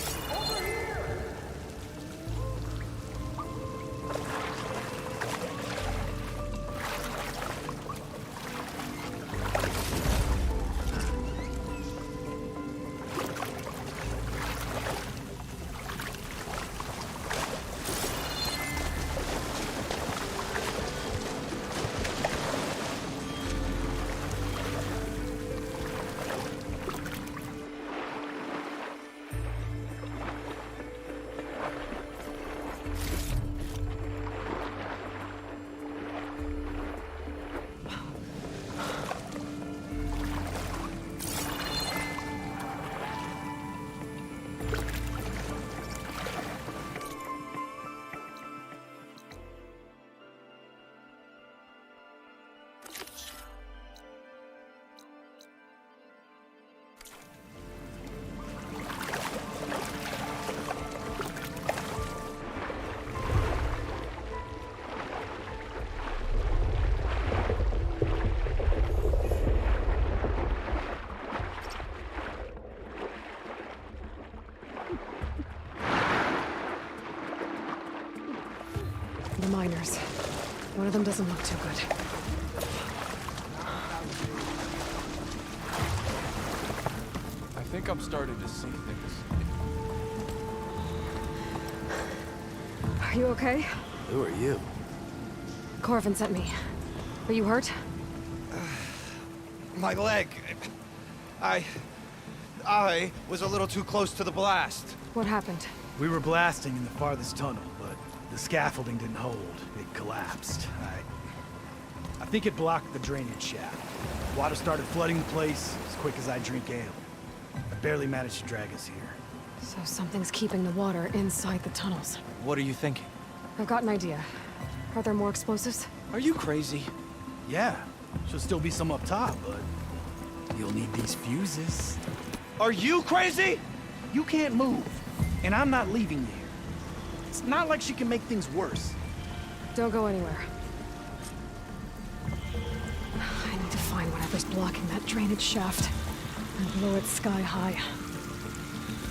The miners. One of them doesn't look too good. I think I'm starting to see things. Are you okay? Who are you? Corvin sent me. Are you hurt? My leg. I was a little too close to the blast. What happened? We were blasting in the farthest tunnel, but the scaffolding didn't hold. It collapsed. I think it blocked the drainage shaft. Water started flooding the place as quick as I drink ale. I barely managed to drag us here. So something's keeping the water inside the tunnels. What are you thinking? I've got an idea. Are there more explosives? Are you crazy? Yeah, should still be some up top, but you'll need these fuses. Are you crazy? You can't move, and I'm not leaving you here. It's not like she can make things worse. Don't go anywhere. I need to find whatever's blocking that drainage shaft and blow it sky high.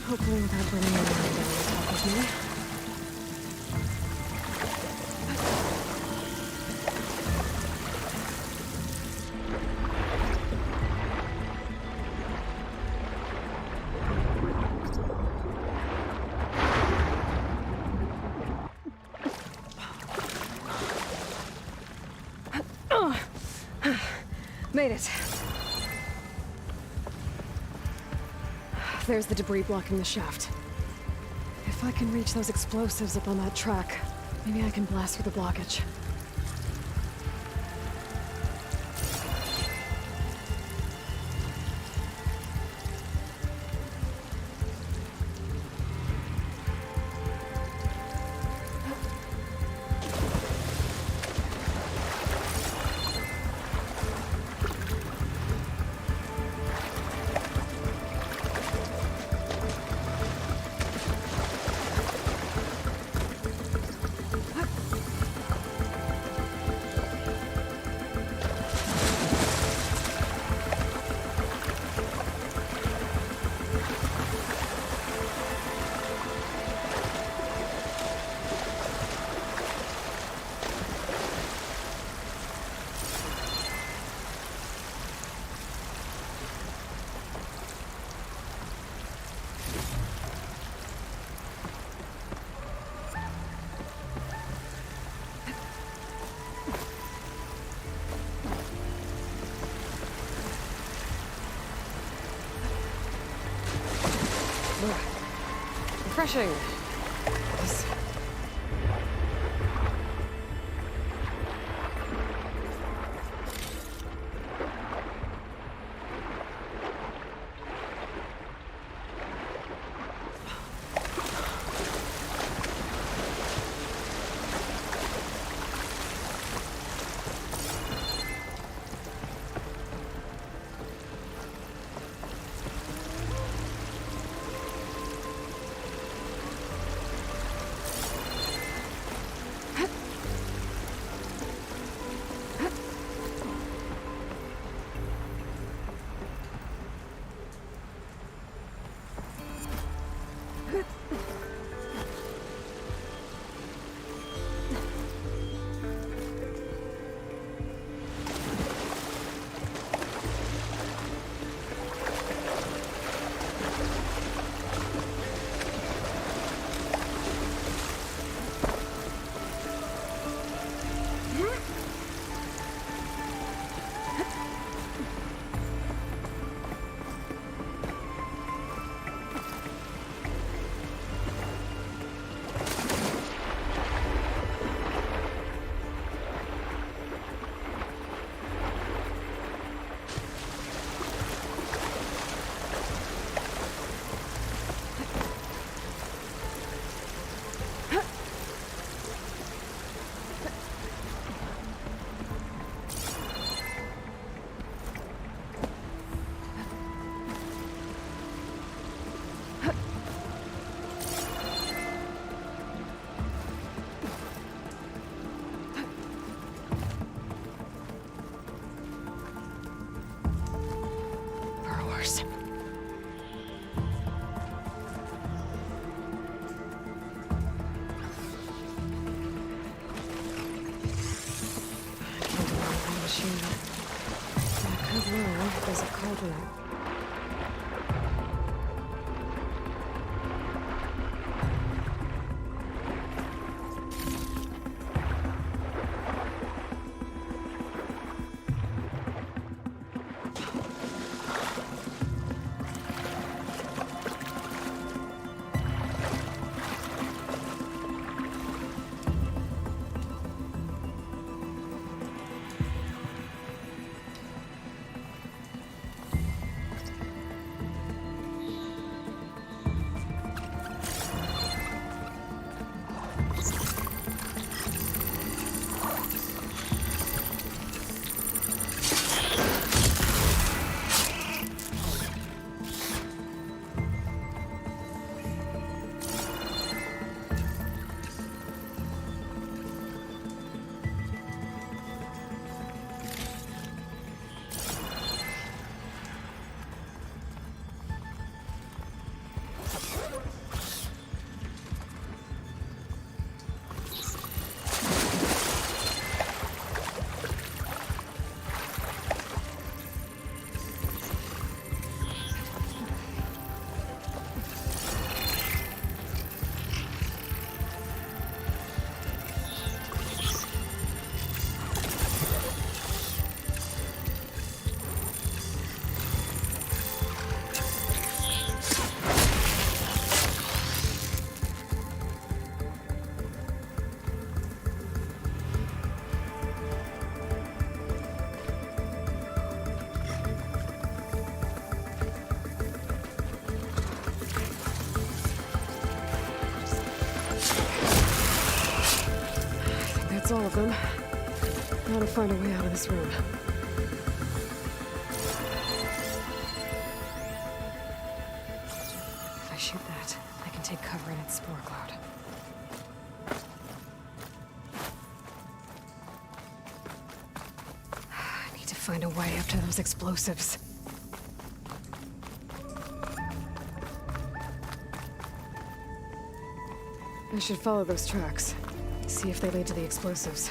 Hopefully without bringing the water down on top of me. Made it. There's the debris blocking the shaft. If I can reach those explosives up on that track, maybe I can blast through the blockage. refreshing. There's a cauldron. That's all of them. Now to find a way out of this room. If I shoot that, I can take cover in its spore cloud. I need to find a way up to those explosives. I should follow those tracks. See if they lead to the explosives.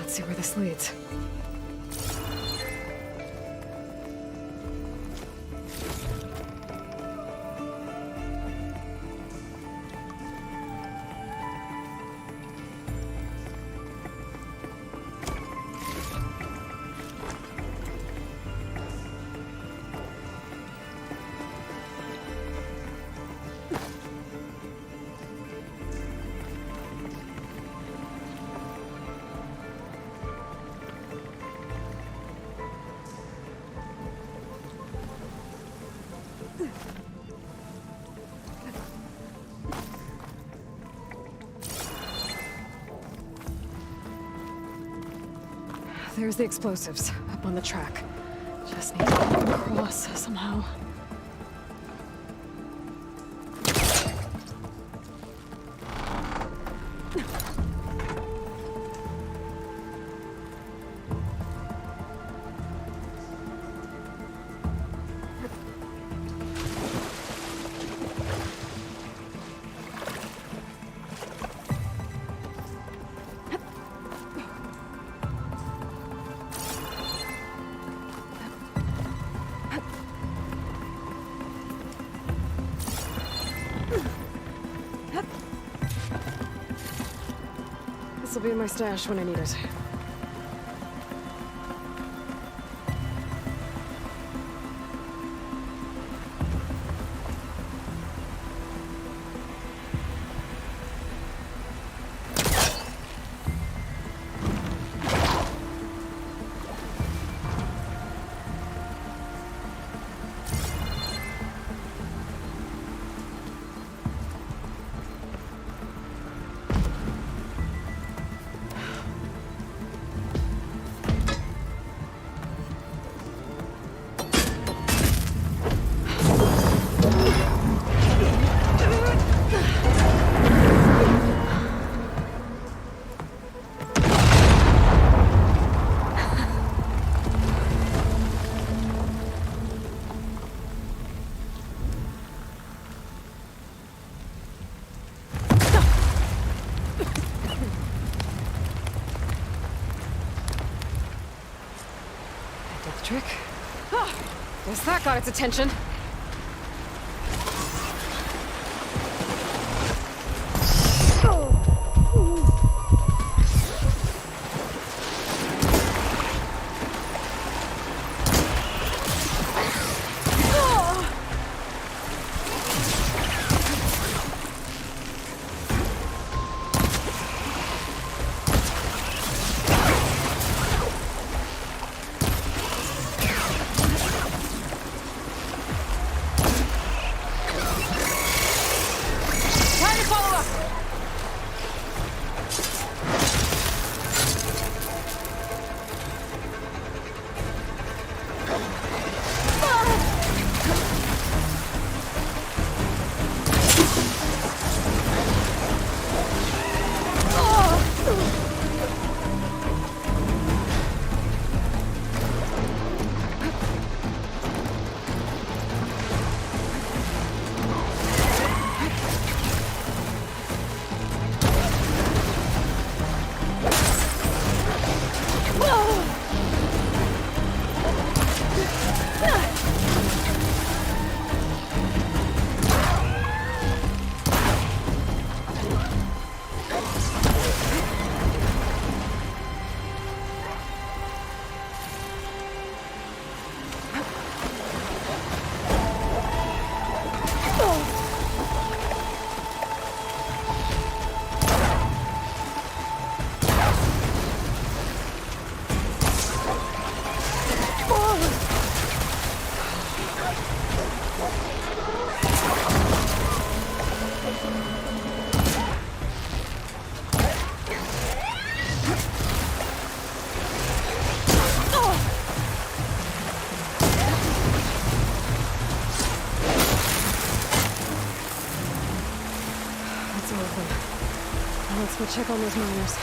Let's see where this leads. There's the explosives, up on the track. Just need to get them across somehow. This'll be in my stash when I need it. Trick. Oh, guess that got its attention. Let's go check on those miners.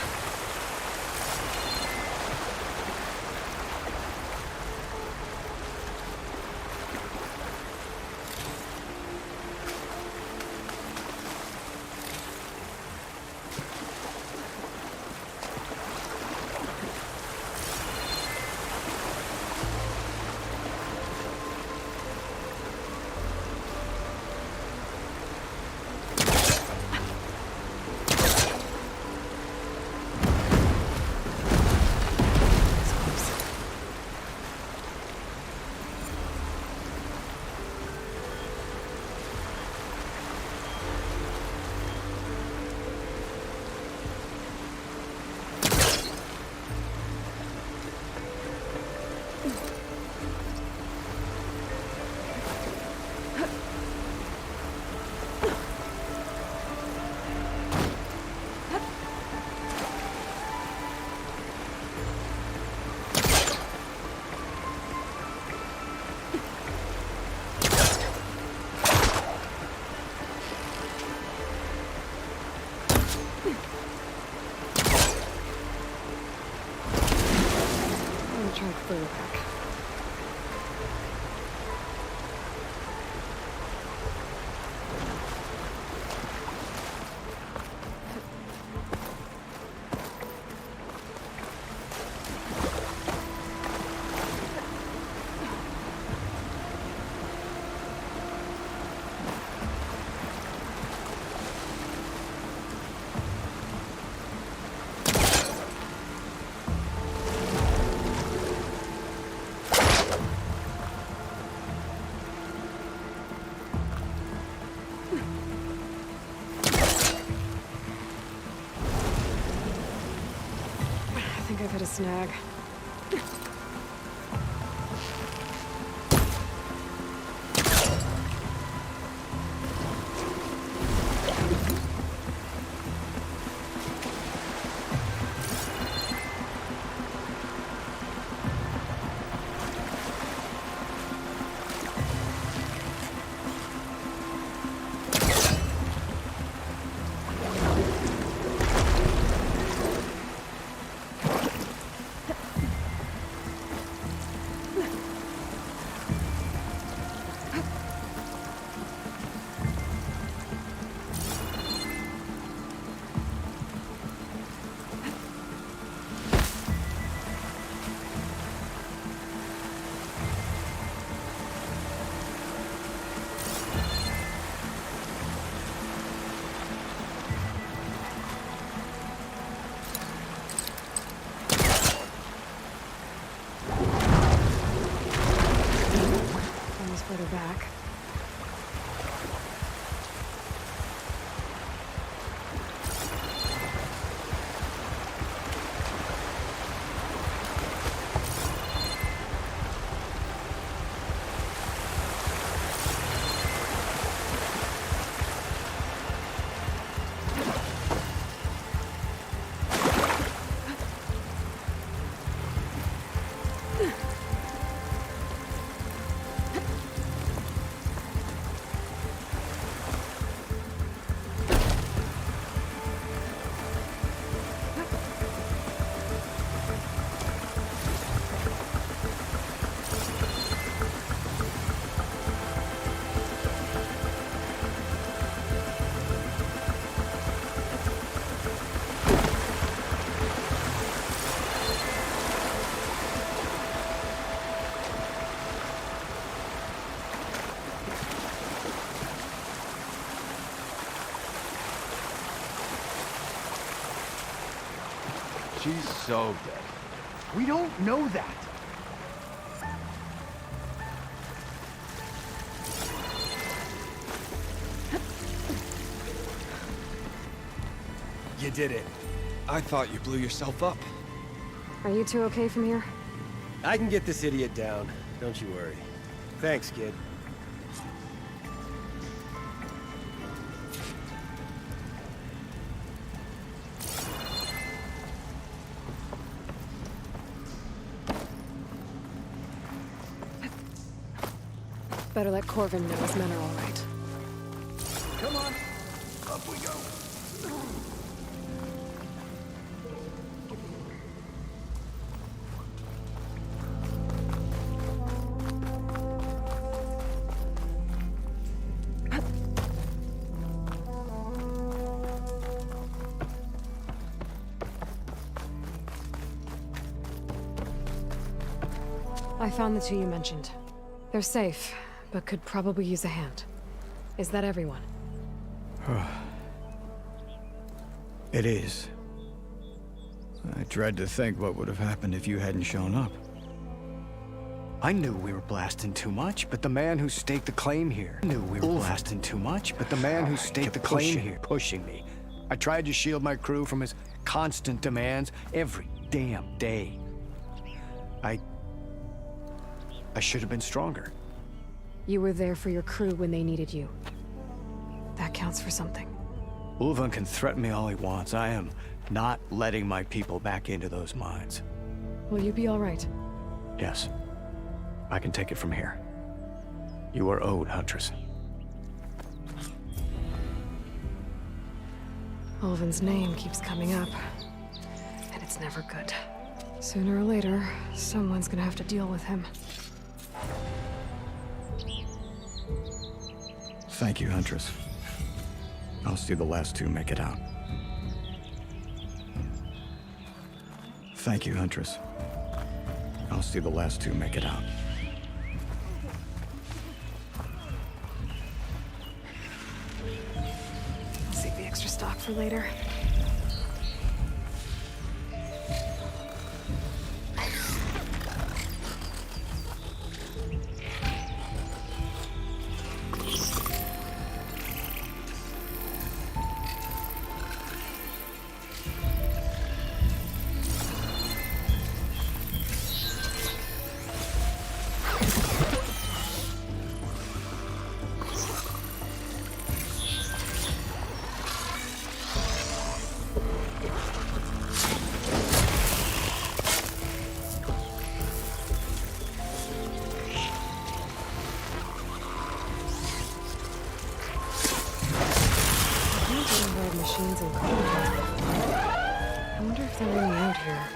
I'm gonna try further back. I think I've hit a snag. Further back. She's so dead. We don't know that. You did it. I thought you blew yourself up. Are you two okay from here? I can get this idiot down. Don't you worry. Thanks, kid. Better let Corvin know his men are all right. Come on. Up we go. I found the two you mentioned. They're safe, but could probably use a hand. Is that everyone? It is. I dread to think what would have happened if you hadn't shown up. I knew we were blasting too much, but the man who staked the claim here knew we were blasting too much, but the man who staked the claim here pushing me. I tried to shield my crew from his constant demands every damn day. I should have been stronger. You were there for your crew when they needed you. That counts for something. Ulvan can threaten me all he wants. I am not letting my people back into those mines. Will you be all right? Yes. I can take it from here. You are owed, Huntress. Ulvin's name keeps coming up, and it's never good. Sooner or later, someone's gonna have to deal with him. Thank you, Huntress. I'll see the last two make it out. Thank you, Huntress. I'll see the last two make it out. I'll save the extra stock for later. Machines and code. I wonder if they're really out here.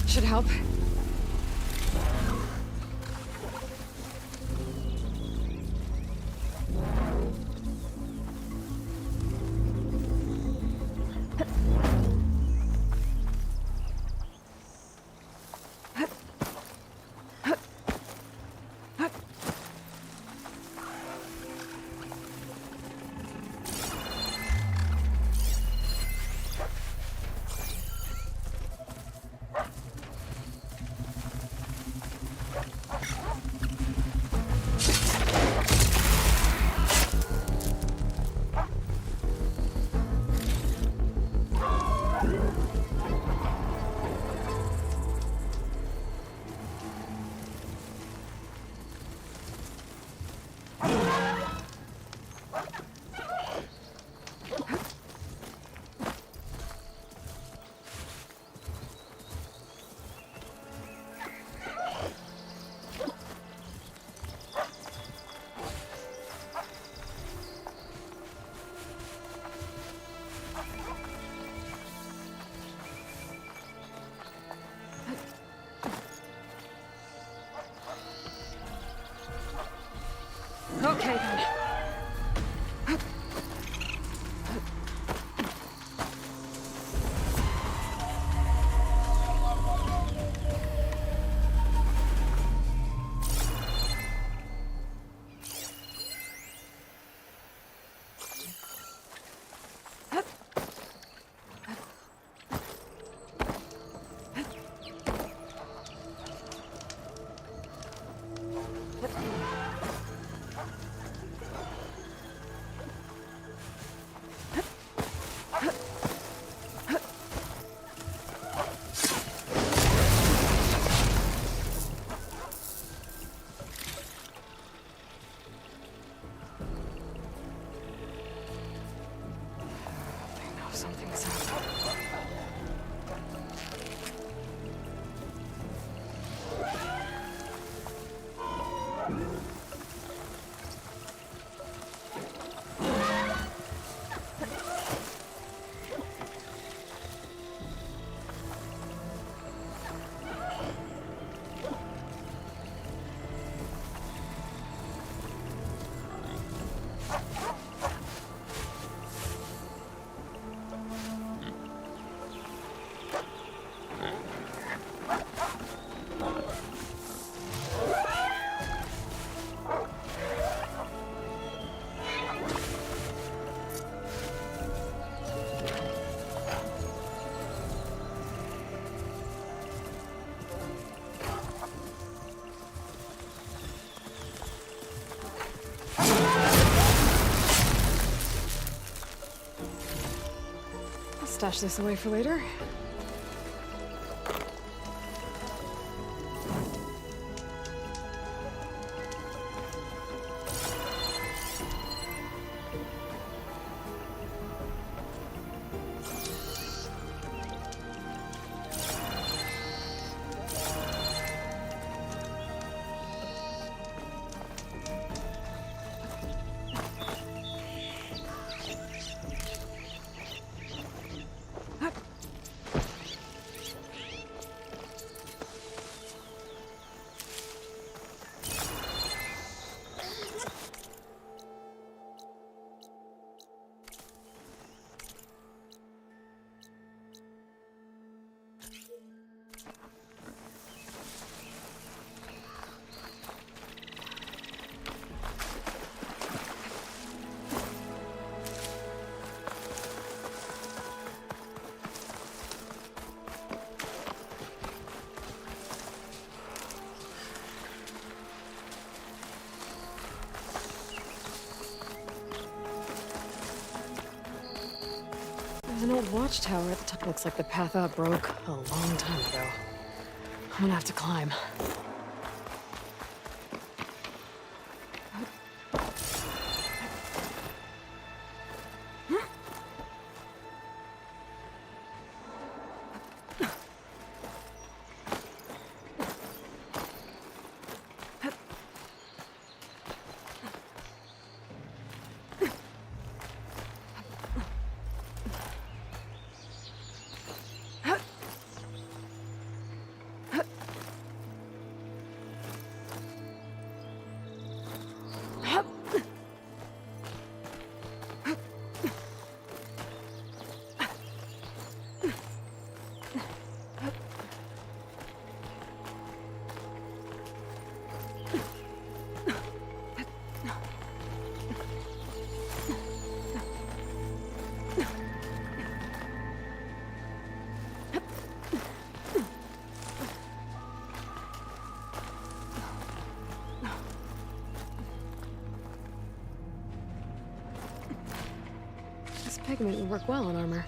Should help. Okay, then. Something's up. stash this away for later. There's an old watchtower at the top. Looks like the path up broke a long time ago. I'm gonna have to climb. This pigment would work well on armor.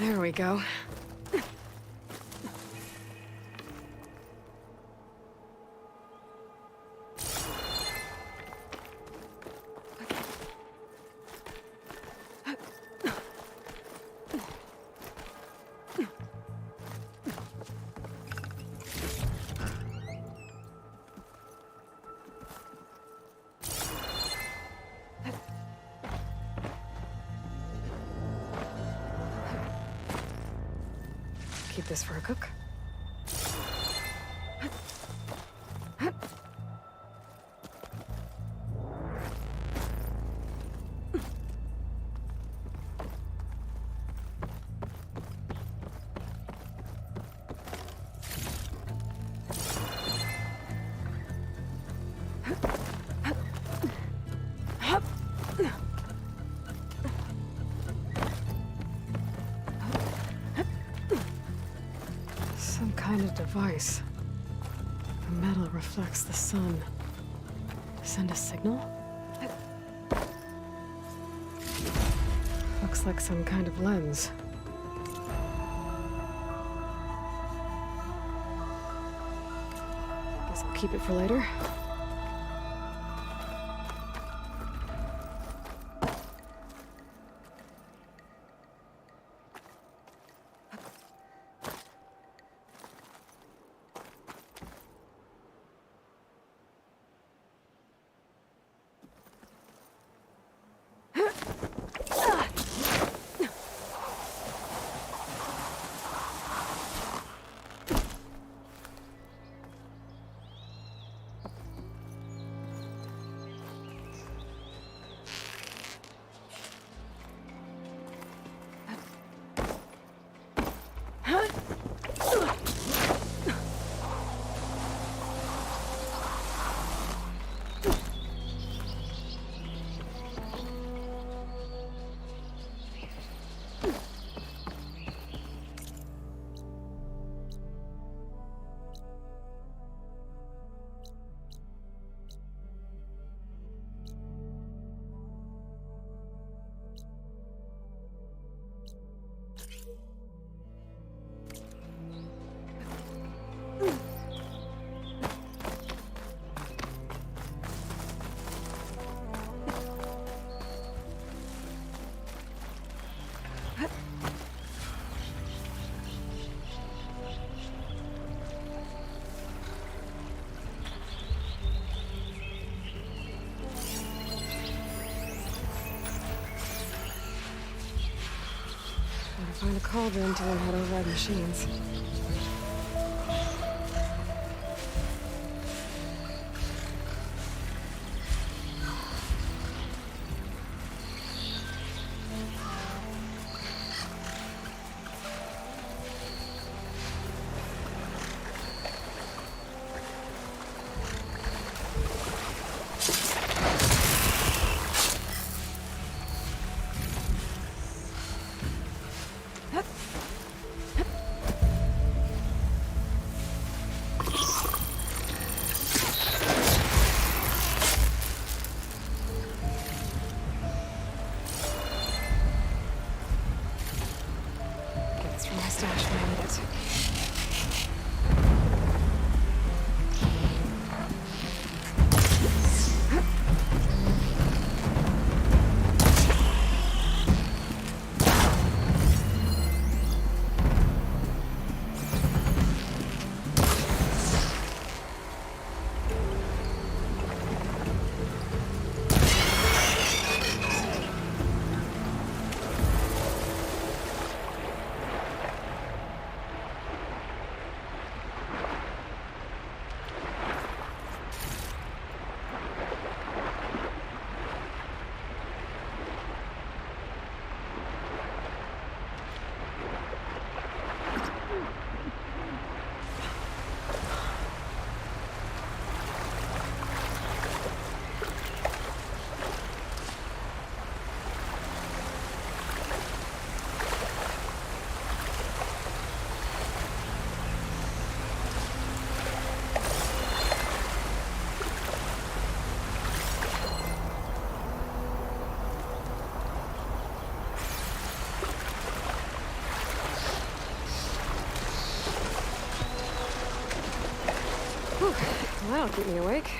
There we go. Keep this for a cook. Some kind of device. The metal reflects the sun. Send a signal? Looks like some kind of lens. Guess I'll keep it for later. Find a cauldron to learn how to override machines. From my stash when I need it. Whew, that'll keep me awake.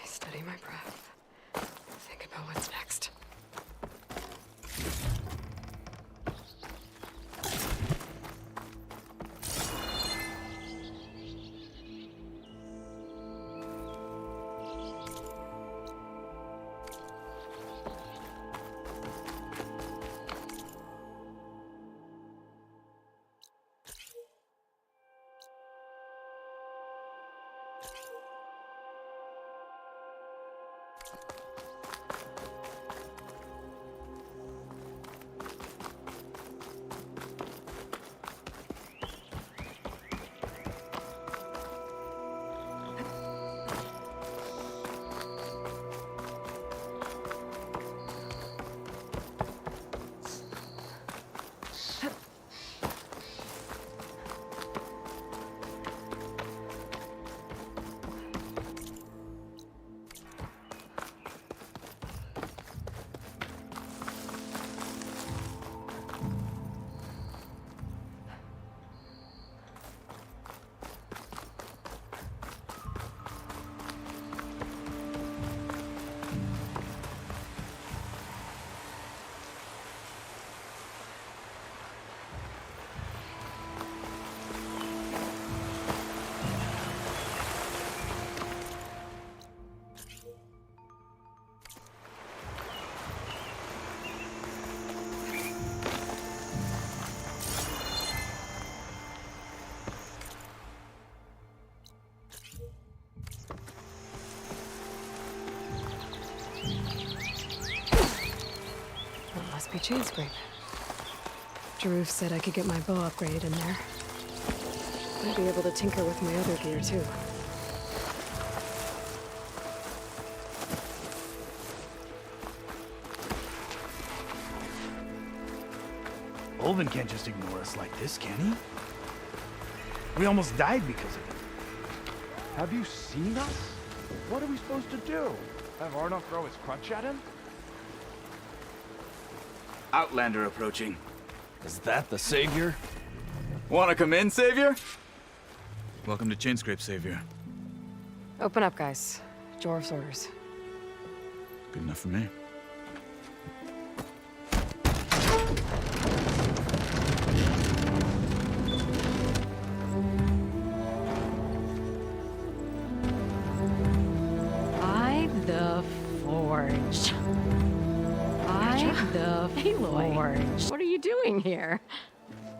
Steady my breath. Think about what's next. Must be chain scrape. Jaruf said I could get my bow upgraded in there. I'd be able to tinker with my other gear, too. Olvin can't just ignore us like this, can he? We almost died because of it. Have you seen us? What are we supposed to do? Have Arnold throw his crutch at him? Outlander approaching. Is that the Savior? Wanna come in, Savior? Welcome to Chainscrape, Savior. Open up, guys. Jorv's orders. Good enough for me. By the Forge. By the Forge. What are you doing here?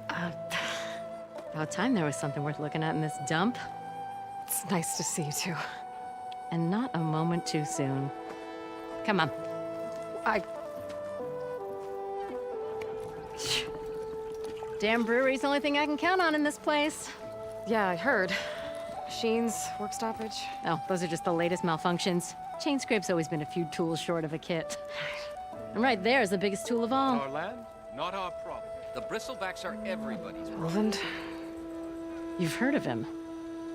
About time there was something worth looking at in this dump. It's nice to see you, too. And not a moment too soon. Come on. Damn brewery's the only thing I can count on in this place. Yeah, I heard. Machines, work stoppage. Oh, those are just the latest malfunctions. Chainscrape's always been a few tools short of a kit. And right there is the biggest tool of all. Our land, not our problem. The bristlebacks are everybody's problem. Roland? You've heard of him.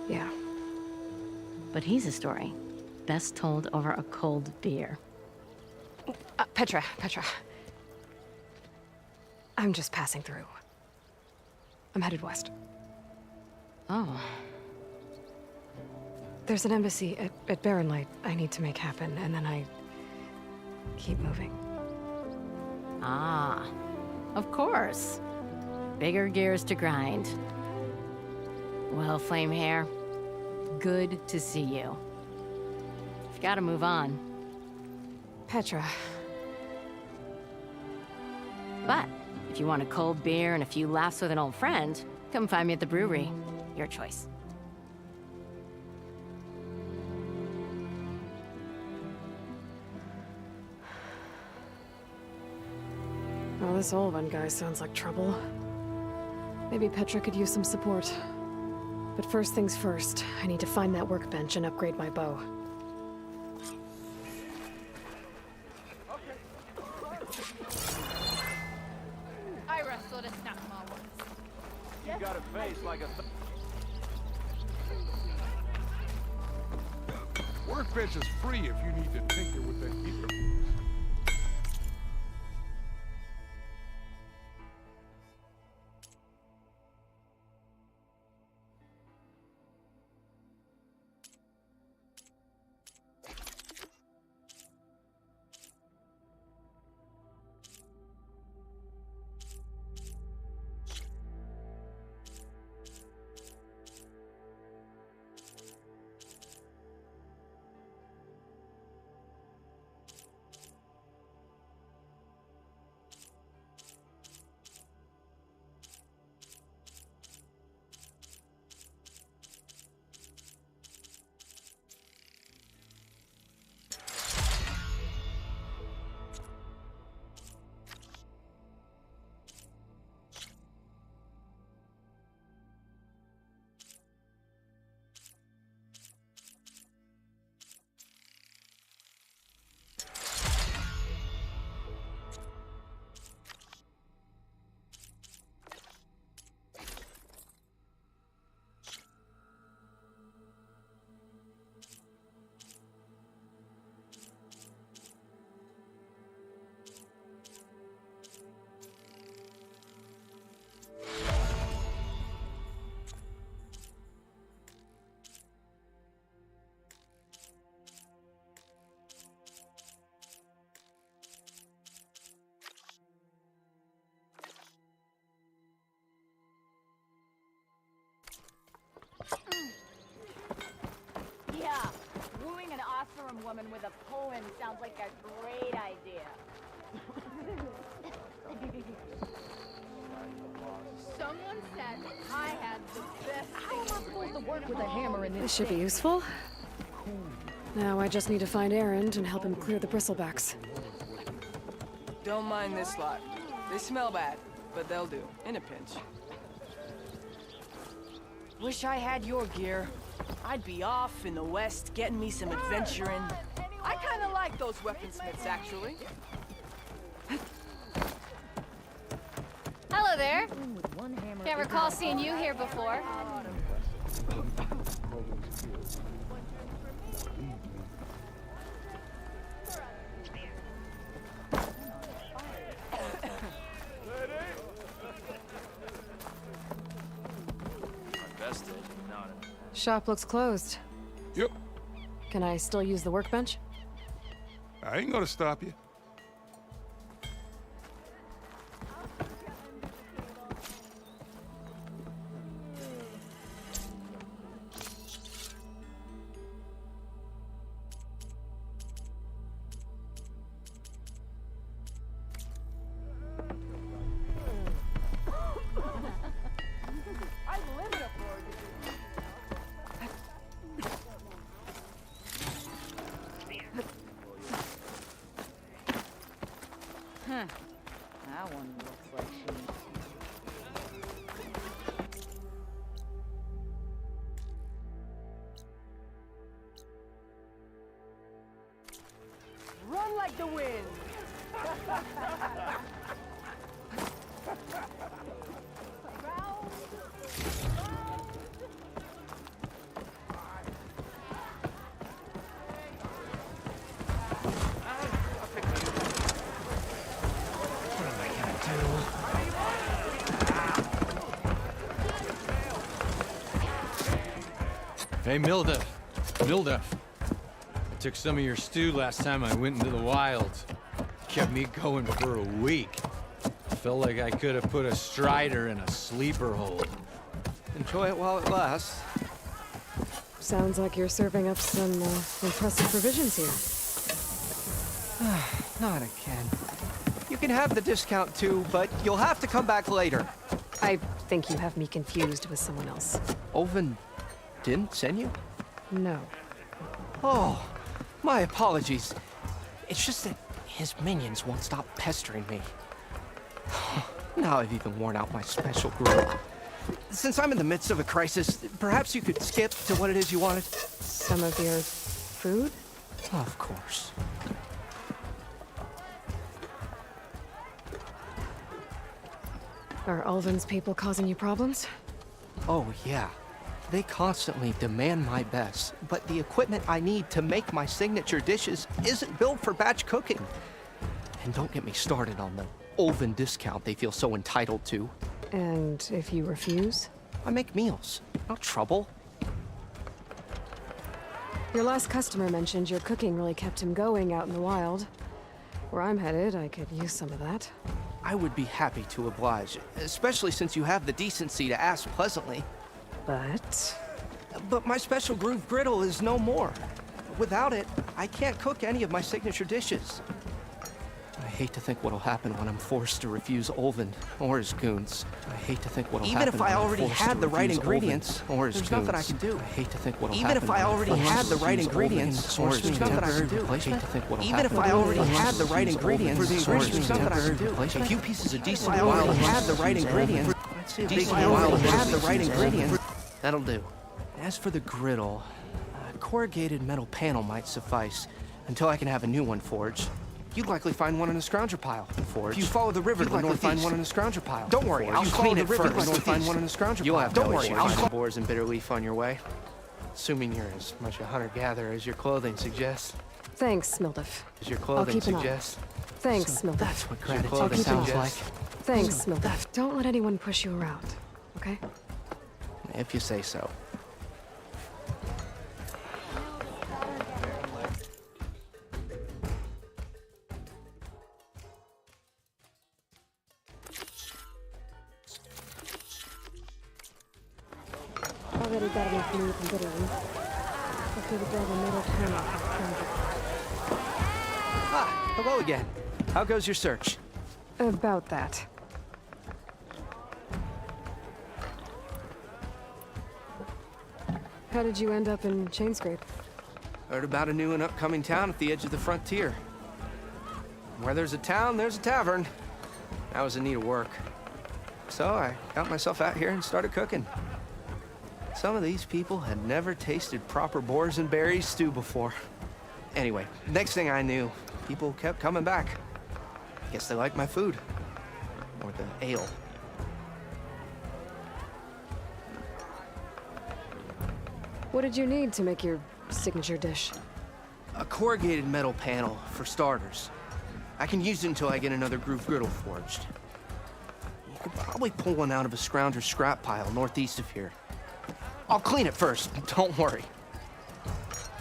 Yeah. But he's a story best told over a cold beer. Petra. I'm just passing through. I'm headed west. Oh. There's an embassy at Barren Light I need to make happen, and then I keep moving. Ah, of course. Bigger gears to grind. Well, Flamehair, good to see you. You've got to move on. Petra. But if you want a cold beer and a few laughs with an old friend, come find me at the brewery. Your choice. Well, this old one guy sounds like trouble. Maybe Petra could use some support. But first things first, I need to find that workbench and upgrade my bow. I wrestled a snapmaw once. You got a face like a... Workbench is free if you need to tinker with that heater. Yeah, wooing an Oseram woman with a poem sounds like a great idea. Someone said I had the best. How am I supposed to work with a hammer in this? This should be useful. Now I just need to find Erend and help him clear the bristlebacks. Don't mind this lot. They smell bad, but they'll do, in a pinch. Wish I had your gear. I'd be off in the west getting me some adventuring. I kinda like those weaponsmiths, actually. Hello there. Can't recall seeing you here before. Shop looks closed. Yep. Can I still use the workbench? I ain't gonna stop you. That one looks like she... Run like the wind! Hey, Milda. Mildeff. I took some of your stew last time I went into the wilds. Kept me going for a week. Felt like I could have put a strider in a sleeper hold. Enjoy it while it lasts. Sounds like you're serving up some impressive provisions here. Not again. You can have the discount too, but you'll have to come back later. I think you have me confused with someone else. Olvin didn't send you? No. Oh, my apologies. It's just that his minions won't stop pestering me. Now I've even worn out my special group. Since I'm in the midst of a crisis, perhaps you could skip to what it is you wanted? Some of your food? Of course. Are Ulvin's people causing you problems? Oh, yeah. They constantly demand my best, but the equipment I need to make my signature dishes isn't built for batch cooking. And don't get me started on the Ulvin discount they feel so entitled to. And if you refuse? I make meals, no trouble. Your last customer mentioned your cooking really kept him going out in the wild. Where I'm headed, I could use some of that. I would be happy to oblige, especially since you have the decency to ask pleasantly. But my special groove griddle is no more. Without it, I can't cook any of my signature dishes. I hate to think what'll happen when I'm forced to refuse Ulvin or his goons. I hate to think what'll happen. Even if I already had the right ingredients, or his goons, there's nothing I can do. I hate to think what'll happen. Even if I already had the right ingredients, or his goons, there's nothing I can do. I hate to think what'll happen. Even if I already had the right ingredients, or his goons, there's nothing I can do. A few pieces of decent wild had the right ingredients. Decent wild had the right ingredients. That'll do. As for the griddle, a corrugated metal panel might suffice until I can have a new one forged. You'd likely find one in a scrounger pile. Forged. If you follow the river to the northeast, find one in a scrounger pile. Don't worry, I'll clean it first. You'll find one in a scrounger pile. You'll have no issue finding boars and bitter leaf on your way. Assuming you're as much a hunter-gatherer as your clothing suggests. Thanks, Mildeff. As your clothing suggests. Thanks, Mildeff. That's what gratitude sounds like. Thanks, Mildeff. Don't let anyone push you around, okay? If you say so. Already got enough meat and bitter leaf. Let's go grab a metal panel. Ah, hello again. How goes your search? About that. How did you end up in Chainscrape? Heard about a new and upcoming town at the edge of the frontier. Where there's a town, there's a tavern. I was in need of work. So I got myself out here and started cooking. Some of these people had never tasted proper boars and berries stew before. Anyway, next thing I knew, people kept coming back. Guess they liked my food. Or the ale. What did you need to make your signature dish? A corrugated metal panel, for starters. I can use it until I get another groove griddle forged. You could probably pull one out of a scrounger scrap pile northeast of here. I'll clean it first, don't worry.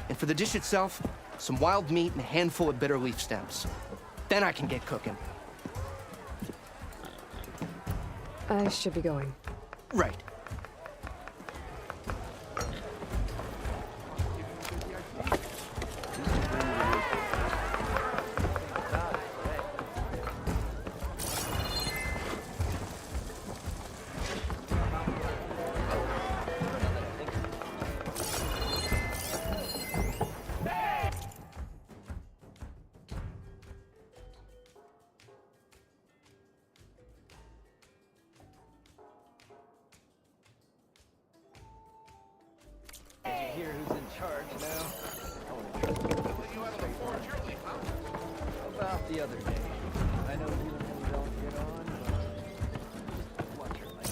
And for the dish itself, some wild meat and a handful of bitter leaf stems. Then I can get cooking. I should be going. Right. Hear who's in charge now? About the other day. I know you and him don't get on, but watch your language.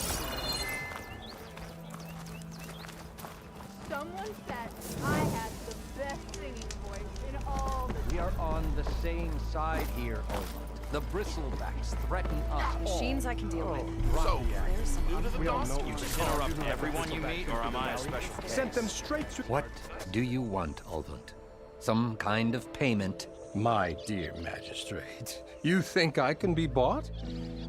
Someone said I had the best singing voice in all the... We are on the same side here, Olin. The bristlebacks threaten us all. Machines I can deal with. So, There's some new to the task? You just interrupt everyone you meet, or am I a special case? Sent them straight to... What do you want, Ulvund? Some kind of payment? My dear magistrate, you think I can be bought?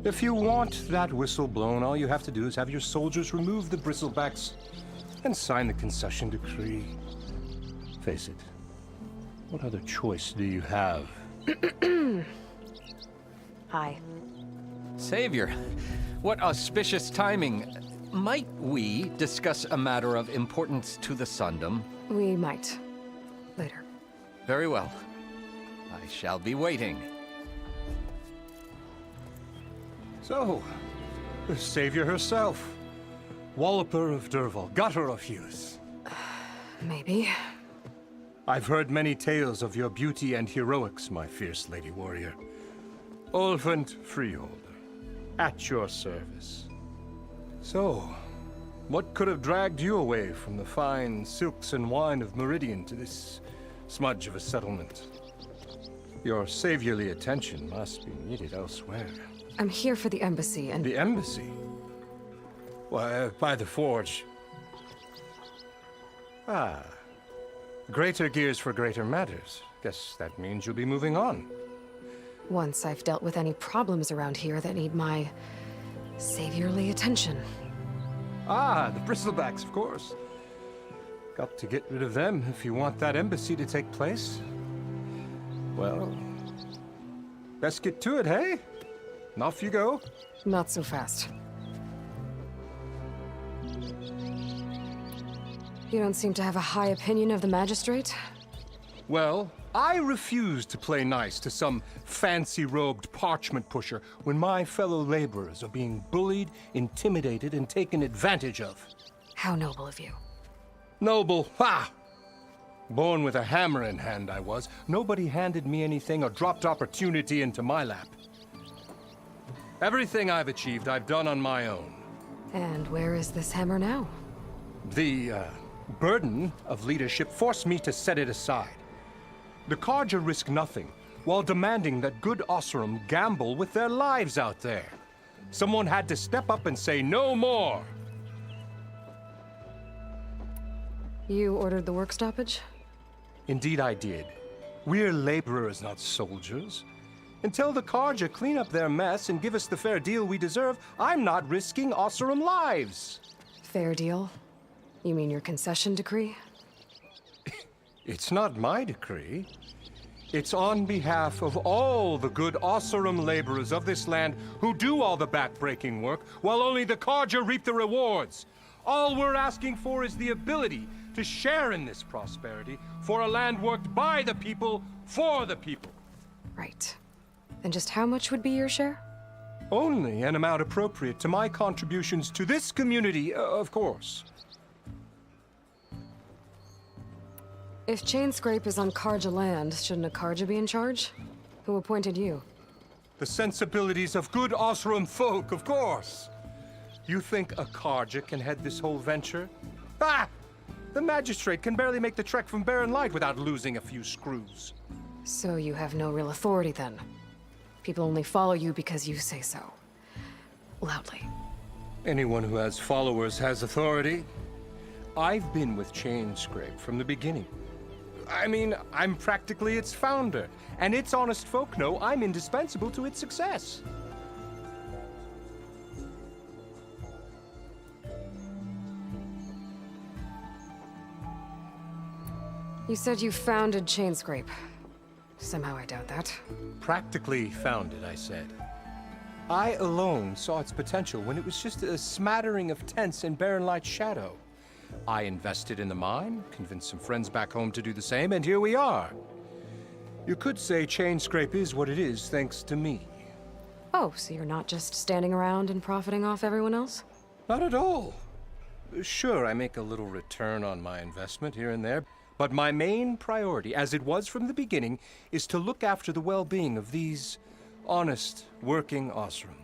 If you want that whistle blown, all you have to do is have your soldiers remove the bristlebacks and sign the concession decree. Face it, what other choice do you have? Hi. Savior, what auspicious timing. Might we discuss a matter of importance to the Sundom? We might. Later. Very well. I shall be waiting. So, the savior herself. Walloper of Derval, gutter of Hughes. Maybe. I've heard many tales of your beauty and heroics, my fierce lady warrior. Ulvund Freeholder, at your service. So, what could have dragged you away from the fine silks and wine of Meridian to this smudge of a settlement? Your saviorly attention must be needed elsewhere. I'm here for the embassy and... The embassy? Why, by the forge. Ah. Greater gears for greater matters. Guess that means you'll be moving on. Once I've dealt with any problems around here that need my saviorly attention. Ah, the bristlebacks, of course. Got to get rid of them if you want that embassy to take place. Well, best get to it, hey? And off you go. Not so fast. You don't seem to have a high opinion of the magistrate? Well, I refuse to play nice to some fancy-robed parchment pusher when my fellow laborers are being bullied, intimidated, and taken advantage of. How noble of you. Noble? Ha! Born with a hammer in hand, I was. Nobody handed me anything or dropped opportunity into my lap. Everything I've achieved, I've done on my own. And where is this hammer now? The, burden of leadership forced me to set it aside. The Carja risk nothing, while demanding that good Osseram gamble with their lives out there. Someone had to step up and say no more. You ordered the work stoppage? Indeed I did. We're laborers, not soldiers. Until the Carja clean up their mess and give us the fair deal we deserve, I'm not risking Osseram lives. Fair deal? You mean your concession decree? It's not my decree. It's on behalf of all the good Osseram laborers of this land who do all the back-breaking work, while only the Carja reap the rewards. All we're asking for is the ability to share in this prosperity for a land worked by the people, for the people. Right. And just how much would be your share? Only an amount appropriate to my contributions to this community, of course. If Chainscrape is on Carja land, shouldn't a Carja be in charge? Who appointed you? The sensibilities of good Osseram folk, of course. You think a Carja can head this whole venture? Ah! The magistrate can barely make the trek from Barren Light without losing a few screws. So you have no real authority then? People only follow you because you say so. Loudly. Anyone who has followers has authority. I've been with Chainscrape from the beginning. I mean, I'm practically its founder, and its honest folk know I'm indispensable to its success. You said you founded Chainscrape. Somehow I doubt that. Practically founded, I said. I alone saw its potential when it was just a smattering of tents in Barren Light's shadow. I invested in the mine, convinced some friends back home to do the same, and here we are. You could say Chainscrape is what it is thanks to me. Oh, so you're not just standing around and profiting off everyone else? Not at all. Sure, I make a little return on my investment here and there, but my main priority, as it was from the beginning, is to look after the well-being of these honest, working Osseram.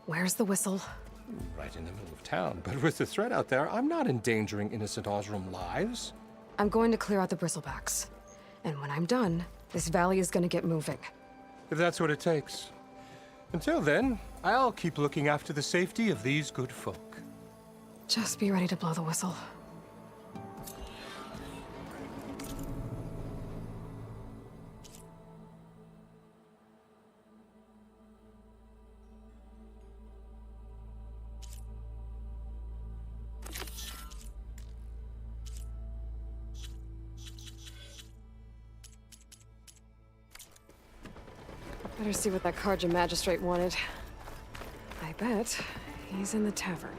Where's the whistle? Right in the middle of town, but with the threat out there, I'm not endangering innocent Osseram lives. I'm going to clear out the bristlebacks. And when I'm done, This valley is gonna get moving. If that's what it takes. Until then, I'll keep looking after the safety of these good folk. Just be ready to blow the whistle. Better see what that Karja magistrate wanted. I bet he's in the tavern.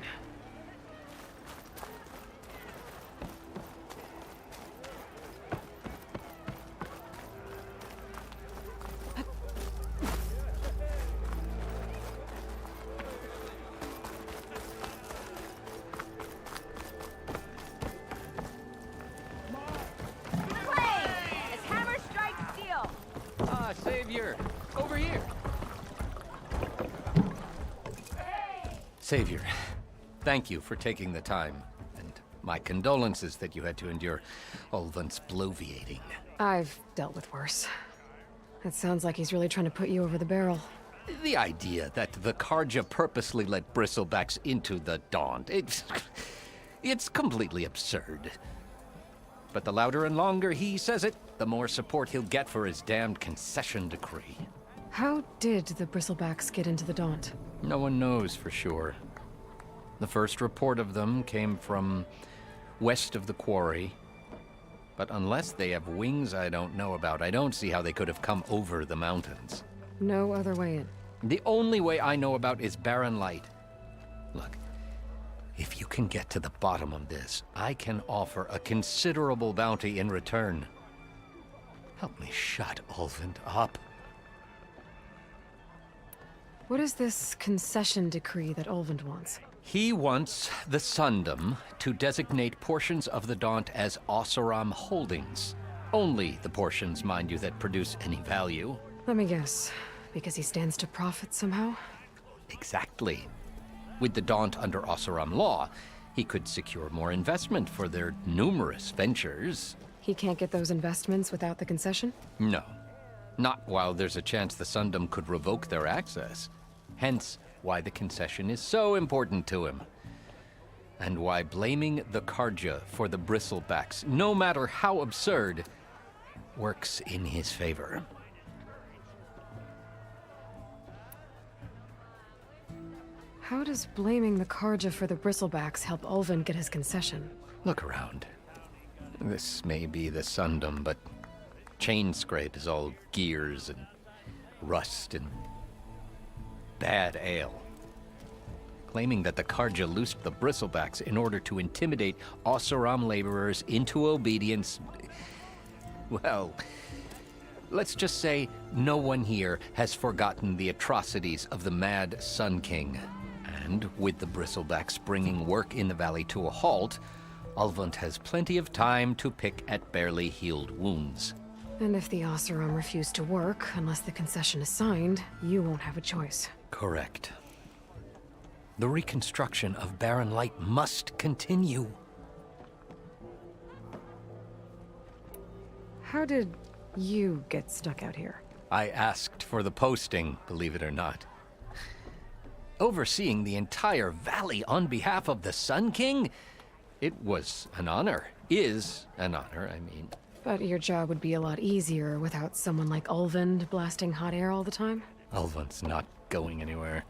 Savior! Over here! Savior, thank you for taking the time, and my condolences that you had to endure Ulvund's bloviating. I've dealt with worse. It sounds like he's really trying to put you over the barrel. The idea that the Karja purposely let bristlebacks into the Daunt, it's completely absurd. But the louder and longer he says it, the more support he'll get for his damned concession decree. How did the bristlebacks get into the Daunt? No one knows for sure. The first report of them came from west of the quarry. But unless they have wings I don't know about, I don't see how they could have come over the mountains. No other way in. The only way I know about is Barren Light. Look, if you can get to the bottom of this, I can offer a considerable bounty in return. Help me shut Ulvund up. What is this concession decree that Ulvund wants? He wants the Sundom to designate portions of the Daunt as Oseram holdings. Only the portions, mind you, that produce any value. Let me guess. Because he stands to profit somehow? Exactly. With the Daunt under Oseram law, he could secure more investment for their numerous ventures. He can't get those investments without the concession? No. Not while there's a chance the Sundom could revoke their access. Hence, why the concession is so important to him. And why blaming the Karja for the bristlebacks, no matter how absurd, works in his favor. How does blaming the Karja for the bristlebacks help Ulvund get his concession? Look around. This may be the Sundom, but Chainscrape is all gears and rust and bad ale. Claiming that the Karja loosed the bristlebacks in order to intimidate Oseram laborers into obedience. Well, let's just say no one here has forgotten the atrocities of the Mad Sun King. And with the bristlebacks bringing work in the valley to a halt, Ulvund has plenty of time to pick at barely healed wounds. And if the Oseram refuse to work, unless the concession is signed, you won't have a choice. Correct. The reconstruction of Barren Light must continue. How did you get stuck out here? I asked for the posting, believe it or not. Overseeing the entire valley on behalf of the Sun King? It was an honor. Is an honor, I mean. But your job would be a lot easier without someone like Ulvund blasting hot air all the time? Ulvund's not going anywhere.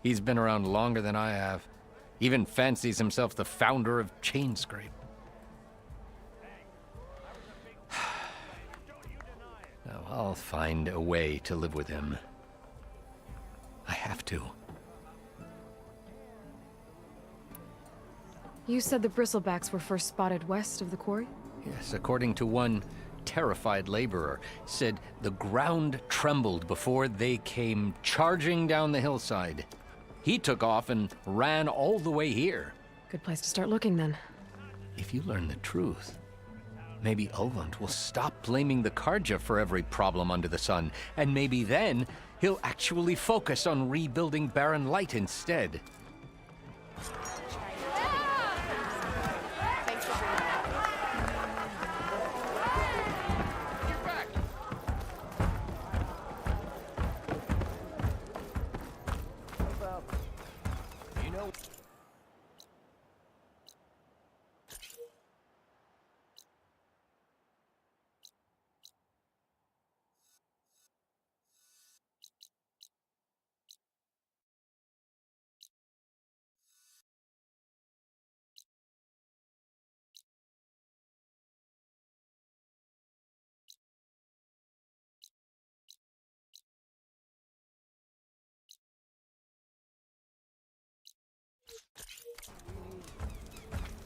He's been around longer than I have. Even fancies himself the founder of Chainscrape. Now, I'll find a way to live with him. I have to. You said the bristlebacks were first spotted west of the quarry? Yes, according to one terrified laborer, said the ground trembled before they came charging down the hillside. He took off and ran all the way here. Good place to start looking, then. If you learn the truth, maybe Ulvund will stop blaming the Karja for every problem under the sun, and maybe then he'll actually focus on rebuilding Barren Light instead.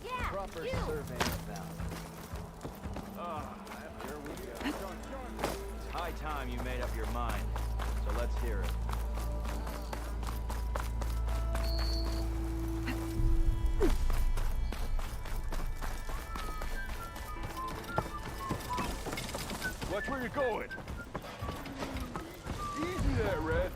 Yeah, Proper you. survey of value. Here we go. It's high time you made up your mind. So let's hear it. Watch where you're going. Easy there, Red.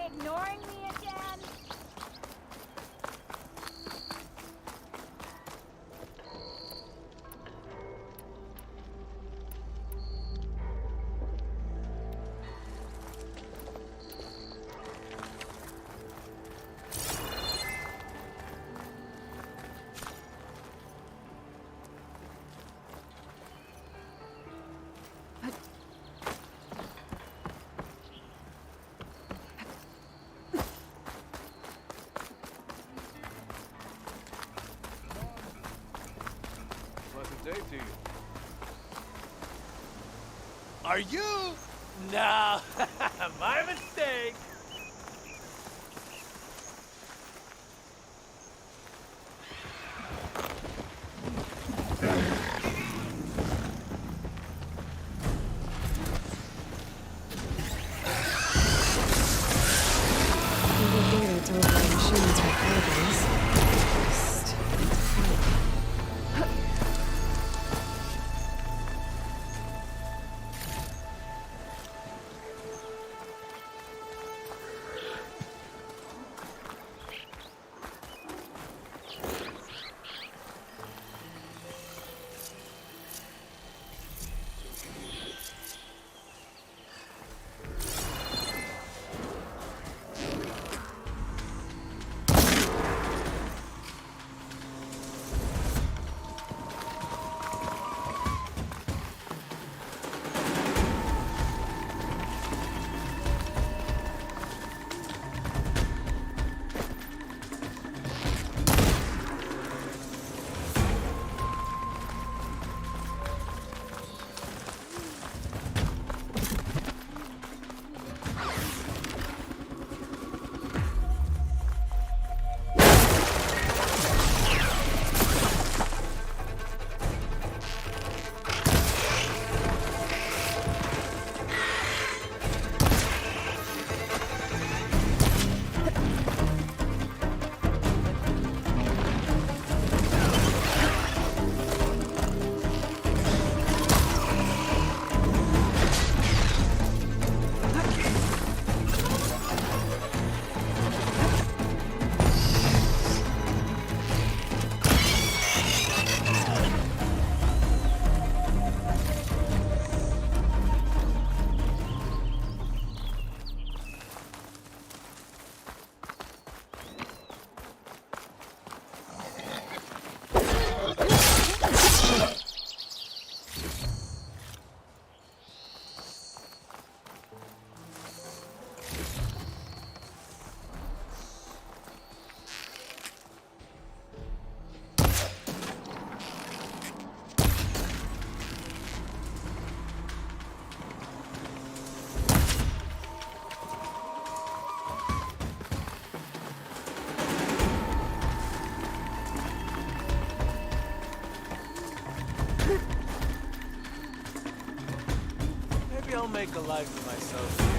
Ignoring me again? Pleasant day to you. Are you? No, my mistake. We will get it to override machines with organs. Just Maybe I'll make a life for myself here.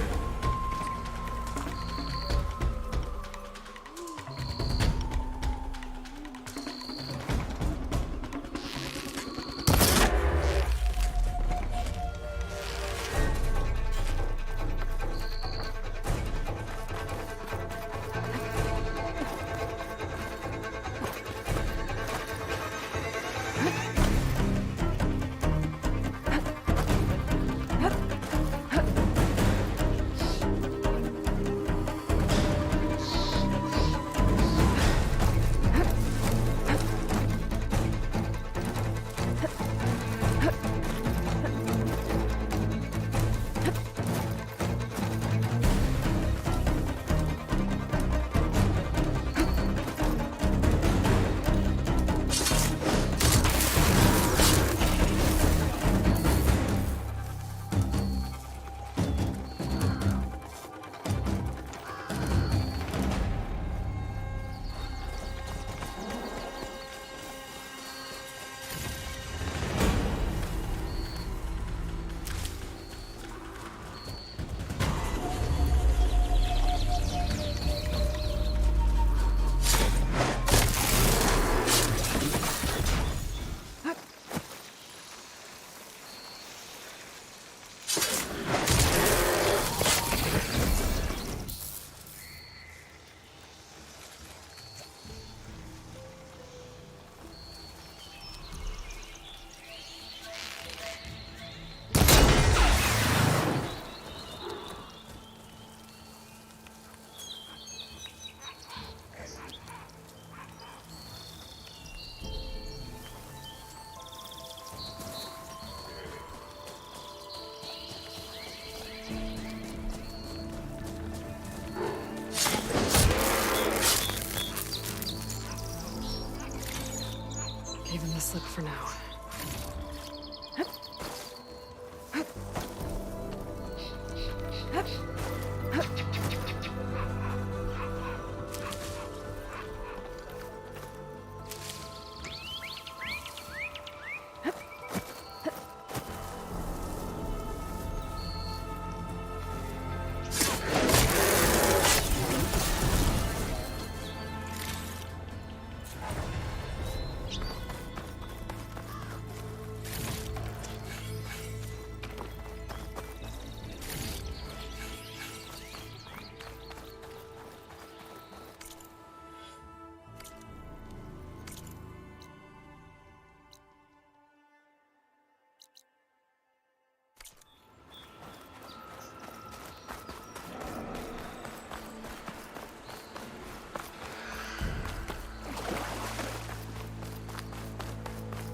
slip for now.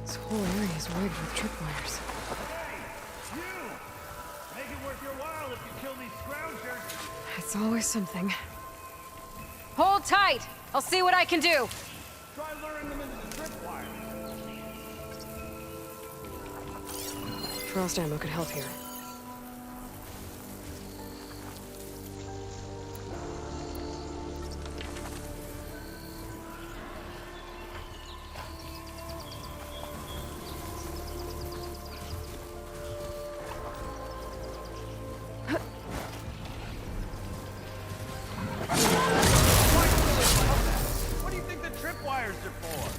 This whole area is rigged with tripwires. Hey, you! Make it worth your while if you kill these scroungers. It's always something. Hold tight! I'll see what I can do! Try luring them into the tripwire. Frost ammo could help here. What do you think the tripwires are for?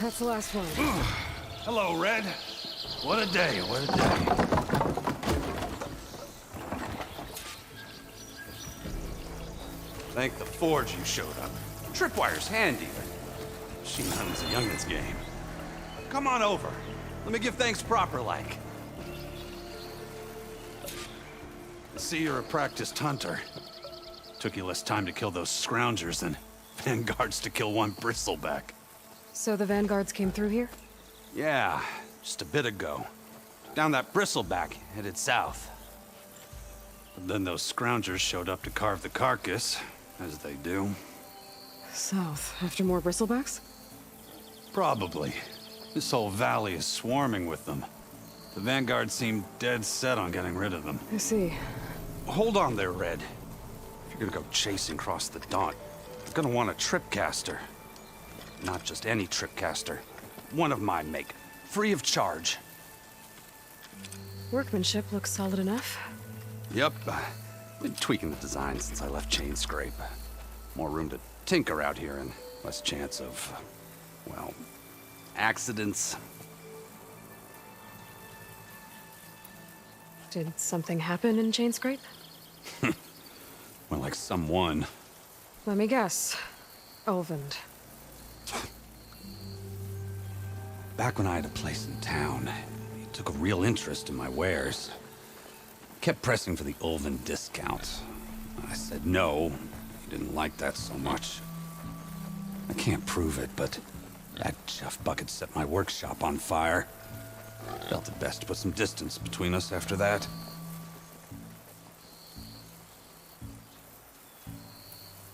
That's the last one. Hello, Red. What a day, what a day. Thank the Forge you showed up. Tripwire's handy, but machine hunting's a youngin's game. Come on over. Let me give thanks proper-like. See, you're a practiced hunter. Took you less time to kill those scroungers than vanguards to kill one bristleback. So the vanguards came through here? Yeah, just a bit ago. Down that bristleback, headed south. But then those scroungers showed up to carve the carcass, as they do. South, after more bristlebacks? Probably. This whole valley is swarming with them. The vanguard seemed dead set on getting rid of them. I see. Hold on there, Red. If you're gonna go chasing across the Daunt, you're gonna want a tripcaster. Not just any tripcaster. One of my make. Free of charge. Workmanship looks solid enough. Yep. Been tweaking the design since I left Chain Scrape. More room to tinker out here and less chance of, well, accidents. Did something happen in Chain Scrape? Well, like someone. Let me guess. Olvend. Back when I had a place in town, he took a real interest in my wares. Kept pressing for the Ulven discount. I said no. He didn't like that so much. I can't prove it, but that chuff bucket set my workshop on fire. Felt it best to put some distance between us after that.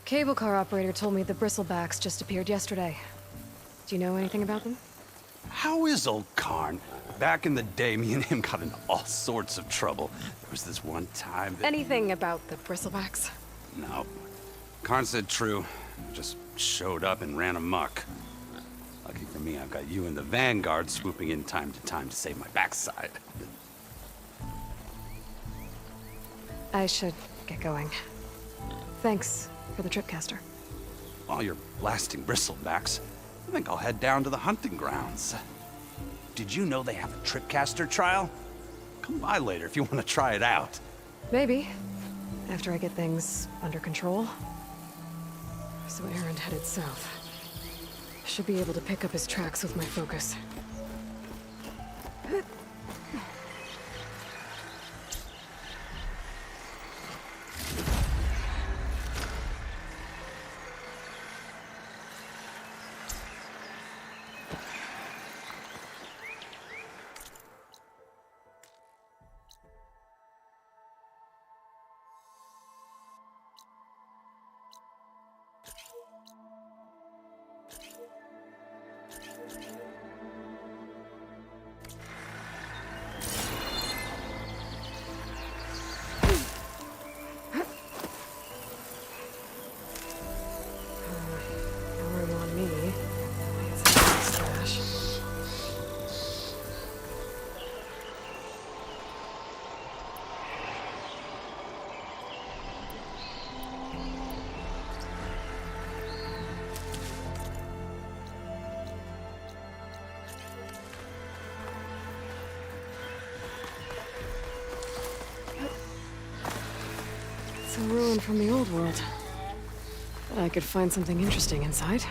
Cable car operator told me the bristlebacks just appeared yesterday. Do you know anything about them? How is old Karn? Back in the day, me and him got into all sorts of trouble. There was this one time that... Anything about the bristlebacks? No. Karn said true. Just showed up and ran amok. Lucky for me, I've got you and the Vanguard swooping in time to time to save my backside. I should get going. Thanks for the tripcaster. While you're blasting bristlebacks, I think I'll head down to the hunting grounds. Did you know they have a tripcaster trial? Come by later if you want to try it out. Maybe. After I get things under control. So Aaron headed south. Should be able to pick up his tracks with my focus. It's a ruin from the old world. Bet I could find something interesting inside.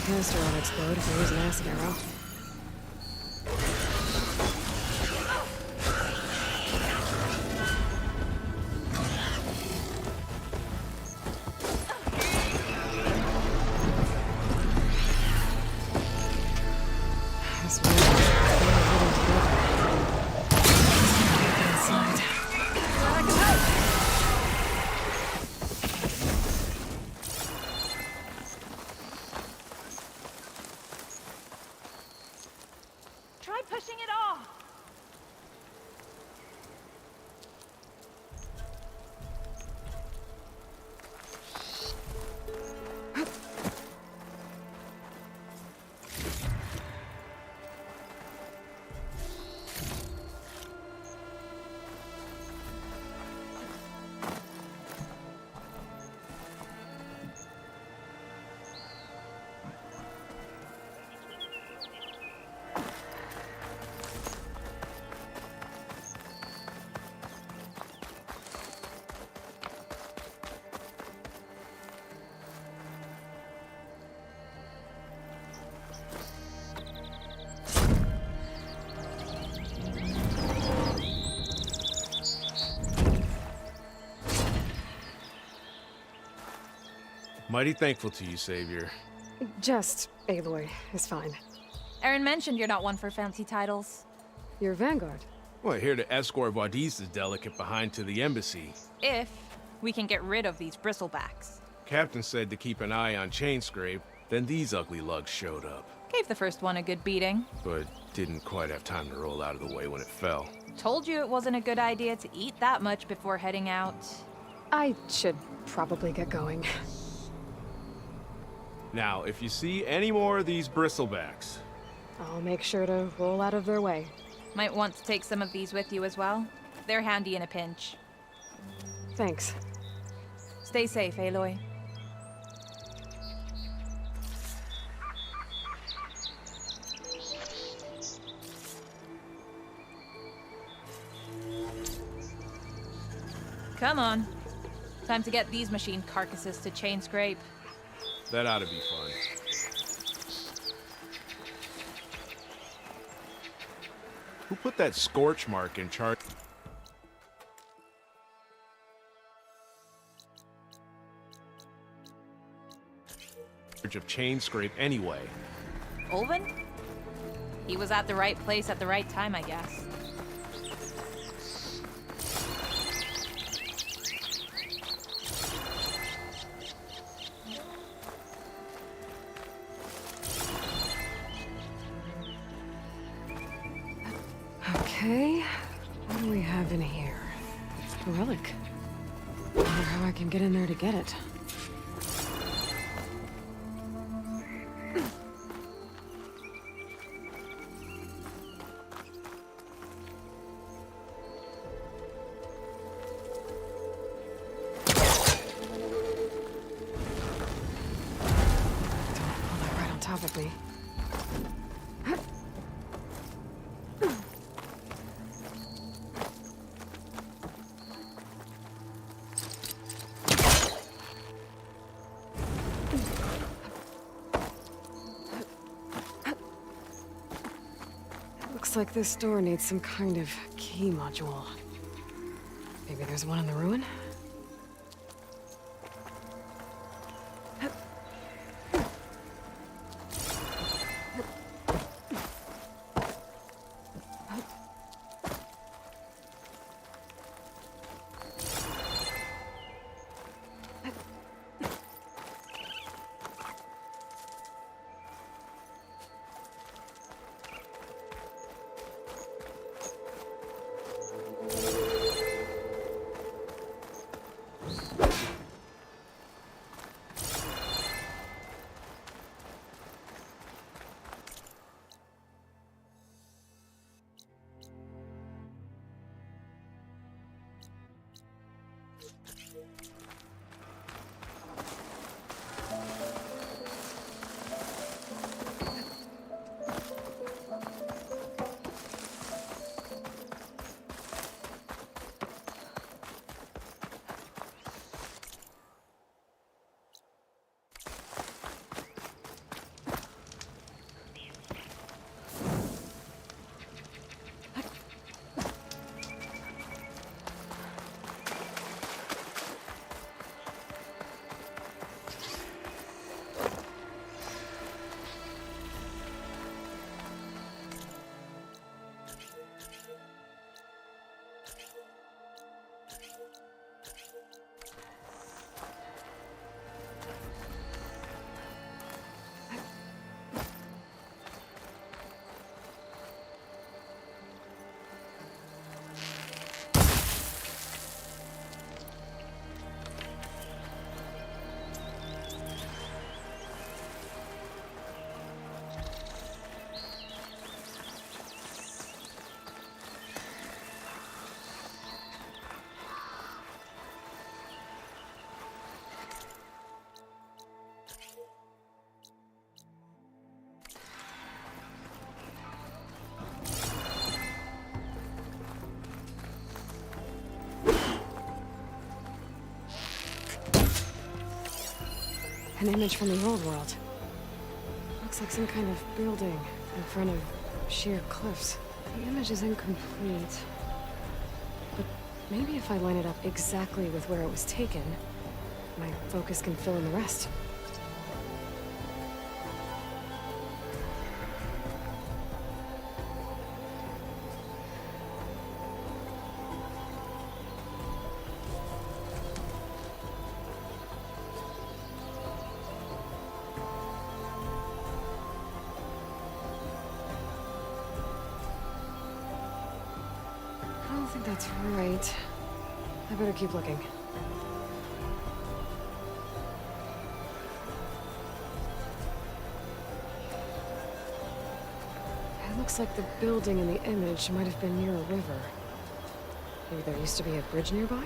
Canister won't explode if I use an acid arrow. This way, inside. I can help! Try pushing it off. Mighty thankful to you, Savior. Just Aloy is fine. Aaron mentioned you're not one for fancy titles. You're Vanguard. Well, here to escort Wadiz's delicate behind to the embassy. If we can get rid of these bristlebacks. Captain said to keep an eye on Chainscrape, then these ugly lugs showed up. Gave the first one a good beating. But didn't quite have time to roll out of the way when it fell. Told you it wasn't a good idea to eat that much before heading out. I should probably get going. Now, if you see any more of these bristlebacks... I'll make sure to roll out of their way. Might want to take some of these with you as well. They're handy in a pinch. Thanks. Stay safe, Aloy. Come on. Time to get these machine carcasses to chain scrape. That ought to be fun. Who put that scorch mark in charge of chain scrape anyway? Olvin? He was at the right place at the right time, I guess. Okay, what do we have in here? A relic. I wonder how I can get in there to get it. Don't pull that right on top of me. Looks like this door needs some kind of key module. Maybe there's one in the ruin? An image from the old world. Looks like some kind of building in front of sheer cliffs. The image is incomplete. But maybe if I line it up exactly with where it was taken, my focus can fill in the rest. I don't think that's right. I better keep looking. It looks like the building in the image might have been near a river. Maybe there used to be a bridge nearby?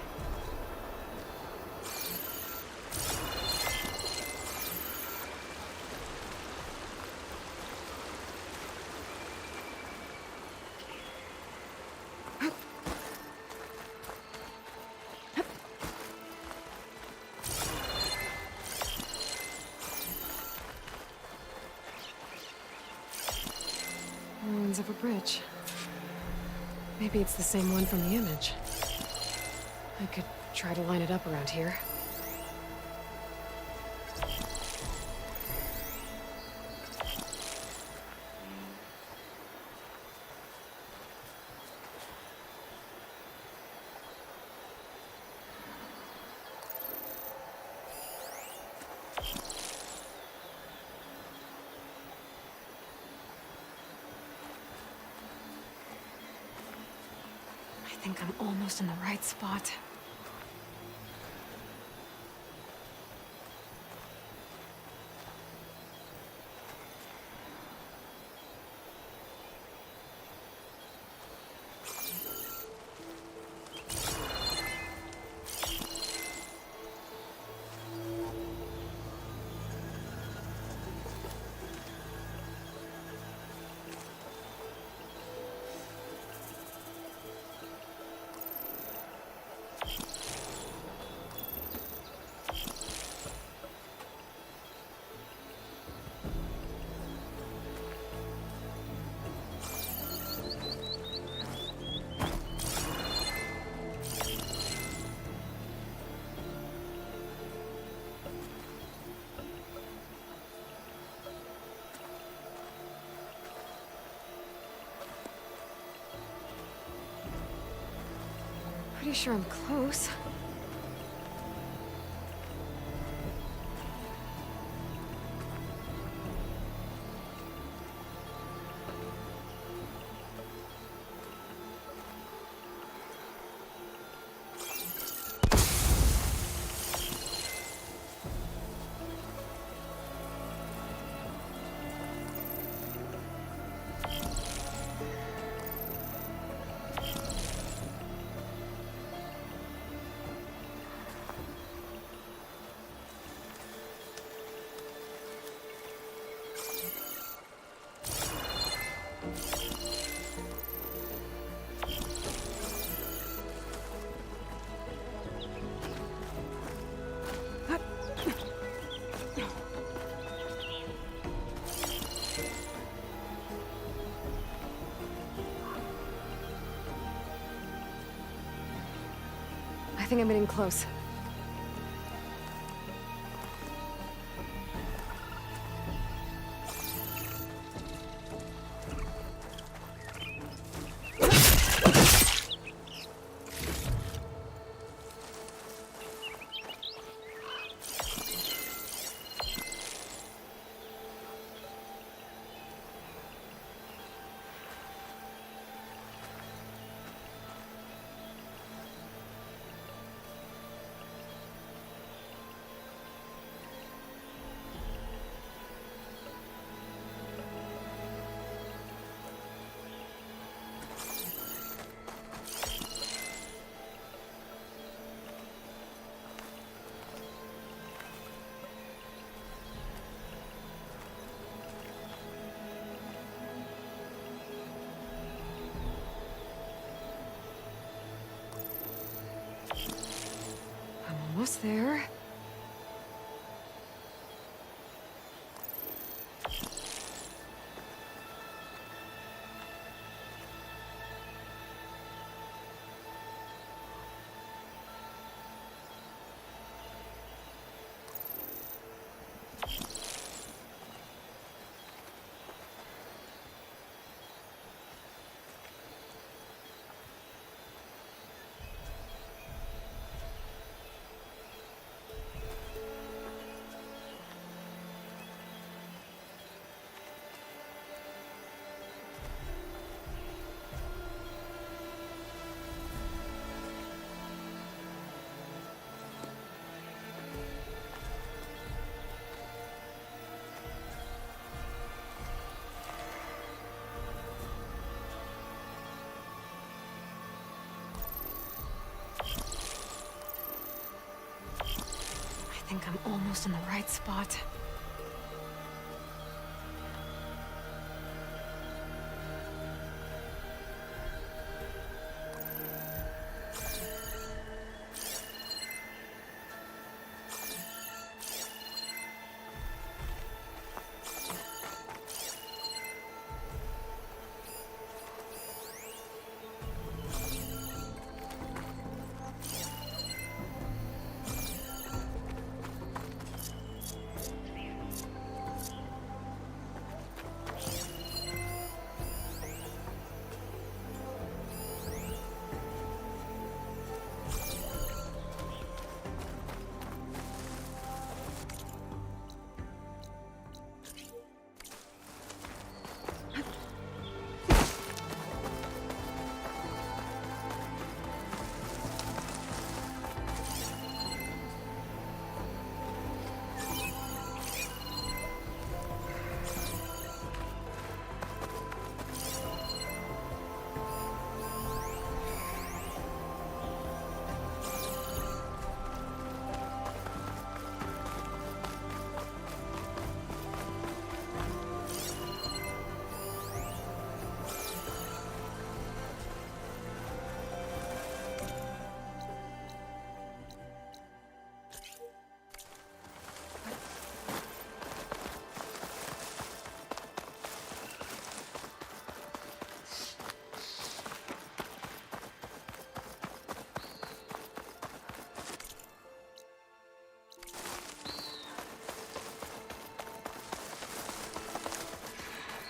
of a bridge. Maybe it's the same one from the image. I could try to line it up around here. I think I'm almost in the right spot. Pretty sure I'm close. I think I'm getting close. Almost there. I think I'm almost in the right spot.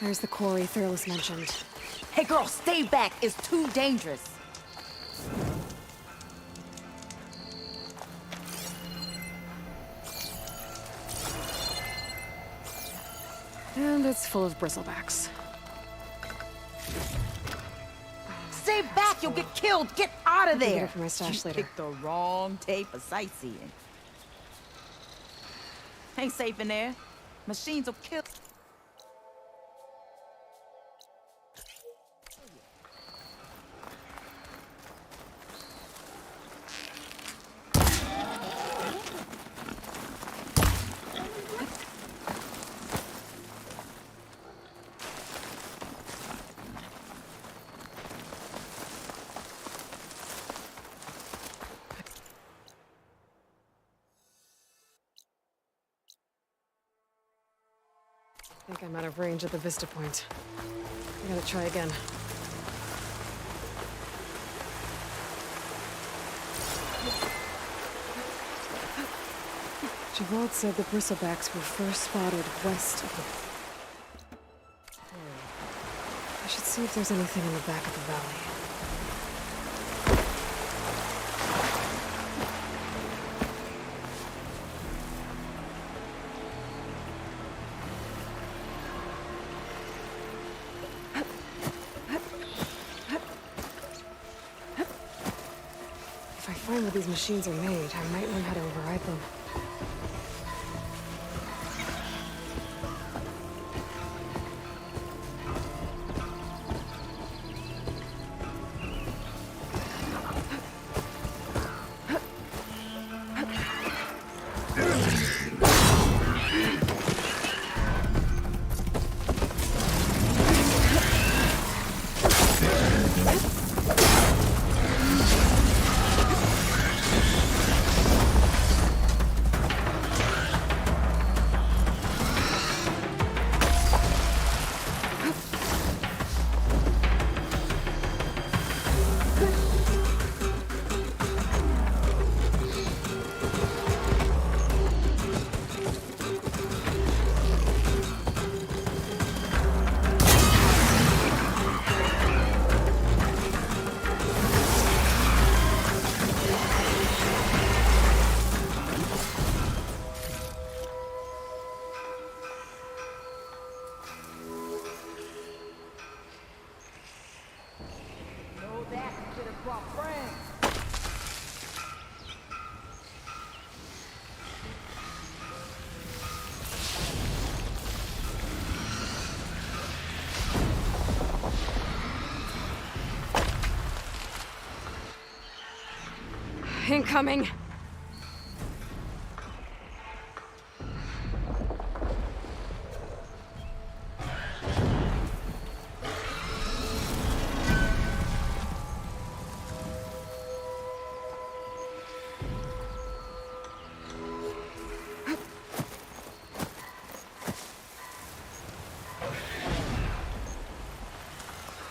Here's the quarry Thurles mentioned. Hey girl, stay back. It's too dangerous. And it's full of bristlebacks. Stay back, you'll get killed. Get out of Get there. it for my stash You later. picked the wrong day for sightseeing. Ain't safe in there. Machines will kill. I think I'm out of range at the vista point. I gotta try again. Gerald said the bristlebacks were first spotted west of the... I should see if there's anything in the back of the valley. If I find where these machines are made, I might learn how to override them. Incoming!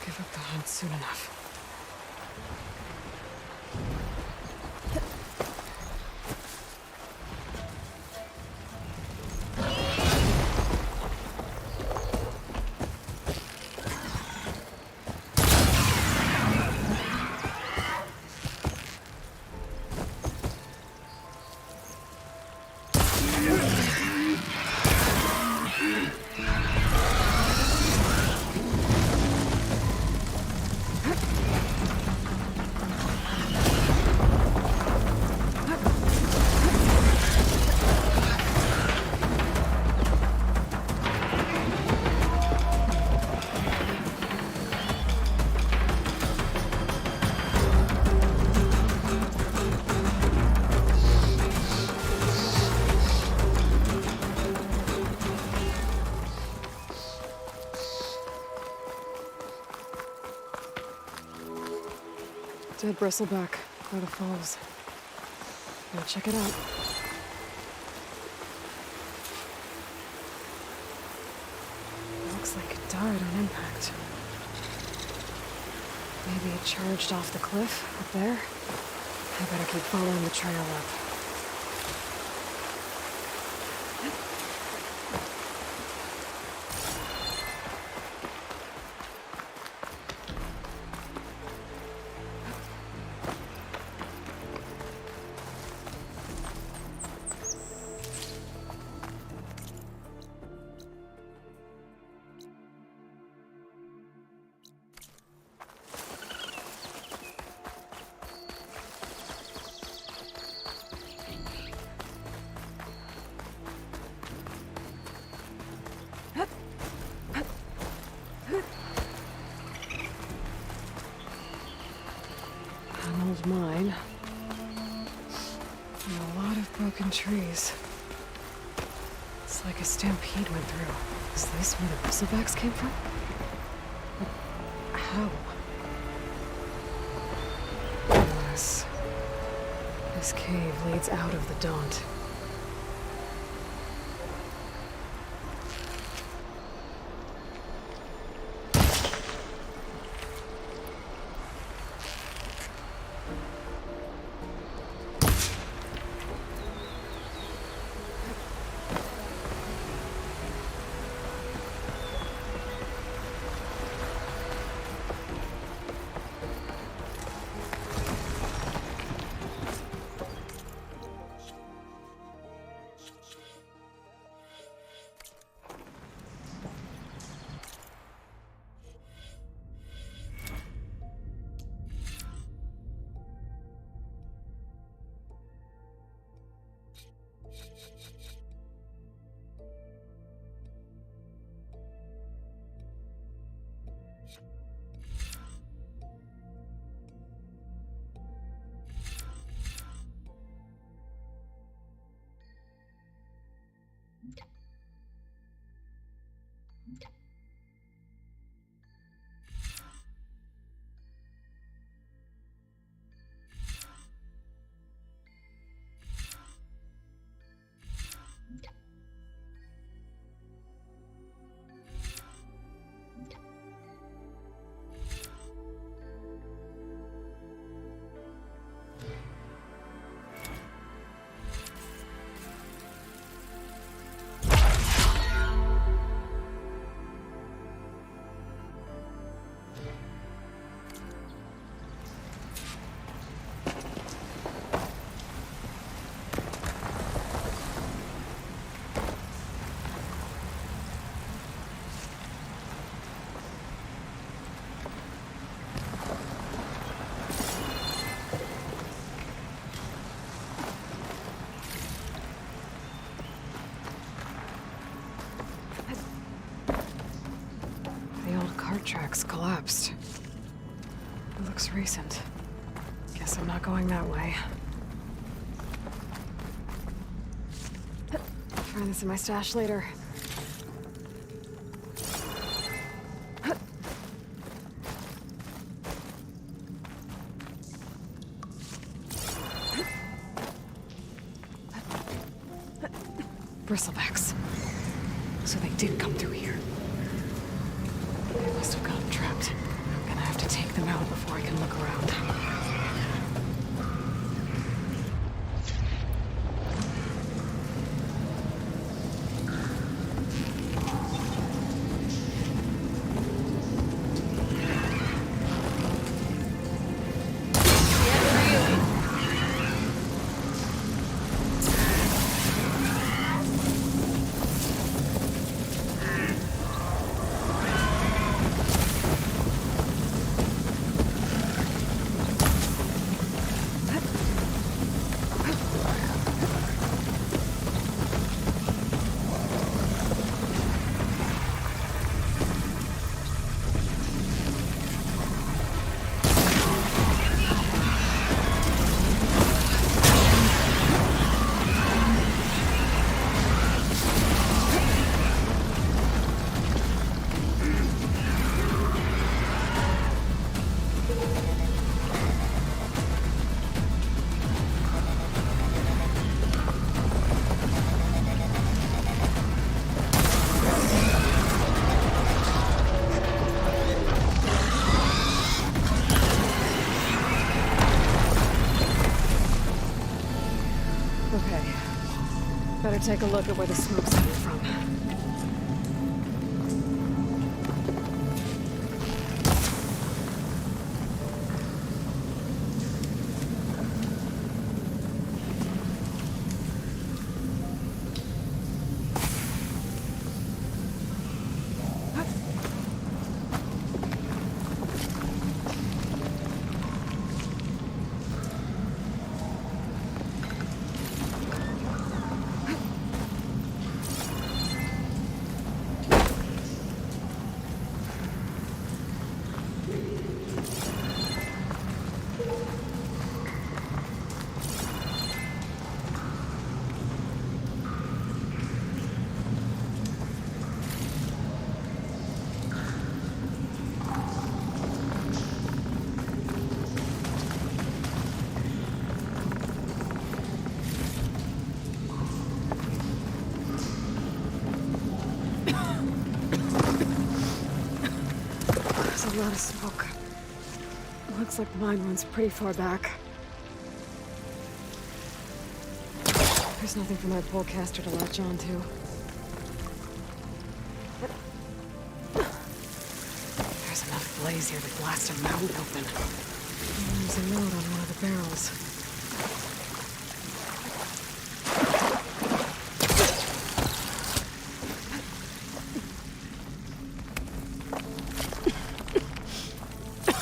Give up the hunt soon enough. Dead bristleback by the falls. Now check it out. Looks like it died on impact. Maybe it charged off the cliff up there. I better keep following the trail up. An old mine. And a lot of broken trees. It's like a stampede went through. Is this where the bristlebacks came from? But how? This cave leads out of the Daunt. Tracks collapsed. It looks recent. Guess I'm not going that way. Find this in my stash later. Bristlebacks. So they did come through here. They must have gotten trapped. I'm gonna have to take them out before I can look around. Better take a look at where the smoke's coming from. lot of smoke. Looks like the mine runs pretty far back. There's nothing for my polecaster to latch on to. There's enough blaze here to blast a mountain open. And there's a note on one of the barrels.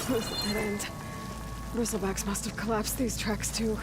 There's the dead end. Bristlebacks must have collapsed these tracks too.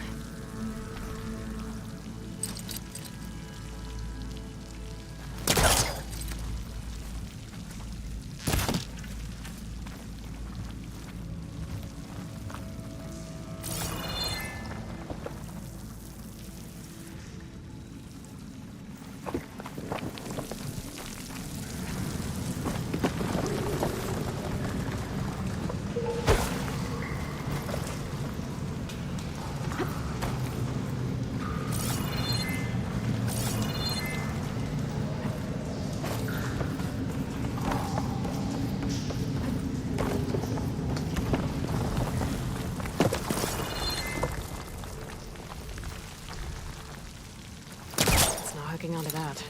Hooking onto that. So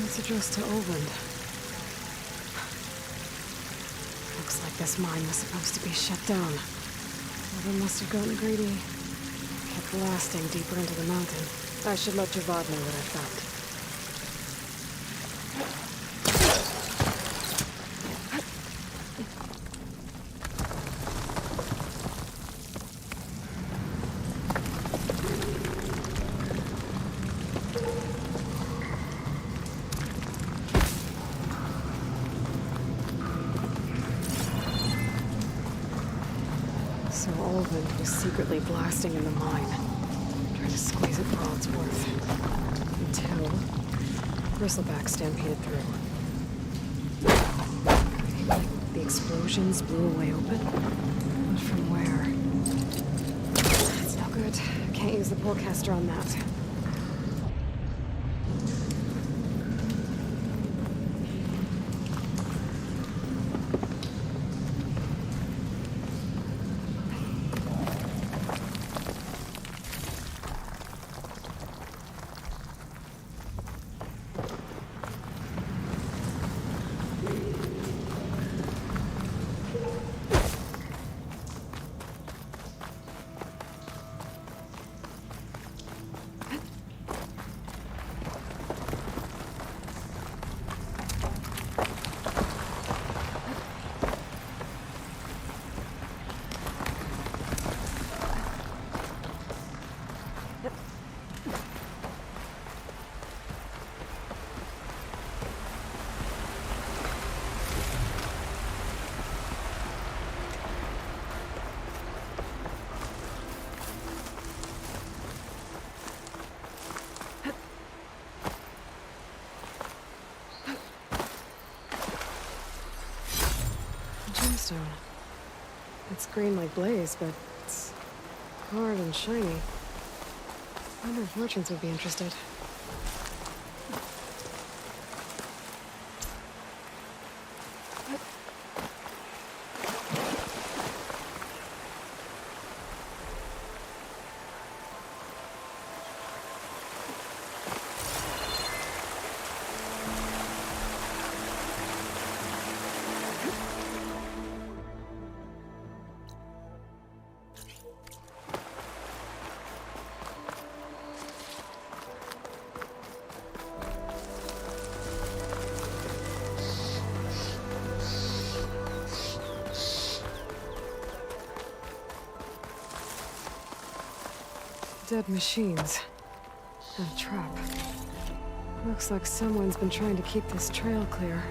it's addressed to Oland. Looks like this mine was supposed to be shut down. Oland must have gotten greedy. Kept blasting deeper into the mountain. I should let Javad know what I found. So Oland was secretly blasting in the mine, trying to squeeze it for all it's worth. Until Bristleback stampeded through. Like the explosions blew a way open, but from where? That's no good. Can't use the polecaster on that. Gemstone. It's green like blaze, but it's hard and shiny. I wonder if merchants would be interested. Dead machines. And a trap. Looks like someone's been trying to keep this trail clear.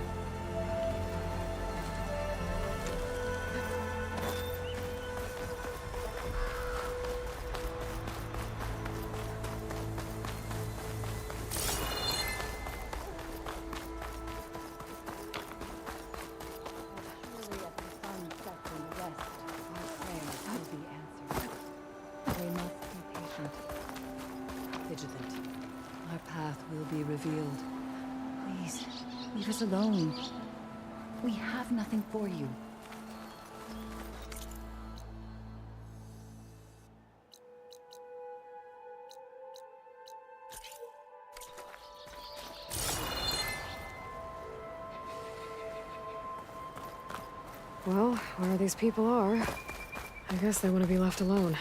Surely at the sun sets in the west, my prayers will be answered. Vigilant. Our path will be revealed. Please, leave us alone. We have nothing for you. Well, where these people are, I guess they want to be left alone.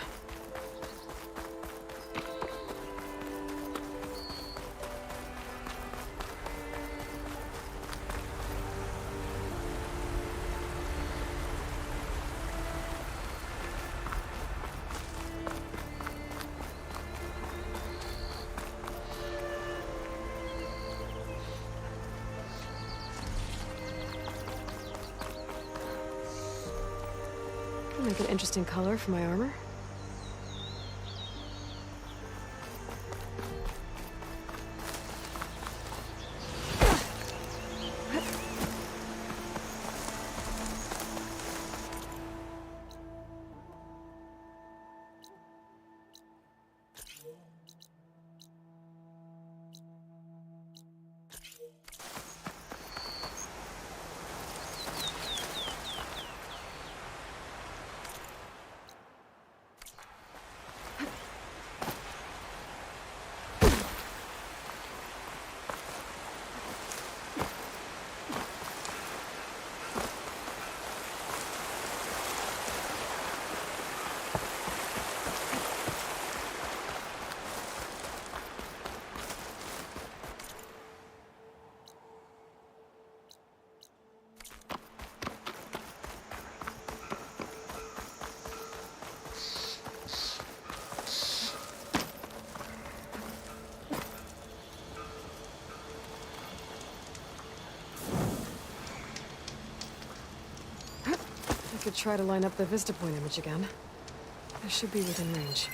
Make an interesting color for my armor. I could try to line up the Vista Point image again. I should be within range.